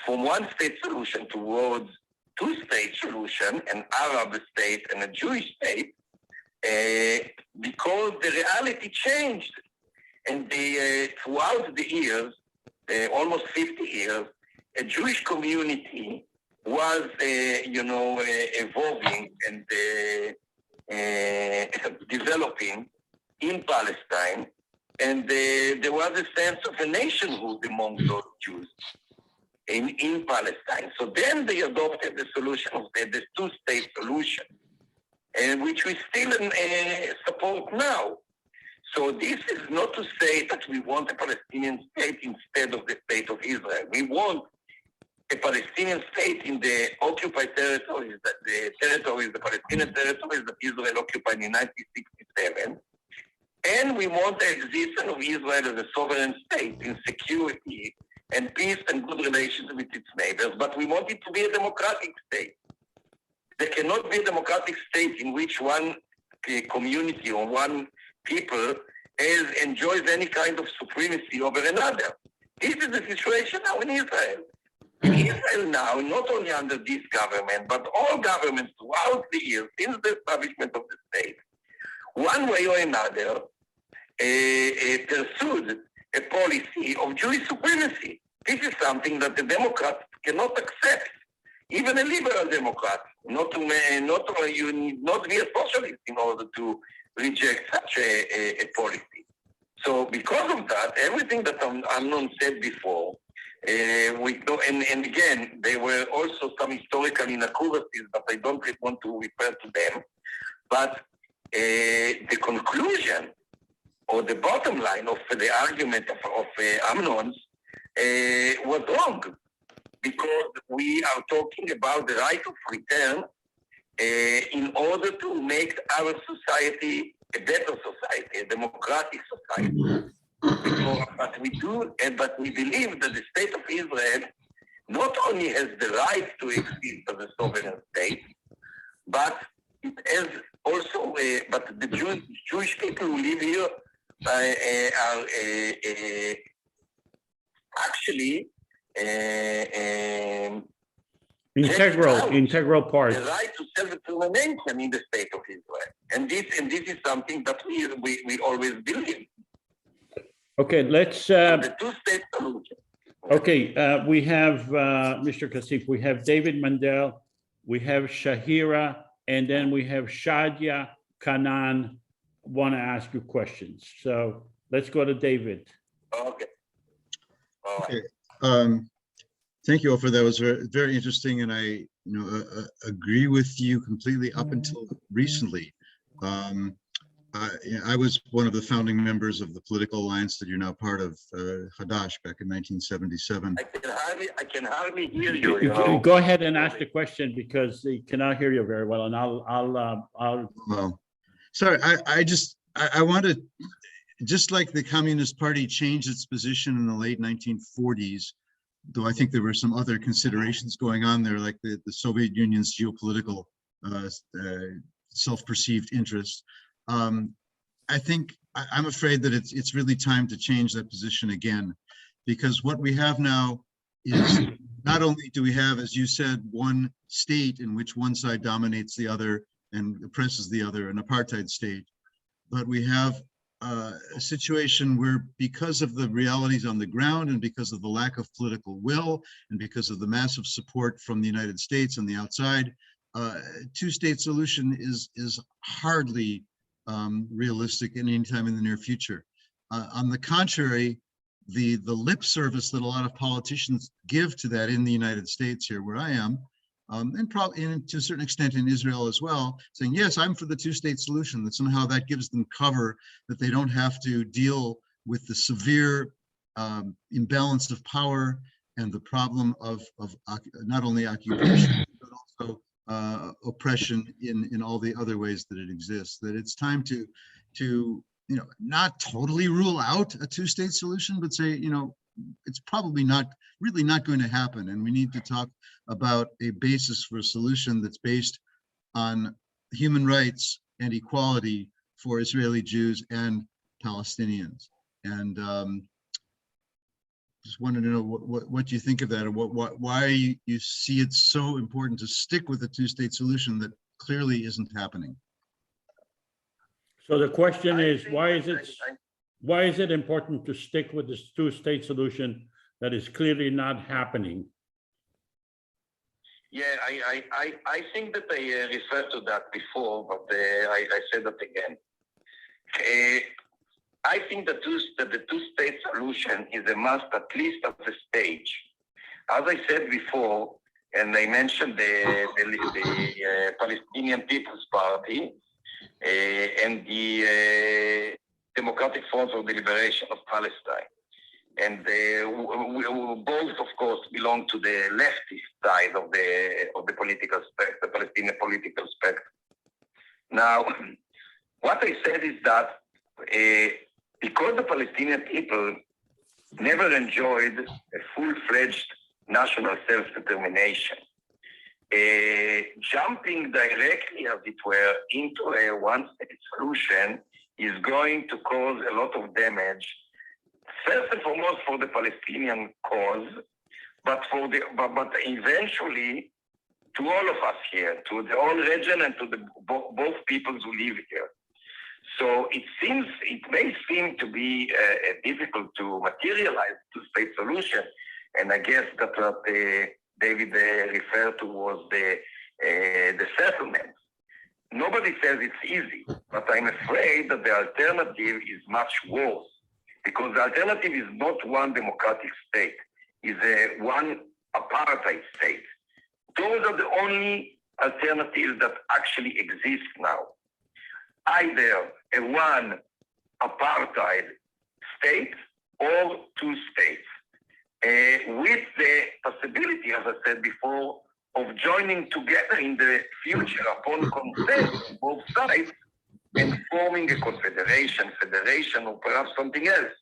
from one-state solution towards two-state solution, an Arab state and a Jewish state, because the reality changed. And throughout the years, almost 50 years, a Jewish community was, evolving and developing in Palestine. And there was a sense of a nationhood among those Jews in Palestine. So then they adopted the solution of the two-state solution, and which we still support now. So this is not to say that we want a Palestinian state instead of the state of Israel. We want a Palestinian state in the occupied territories, the Palestinian territories that Israel occupied in 1967. And we want the existence of Israel as a sovereign state in security and peace and good relations with its neighbors, but we want it to be a democratic state. There cannot be a democratic state in which one community or one people as enjoys any kind of supremacy over another. This is the situation now in Israel. In Israel now, not only under this government, but all governments throughout the years, since the establishment of the state, one way or another, pursued a policy of Jewish supremacy. This is something that the Democrats cannot accept. Even a liberal Democrat, you need not be a socialist in order to reject such a policy. So because of that, everything that Amnon said before, and again, there were also some historical inaccuracies, but I don't want to refer to them. But the conclusion or the bottom line of the argument of Amnon's was wrong, because we are talking about the right of return in order to make our society a better society, a democratic society. But we believe that the state of Israel not only has the right to exist as a sovereign state, but it has also, but the Jewish people who live here are actually integral part. The right to self-determination in the state of Israel, and this is something that we always believe. Okay, let's. The two-state solution. Okay, we have Mr. CASSIF. We have David Mandel. We have Shahira, and then we have Shadia Kanan. Want to ask you questions? So let's go to David. Okay. All right. Okay. Thank you, Ofer. That was very, very interesting, and I, agree with you completely. Up until recently, I was one of the founding members of the political alliance that you're now part of, Hadash, back in 1977. I can hardly hear you. Go ahead and ask the question, because they cannot hear you very well, and I'll. Well, sorry, I want to, just like the Communist Party changed its position in the late 1940s, though I think there were some other considerations going on there, like the Soviet Union's geopolitical self-perceived interest. I think I'm afraid that it's really time to change that position again, because what we have now is not only do we have, as you said, one state in which one side dominates the other and oppresses the other, an apartheid state, but we have a situation where, because of the realities on the ground and because of the lack of political will and because of the massive support from the United States and the outside, two-state solution is hardly realistic in any time in the near future. On the contrary, the lip service that a lot of politicians give to that in the United States, here where I am, and probably to a certain extent in Israel as well, saying, yes, I'm for the two-state solution, that somehow that gives them cover, that they don't have to deal with the severe imbalance of power and the problem of not only occupation, but also oppression in all the other ways that it exists. That it's time to not totally rule out a two-state solution, but say, it's probably really not going to happen, and we need to talk about a basis for a solution that's based on human rights and equality for Israeli Jews and Palestinians. And just wanted to know what you think of that, and why you see it so important to stick with the two-state solution that clearly isn't happening. So the question is, why is it important to stick with this two-state solution that is clearly not happening? Yeah, I think that I referred to that before, but I said that again. I think that the two-state solution is a must, at least at the stage. As I said before, and I mentioned the Palestinian People's Party and the Democratic Front for the Liberation of Palestine. And we both, of course, belong to the leftist side of the political spectrum, the Palestinian political spectrum. Now, what I said is that because the Palestinian people never enjoyed a full-fledged national self-determination, jumping directly, as it were, into a one-state solution is going to cause a lot of damage, first and foremost for the Palestinian cause, but eventually to all of us here, to the whole region and to the both peoples who live here. So it may seem to be difficult to materialize two-state solution, and I guess that what David referred to was the settlement. Nobody says it's easy, but I'm afraid that the alternative is much worse, because the alternative is not one democratic state, it's one apartheid state. Those are the only alternatives that actually exist now. Either a one apartheid state or two states, with the possibility, as I said before, of joining together in the future upon consent on both sides and forming a confederation, federation, or perhaps something else.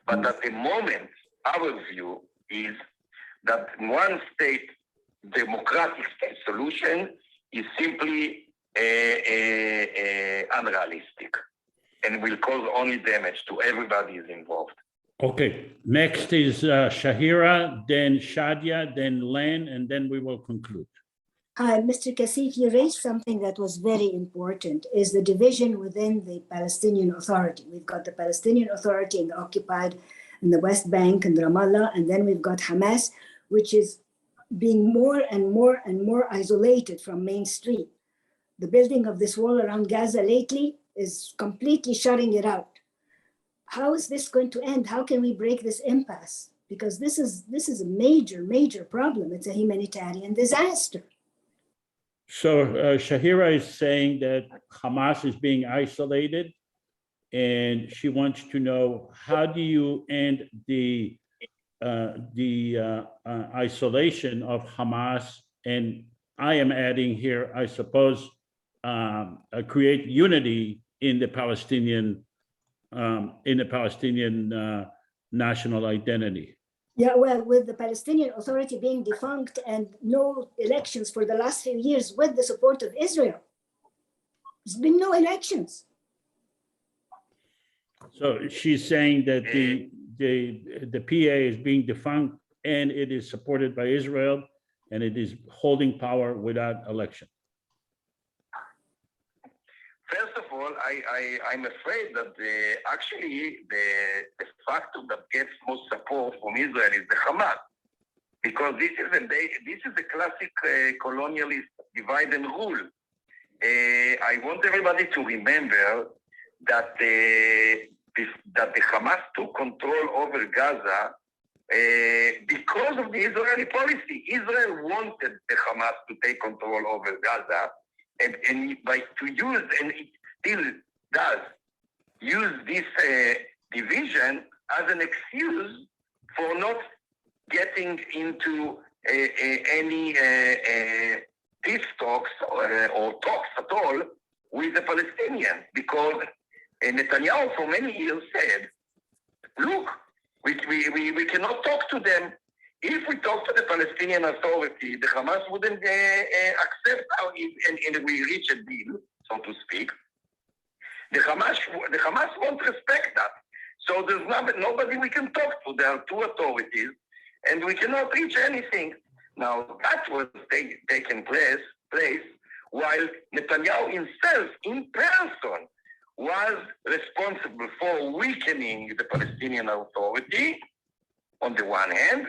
But at the moment, our view is that one state, democratic state solution is simply unrealistic and will cause only damage to everybody involved. Okay, next is Shahira, then Shadia, then Len, and then we will conclude. Hi, Mr. CASSIF, you raised something that was very important, is the division within the Palestinian Authority. We've got the Palestinian Authority in the occupied in the West Bank and Ramallah, and then we've got Hamas, which is being more and more and more isolated from mainstream. The building of this wall around Gaza lately is completely shutting it out. How is this going to end? How can we break this impasse? Because this is a major, major problem. It's a humanitarian disaster. So Shahira is saying that Hamas is being isolated, and she wants to know, how do you end the isolation of Hamas? And I am adding here, I suppose, create unity in the Palestinian national identity. Yeah, well, with the Palestinian Authority being defunct and no elections for the last few years with the support of Israel, there's been no elections. So she's saying that the PA is being defunct and it is supported by Israel and it is holding power without election. First of all, I'm afraid that actually the factor that gets most support from Israel is the Hamas, because this is a classic colonialist divide and rule. I want everybody to remember that the Hamas took control over Gaza because of the Israeli policy. Israel wanted the Hamas to take control over Gaza, and it still does use this division as an excuse for not getting into any peace talks or talks at all with the Palestinians, because Netanyahu for many years said, look, we cannot talk to them. If we talk to the Palestinian Authority, the Hamas wouldn't accept and we reach a deal, so to speak. The Hamas won't respect that. So there's nobody we can talk to. There are two authorities, and we cannot reach anything. Now, that was taking place while Netanyahu himself, in person, was responsible for weakening the Palestinian Authority, on the one hand,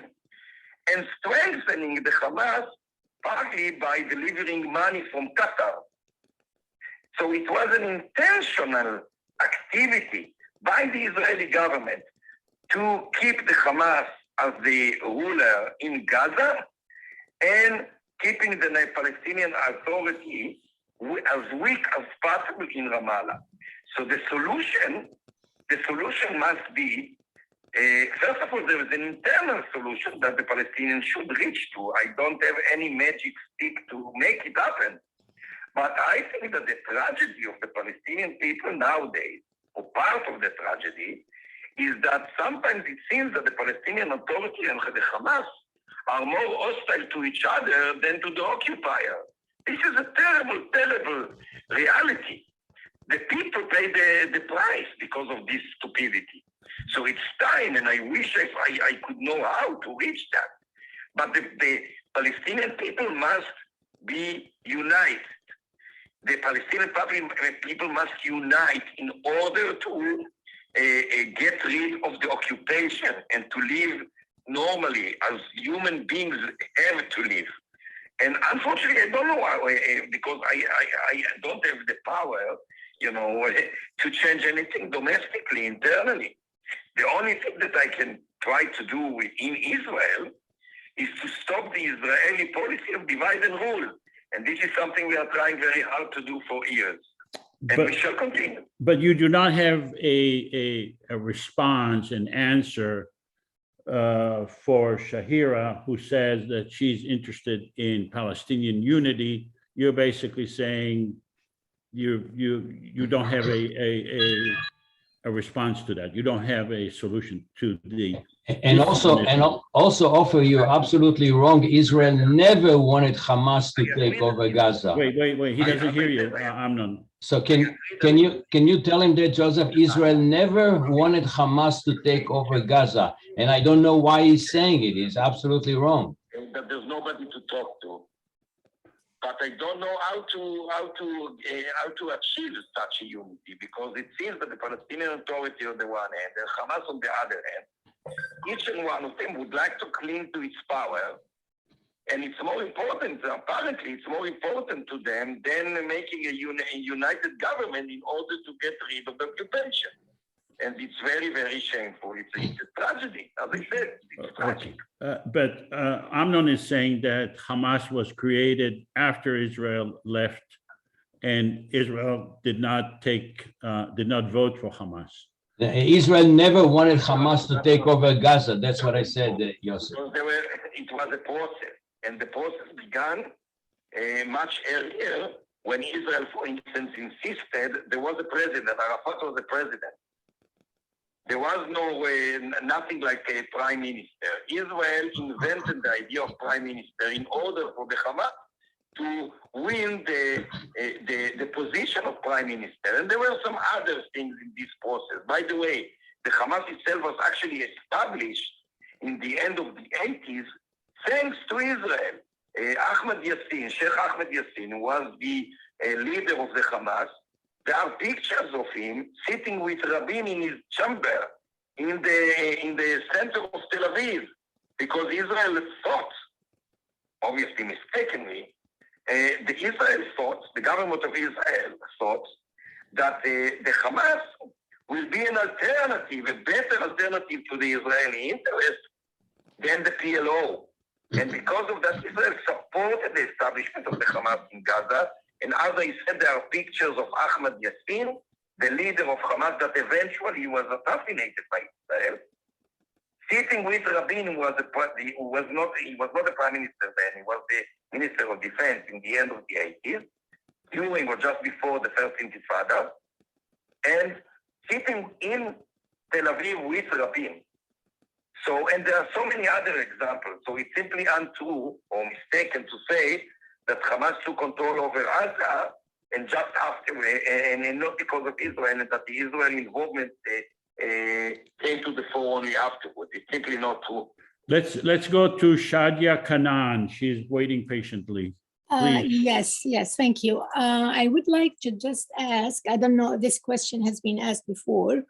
and strengthening the Hamas partly by delivering money from Qatar. So it was an intentional activity by the Israeli government to keep the Hamas as the ruler in Gaza and keeping the Palestinian Authority as weak as possible in Ramallah. So the solution must be, first of all, there is an internal solution that the Palestinians should reach to. I don't have any magic stick to make it happen. But I think that the tragedy of the Palestinian people nowadays, or part of the tragedy, is that sometimes it seems that the Palestinian Authority and the Hamas are more hostile to each other than to the occupier. This is a terrible, terrible reality. The people pay the price because of this stupidity. So it's time, and I wish I could know how to reach that. But the Palestinian people must be united. The Palestinian people must unite in order to get rid of the occupation and to live normally as human beings have to live. And unfortunately, I don't know how, because I don't have the power, you know, to change anything domestically, internally. The only thing that I can try to do in Israel is to stop the Israeli policy of divide and rule. And this is something we are trying very hard to do for years. And we shall continue. But you do not have a response, an answer for Shahira, who says that she's interested in Palestinian unity. You're basically saying you don't have a response to that. You don't have a solution to the. And also, OFER, you're absolutely wrong. Israel never wanted Hamas to take over Gaza. Wait. He doesn't hear you, Amnon. So can you tell him that, Joseph? Israel never wanted Hamas to take over Gaza, and I don't know why he's saying it. He's absolutely wrong. That there's nobody to talk to, but I don't know how to achieve such a unity, because it seems that the Palestinian Authority on the one hand and Hamas on the other hand, each and one of them would like to cling to its power. And it's more important, apparently, it's more important to them than making a united government in order to get rid of the occupation. And it's very, very shameful. It's a tragedy, as I said. It's tragic. But Amnon is saying that Hamas was created after Israel left, and Israel did not vote for Hamas. Israel never wanted Hamas to take over Gaza. That's what I said, Yosef. It was a process. And the process began much earlier when Israel, for instance, insisted there was a president, Arafat was the president. There was nothing like a prime minister. Israel invented the idea of prime minister in order for the Hamas to win the position of prime minister. And there were some other things in this process. By the way, the Hamas itself was actually established in the end of the 80s thanks to Israel. Sheikh Ahmed Yassin was the leader of the Hamas. There are pictures of him sitting with Rabin in his chamber in the center of Tel Aviv, because Israel thought, obviously mistakenly, the government of Israel thought that the Hamas will be an alternative, a better alternative to the Israeli interest than the PLO. And because of that, Israel supported the establishment of the Hamas in Gaza. And as I said, there are pictures of Ahmed Yassin, the leader of Hamas that eventually was assassinated by Israel, sitting with Rabin, who was not the prime minister then, he was the minister of defense in the end of the 80s, during or just before the first Intifada, and sitting in Tel Aviv with Rabin. So, and there are so many other examples. So it's simply untrue or mistaken to say that Hamas took control over Gaza and just after, and not because of Israel, and that the Israeli involvement came to the fore only afterwards. It's simply not true. Let's go to Shadia Kanan. She's waiting patiently. Yes, thank you. I would like to just ask, I don't know if this question has been asked before,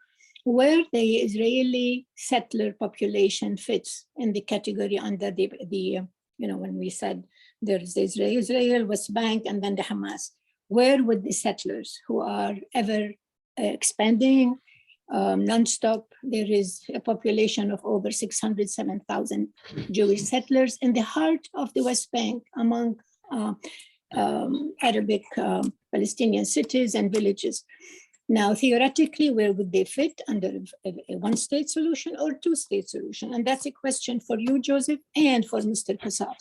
where the Israeli settler population fits in the category under the when we said there's Israel, West Bank, and then the Hamas. Where would the settlers who are ever expanding nonstop? There is a population of over 607,000 Jewish settlers in the heart of the West Bank, among Arabic Palestinian cities and villages. Now, theoretically, where would they fit under a one-state solution or two-state solution? And that's a question for you, Joseph, and for Mr. CASSIF.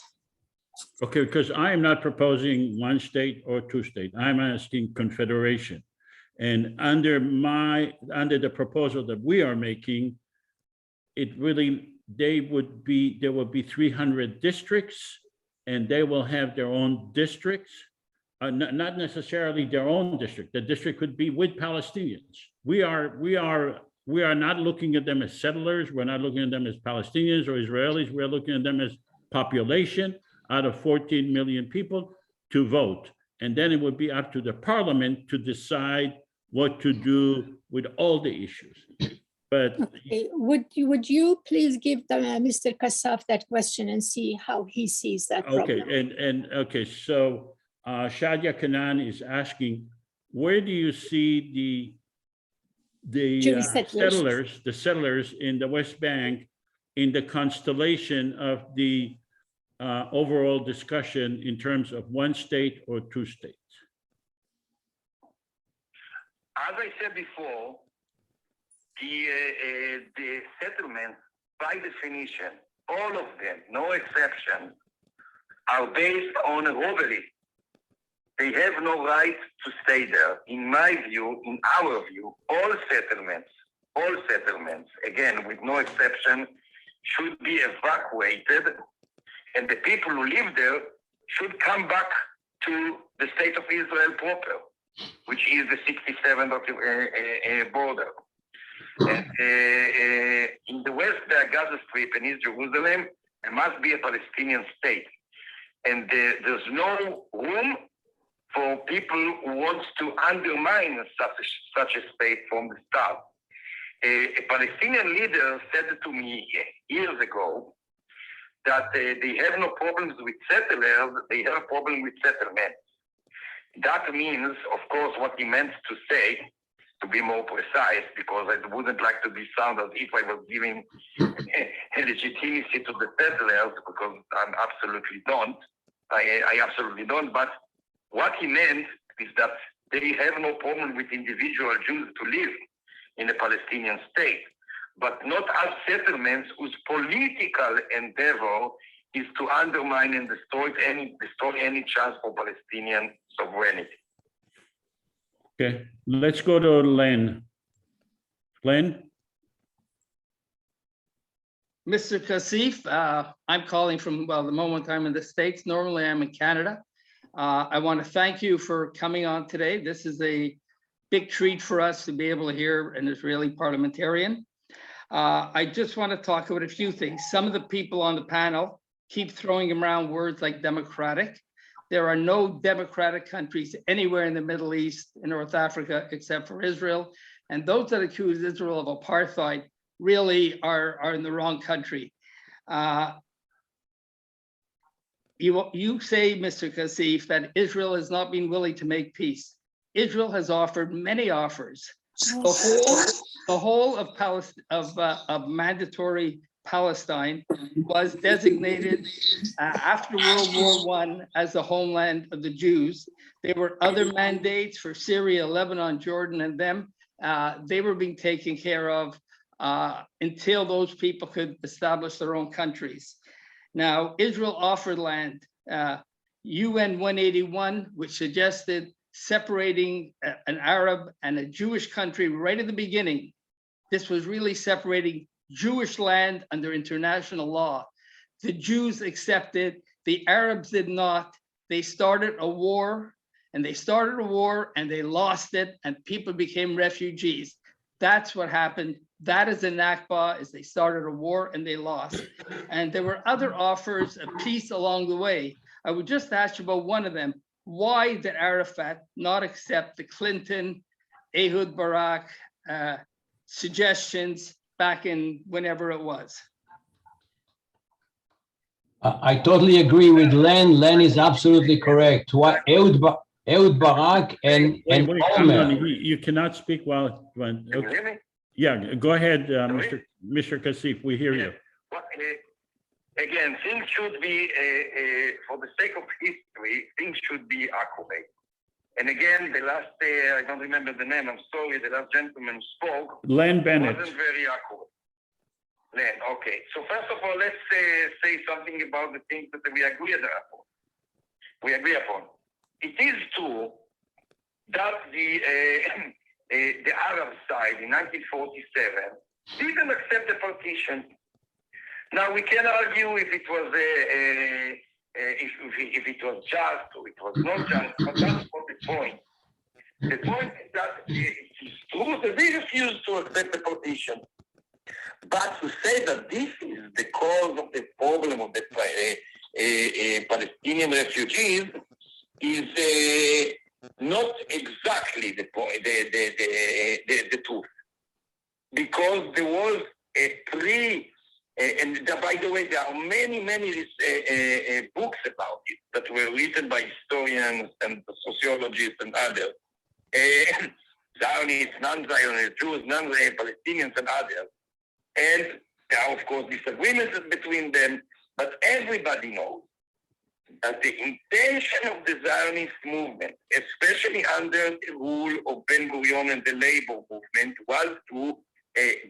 Okay, because I am not proposing one state or two state. I'm asking confederation. And under the proposal that we are making, there will be 300 districts, and they will have their own districts. not necessarily their own district. The district could be with Palestinians. We are not looking at them as settlers. We're not looking at them as Palestinians or Israelis. We're looking at them as population out of 14 million people to vote. And then it would be up to the parliament to decide what to do with all the issues. But okay. Would you please give Mr. CASSIF that question and see how he sees that problem? Okay, so Shadia Kanan is asking, where do you see the settlers in the West Bank in the constellation of the overall discussion in terms of one state or two states? As I said before, the settlements, by definition, all of them, no exception, are based on a robbery. They have no right to stay there. In my view, in our view, all settlements, again, with no exception, should be evacuated, and the people who live there should come back to the state of Israel proper, which is the 67th border. And in the West Gaza Strip and East Jerusalem, there must be a Palestinian state. And there's no room for people who want to undermine such a state from the start. A Palestinian leader said to me years ago that they have no problems with settlers, they have a problem with settlements. That means, of course, what he meant to say, to be more precise, because I wouldn't like to be sound as if I was giving a legitimacy to the settlers, because I absolutely don't. I absolutely don't. But what he meant is that they have no problem with individual Jews to live in a Palestinian state, but not as settlements whose political endeavor is to undermine and destroy any chance for Palestinian sovereignty. Okay, let's go to Len. Len? Mr. CASSIF, I'm calling from, well, the moment I'm in the States. Normally I'm in Canada. I want to thank you for coming on today. This is a big treat for us to be able to hear an Israeli parliamentarian. I just want to talk about a few things. Some of the people on the panel keep throwing around words like democratic. There are no democratic countries anywhere in the Middle East, in North Africa, except for Israel. And those that accuse Israel of apartheid really are in the wrong country. You say, Mr. CASSIF, that Israel has not been willing to make peace. Israel has offered many offers. The whole of mandatory Palestine was designated after World War I as the homeland of the Jews. There were other mandates for Syria, Lebanon, Jordan, and them. They were being taken care of until those people could establish their own countries. Now, Israel offered land, UN 181, which suggested separating an Arab and a Jewish country right at the beginning. This was really separating Jewish land under international law. The Jews accepted, the Arabs did not. They started a war, and they lost it, and people became refugees. That's what happened. That is the Nakba, is they started a war and they lost. And there were other offers of peace along the way. I would just ask you about one of them. Why did Arafat not accept the Clinton, Ehud Barak suggestions back in whenever it was? I totally agree with Len. Len is absolutely correct. What Ehud Barak and Omer. You cannot speak while. Can you hear me? Yeah, go ahead, Mr. CASSIF. We hear you. Well, again, things should be, for the sake of history, things should be accurate. And again, the last, I don't remember the name, I'm sorry, the last gentleman spoke. Len Bennett. Wasn't very accurate. Len, okay. So first of all, let's say something about the things that we agree upon. It is true that the Arab side in 1947 didn't accept the partition. Now we can argue if it was if it was just or it was not just, but that's not the point. The point is that it is true that they refuse to accept the partition. But to say that this is the cause of the problem of the Palestinian refugees is not exactly the point, the truth. Because there was a by the way, there are many books about it that were written by historians and sociologists and others. Zionists, non-Zionists, Jews, Palestinians, and others. And there are, of course, disagreements between them, but everybody knows that the intention of the Zionist movement, especially under the rule of Ben-Gurion and the labor movement, was to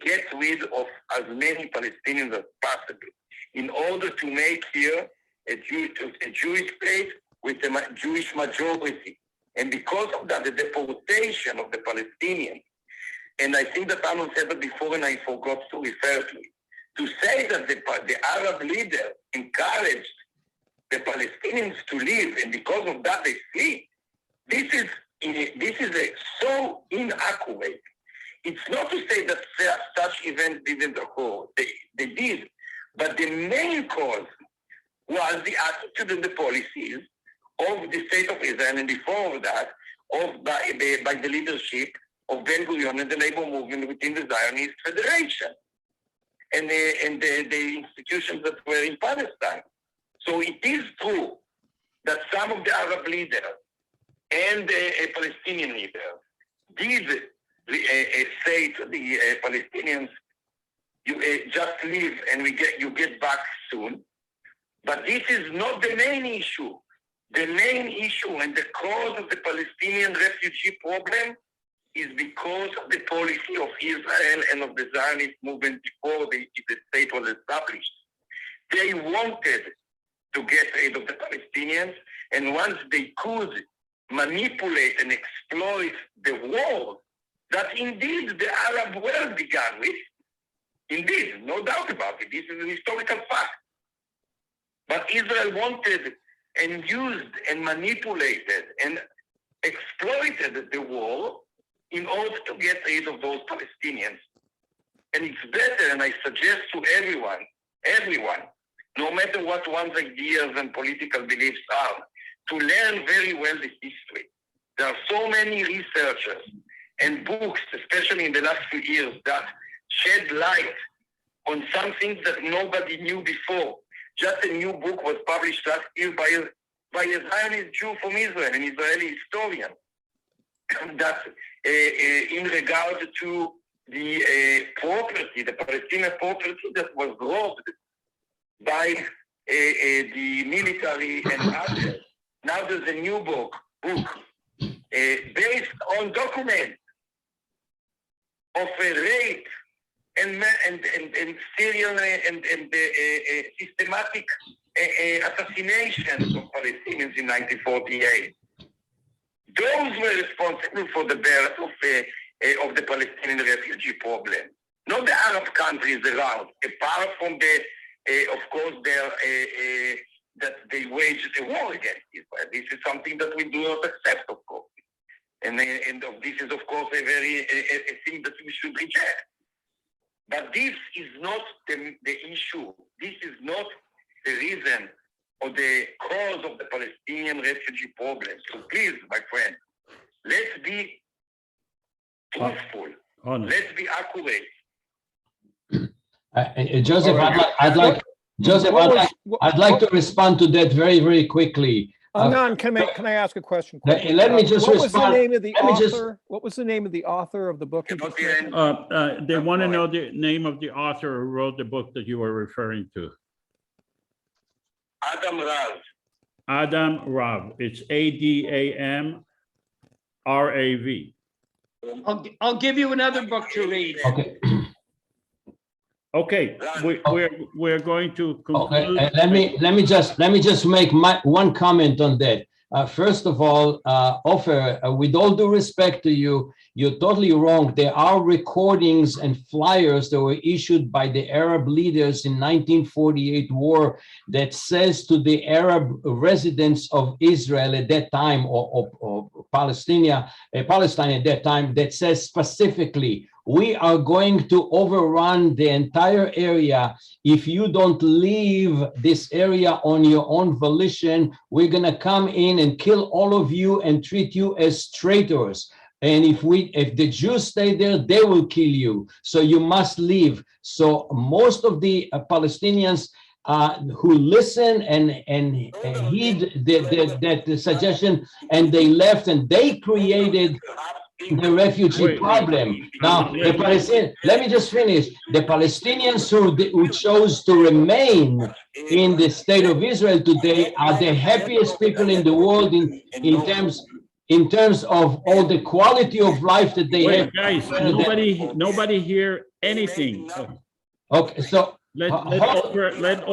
get rid of as many Palestinians as possible in order to make here a Jewish state with a Jewish majority. And because of that, the deportation of the Palestinians, and I think that Amnon said it before and I forgot to refer to it, to say that the Arab leader encouraged the Palestinians to leave and because of that they flee, this is so inaccurate. It's not to say that such events didn't occur, they did, but the main cause was the attitude and the policies of the state of Israel, and before that, by the leadership of Ben-Gurion and the labor movement within the Zionist Federation and the institutions that were in Palestine. So it is true that some of the Arab leaders and the Palestinian leaders did say to the Palestinians, you just leave and you get back soon. But this is not the main issue. The main issue and the cause of the Palestinian refugee problem is because of the policy of Israel and of the Zionist movement before the state was established. They wanted to get rid of the Palestinians, and once they could manipulate and exploit the war that indeed the Arab world began with, indeed, no doubt about it, this is a historical fact. But Israel wanted and used and manipulated and exploited the war in order to get rid of those Palestinians. And it's better, and I suggest to everyone, no matter what one's ideas and political beliefs are, to learn very well this history. There are so many researchers and books, especially in the last few years, that shed light on some things that nobody knew before. Just a new book was published last year by a Zionist Jew from Israel, an Israeli historian, that in regard to the property, the Palestinian property that was robbed by the military and others. Now there's a new book based on documents of a rape and serial and systematic assassinations of Palestinians in 1948. Those were responsible for the birth of the Palestinian refugee problem, not the Arab countries around, apart from of course, that they waged a war against Israel. This is something that we do not accept, of course. And this is, of course, a thing that we should reject. But this is not the issue. This is not the reason or the cause of the Palestinian refugee problem. So please, my friend, let's be truthful. Let's be accurate. Joseph, I'd like to respond to that very, very quickly. Anand, can I ask a question? Let me just respond. What was the name of the author? What was the name of the author of the book? They want to know the name of the author who wrote the book that you were referring to. Adam Rav. Adam Rav. It's ADAMRAV. I'll give you another book to read. Okay, we're going to conclude. Let me just make one comment on that. First of all, OFER, with all due respect to you, You're totally wrong. There are recordings and flyers that were issued by the Arab leaders in 1948 war that says to the Arab residents of Israel at that time, or Palestine at that time, that says specifically, we are going to overrun the entire area. If you don't leave this area on your own volition, we're going to come in and kill all of you and treat you as traitors. And if the Jews stay there, they will kill you. So you must leave. So most of the Palestinians who listen and heed that suggestion, and they left, and they created the refugee problem. Now, the Palestinians, let me just finish. The Palestinians who chose to remain in the state of Israel today are the happiest people in the world in terms of all the quality of life that they have. Guys, nobody hear anything. Okay, so let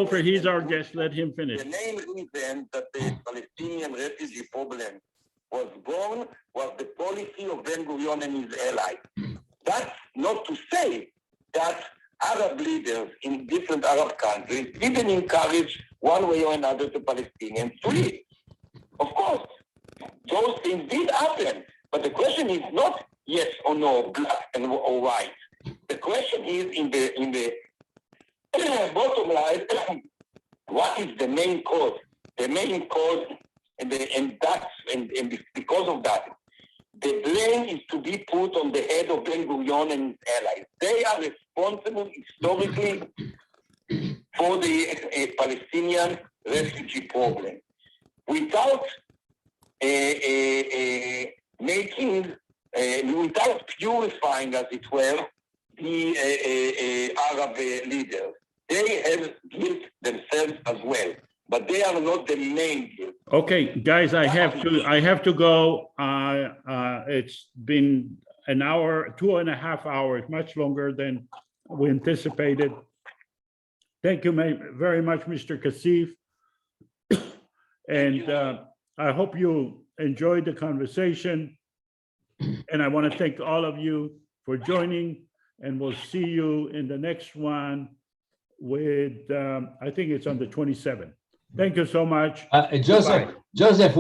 Ofer, he's our guest, let him finish. The main reason that the Palestinian refugee problem was born was the policy of Ben-Gurion and his allies. That's not to say that Arab leaders in different Arab countries didn't encourage one way or another the Palestinians to leave. Of course, those things did happen, but the question is not yes or no, black or white. The question is in the bottom line, what is the main cause? The main cause, and because of that, the blame is to be put on the head of Ben-Gurion and his allies. They are responsible historically for the Palestinian refugee problem. Without without purifying, as it were, the Arab leaders. They have guilt themselves as well, but they are not the main guilt. Okay, guys, I have to go. It's been an hour, 2.5 hours, much longer than we anticipated. Thank you very much, Mr. CASSIF. And I hope you enjoyed the conversation. And I want to thank all of you for joining, and we'll see you in the next one with, I think it's on the 27th. Thank you so much. Joseph,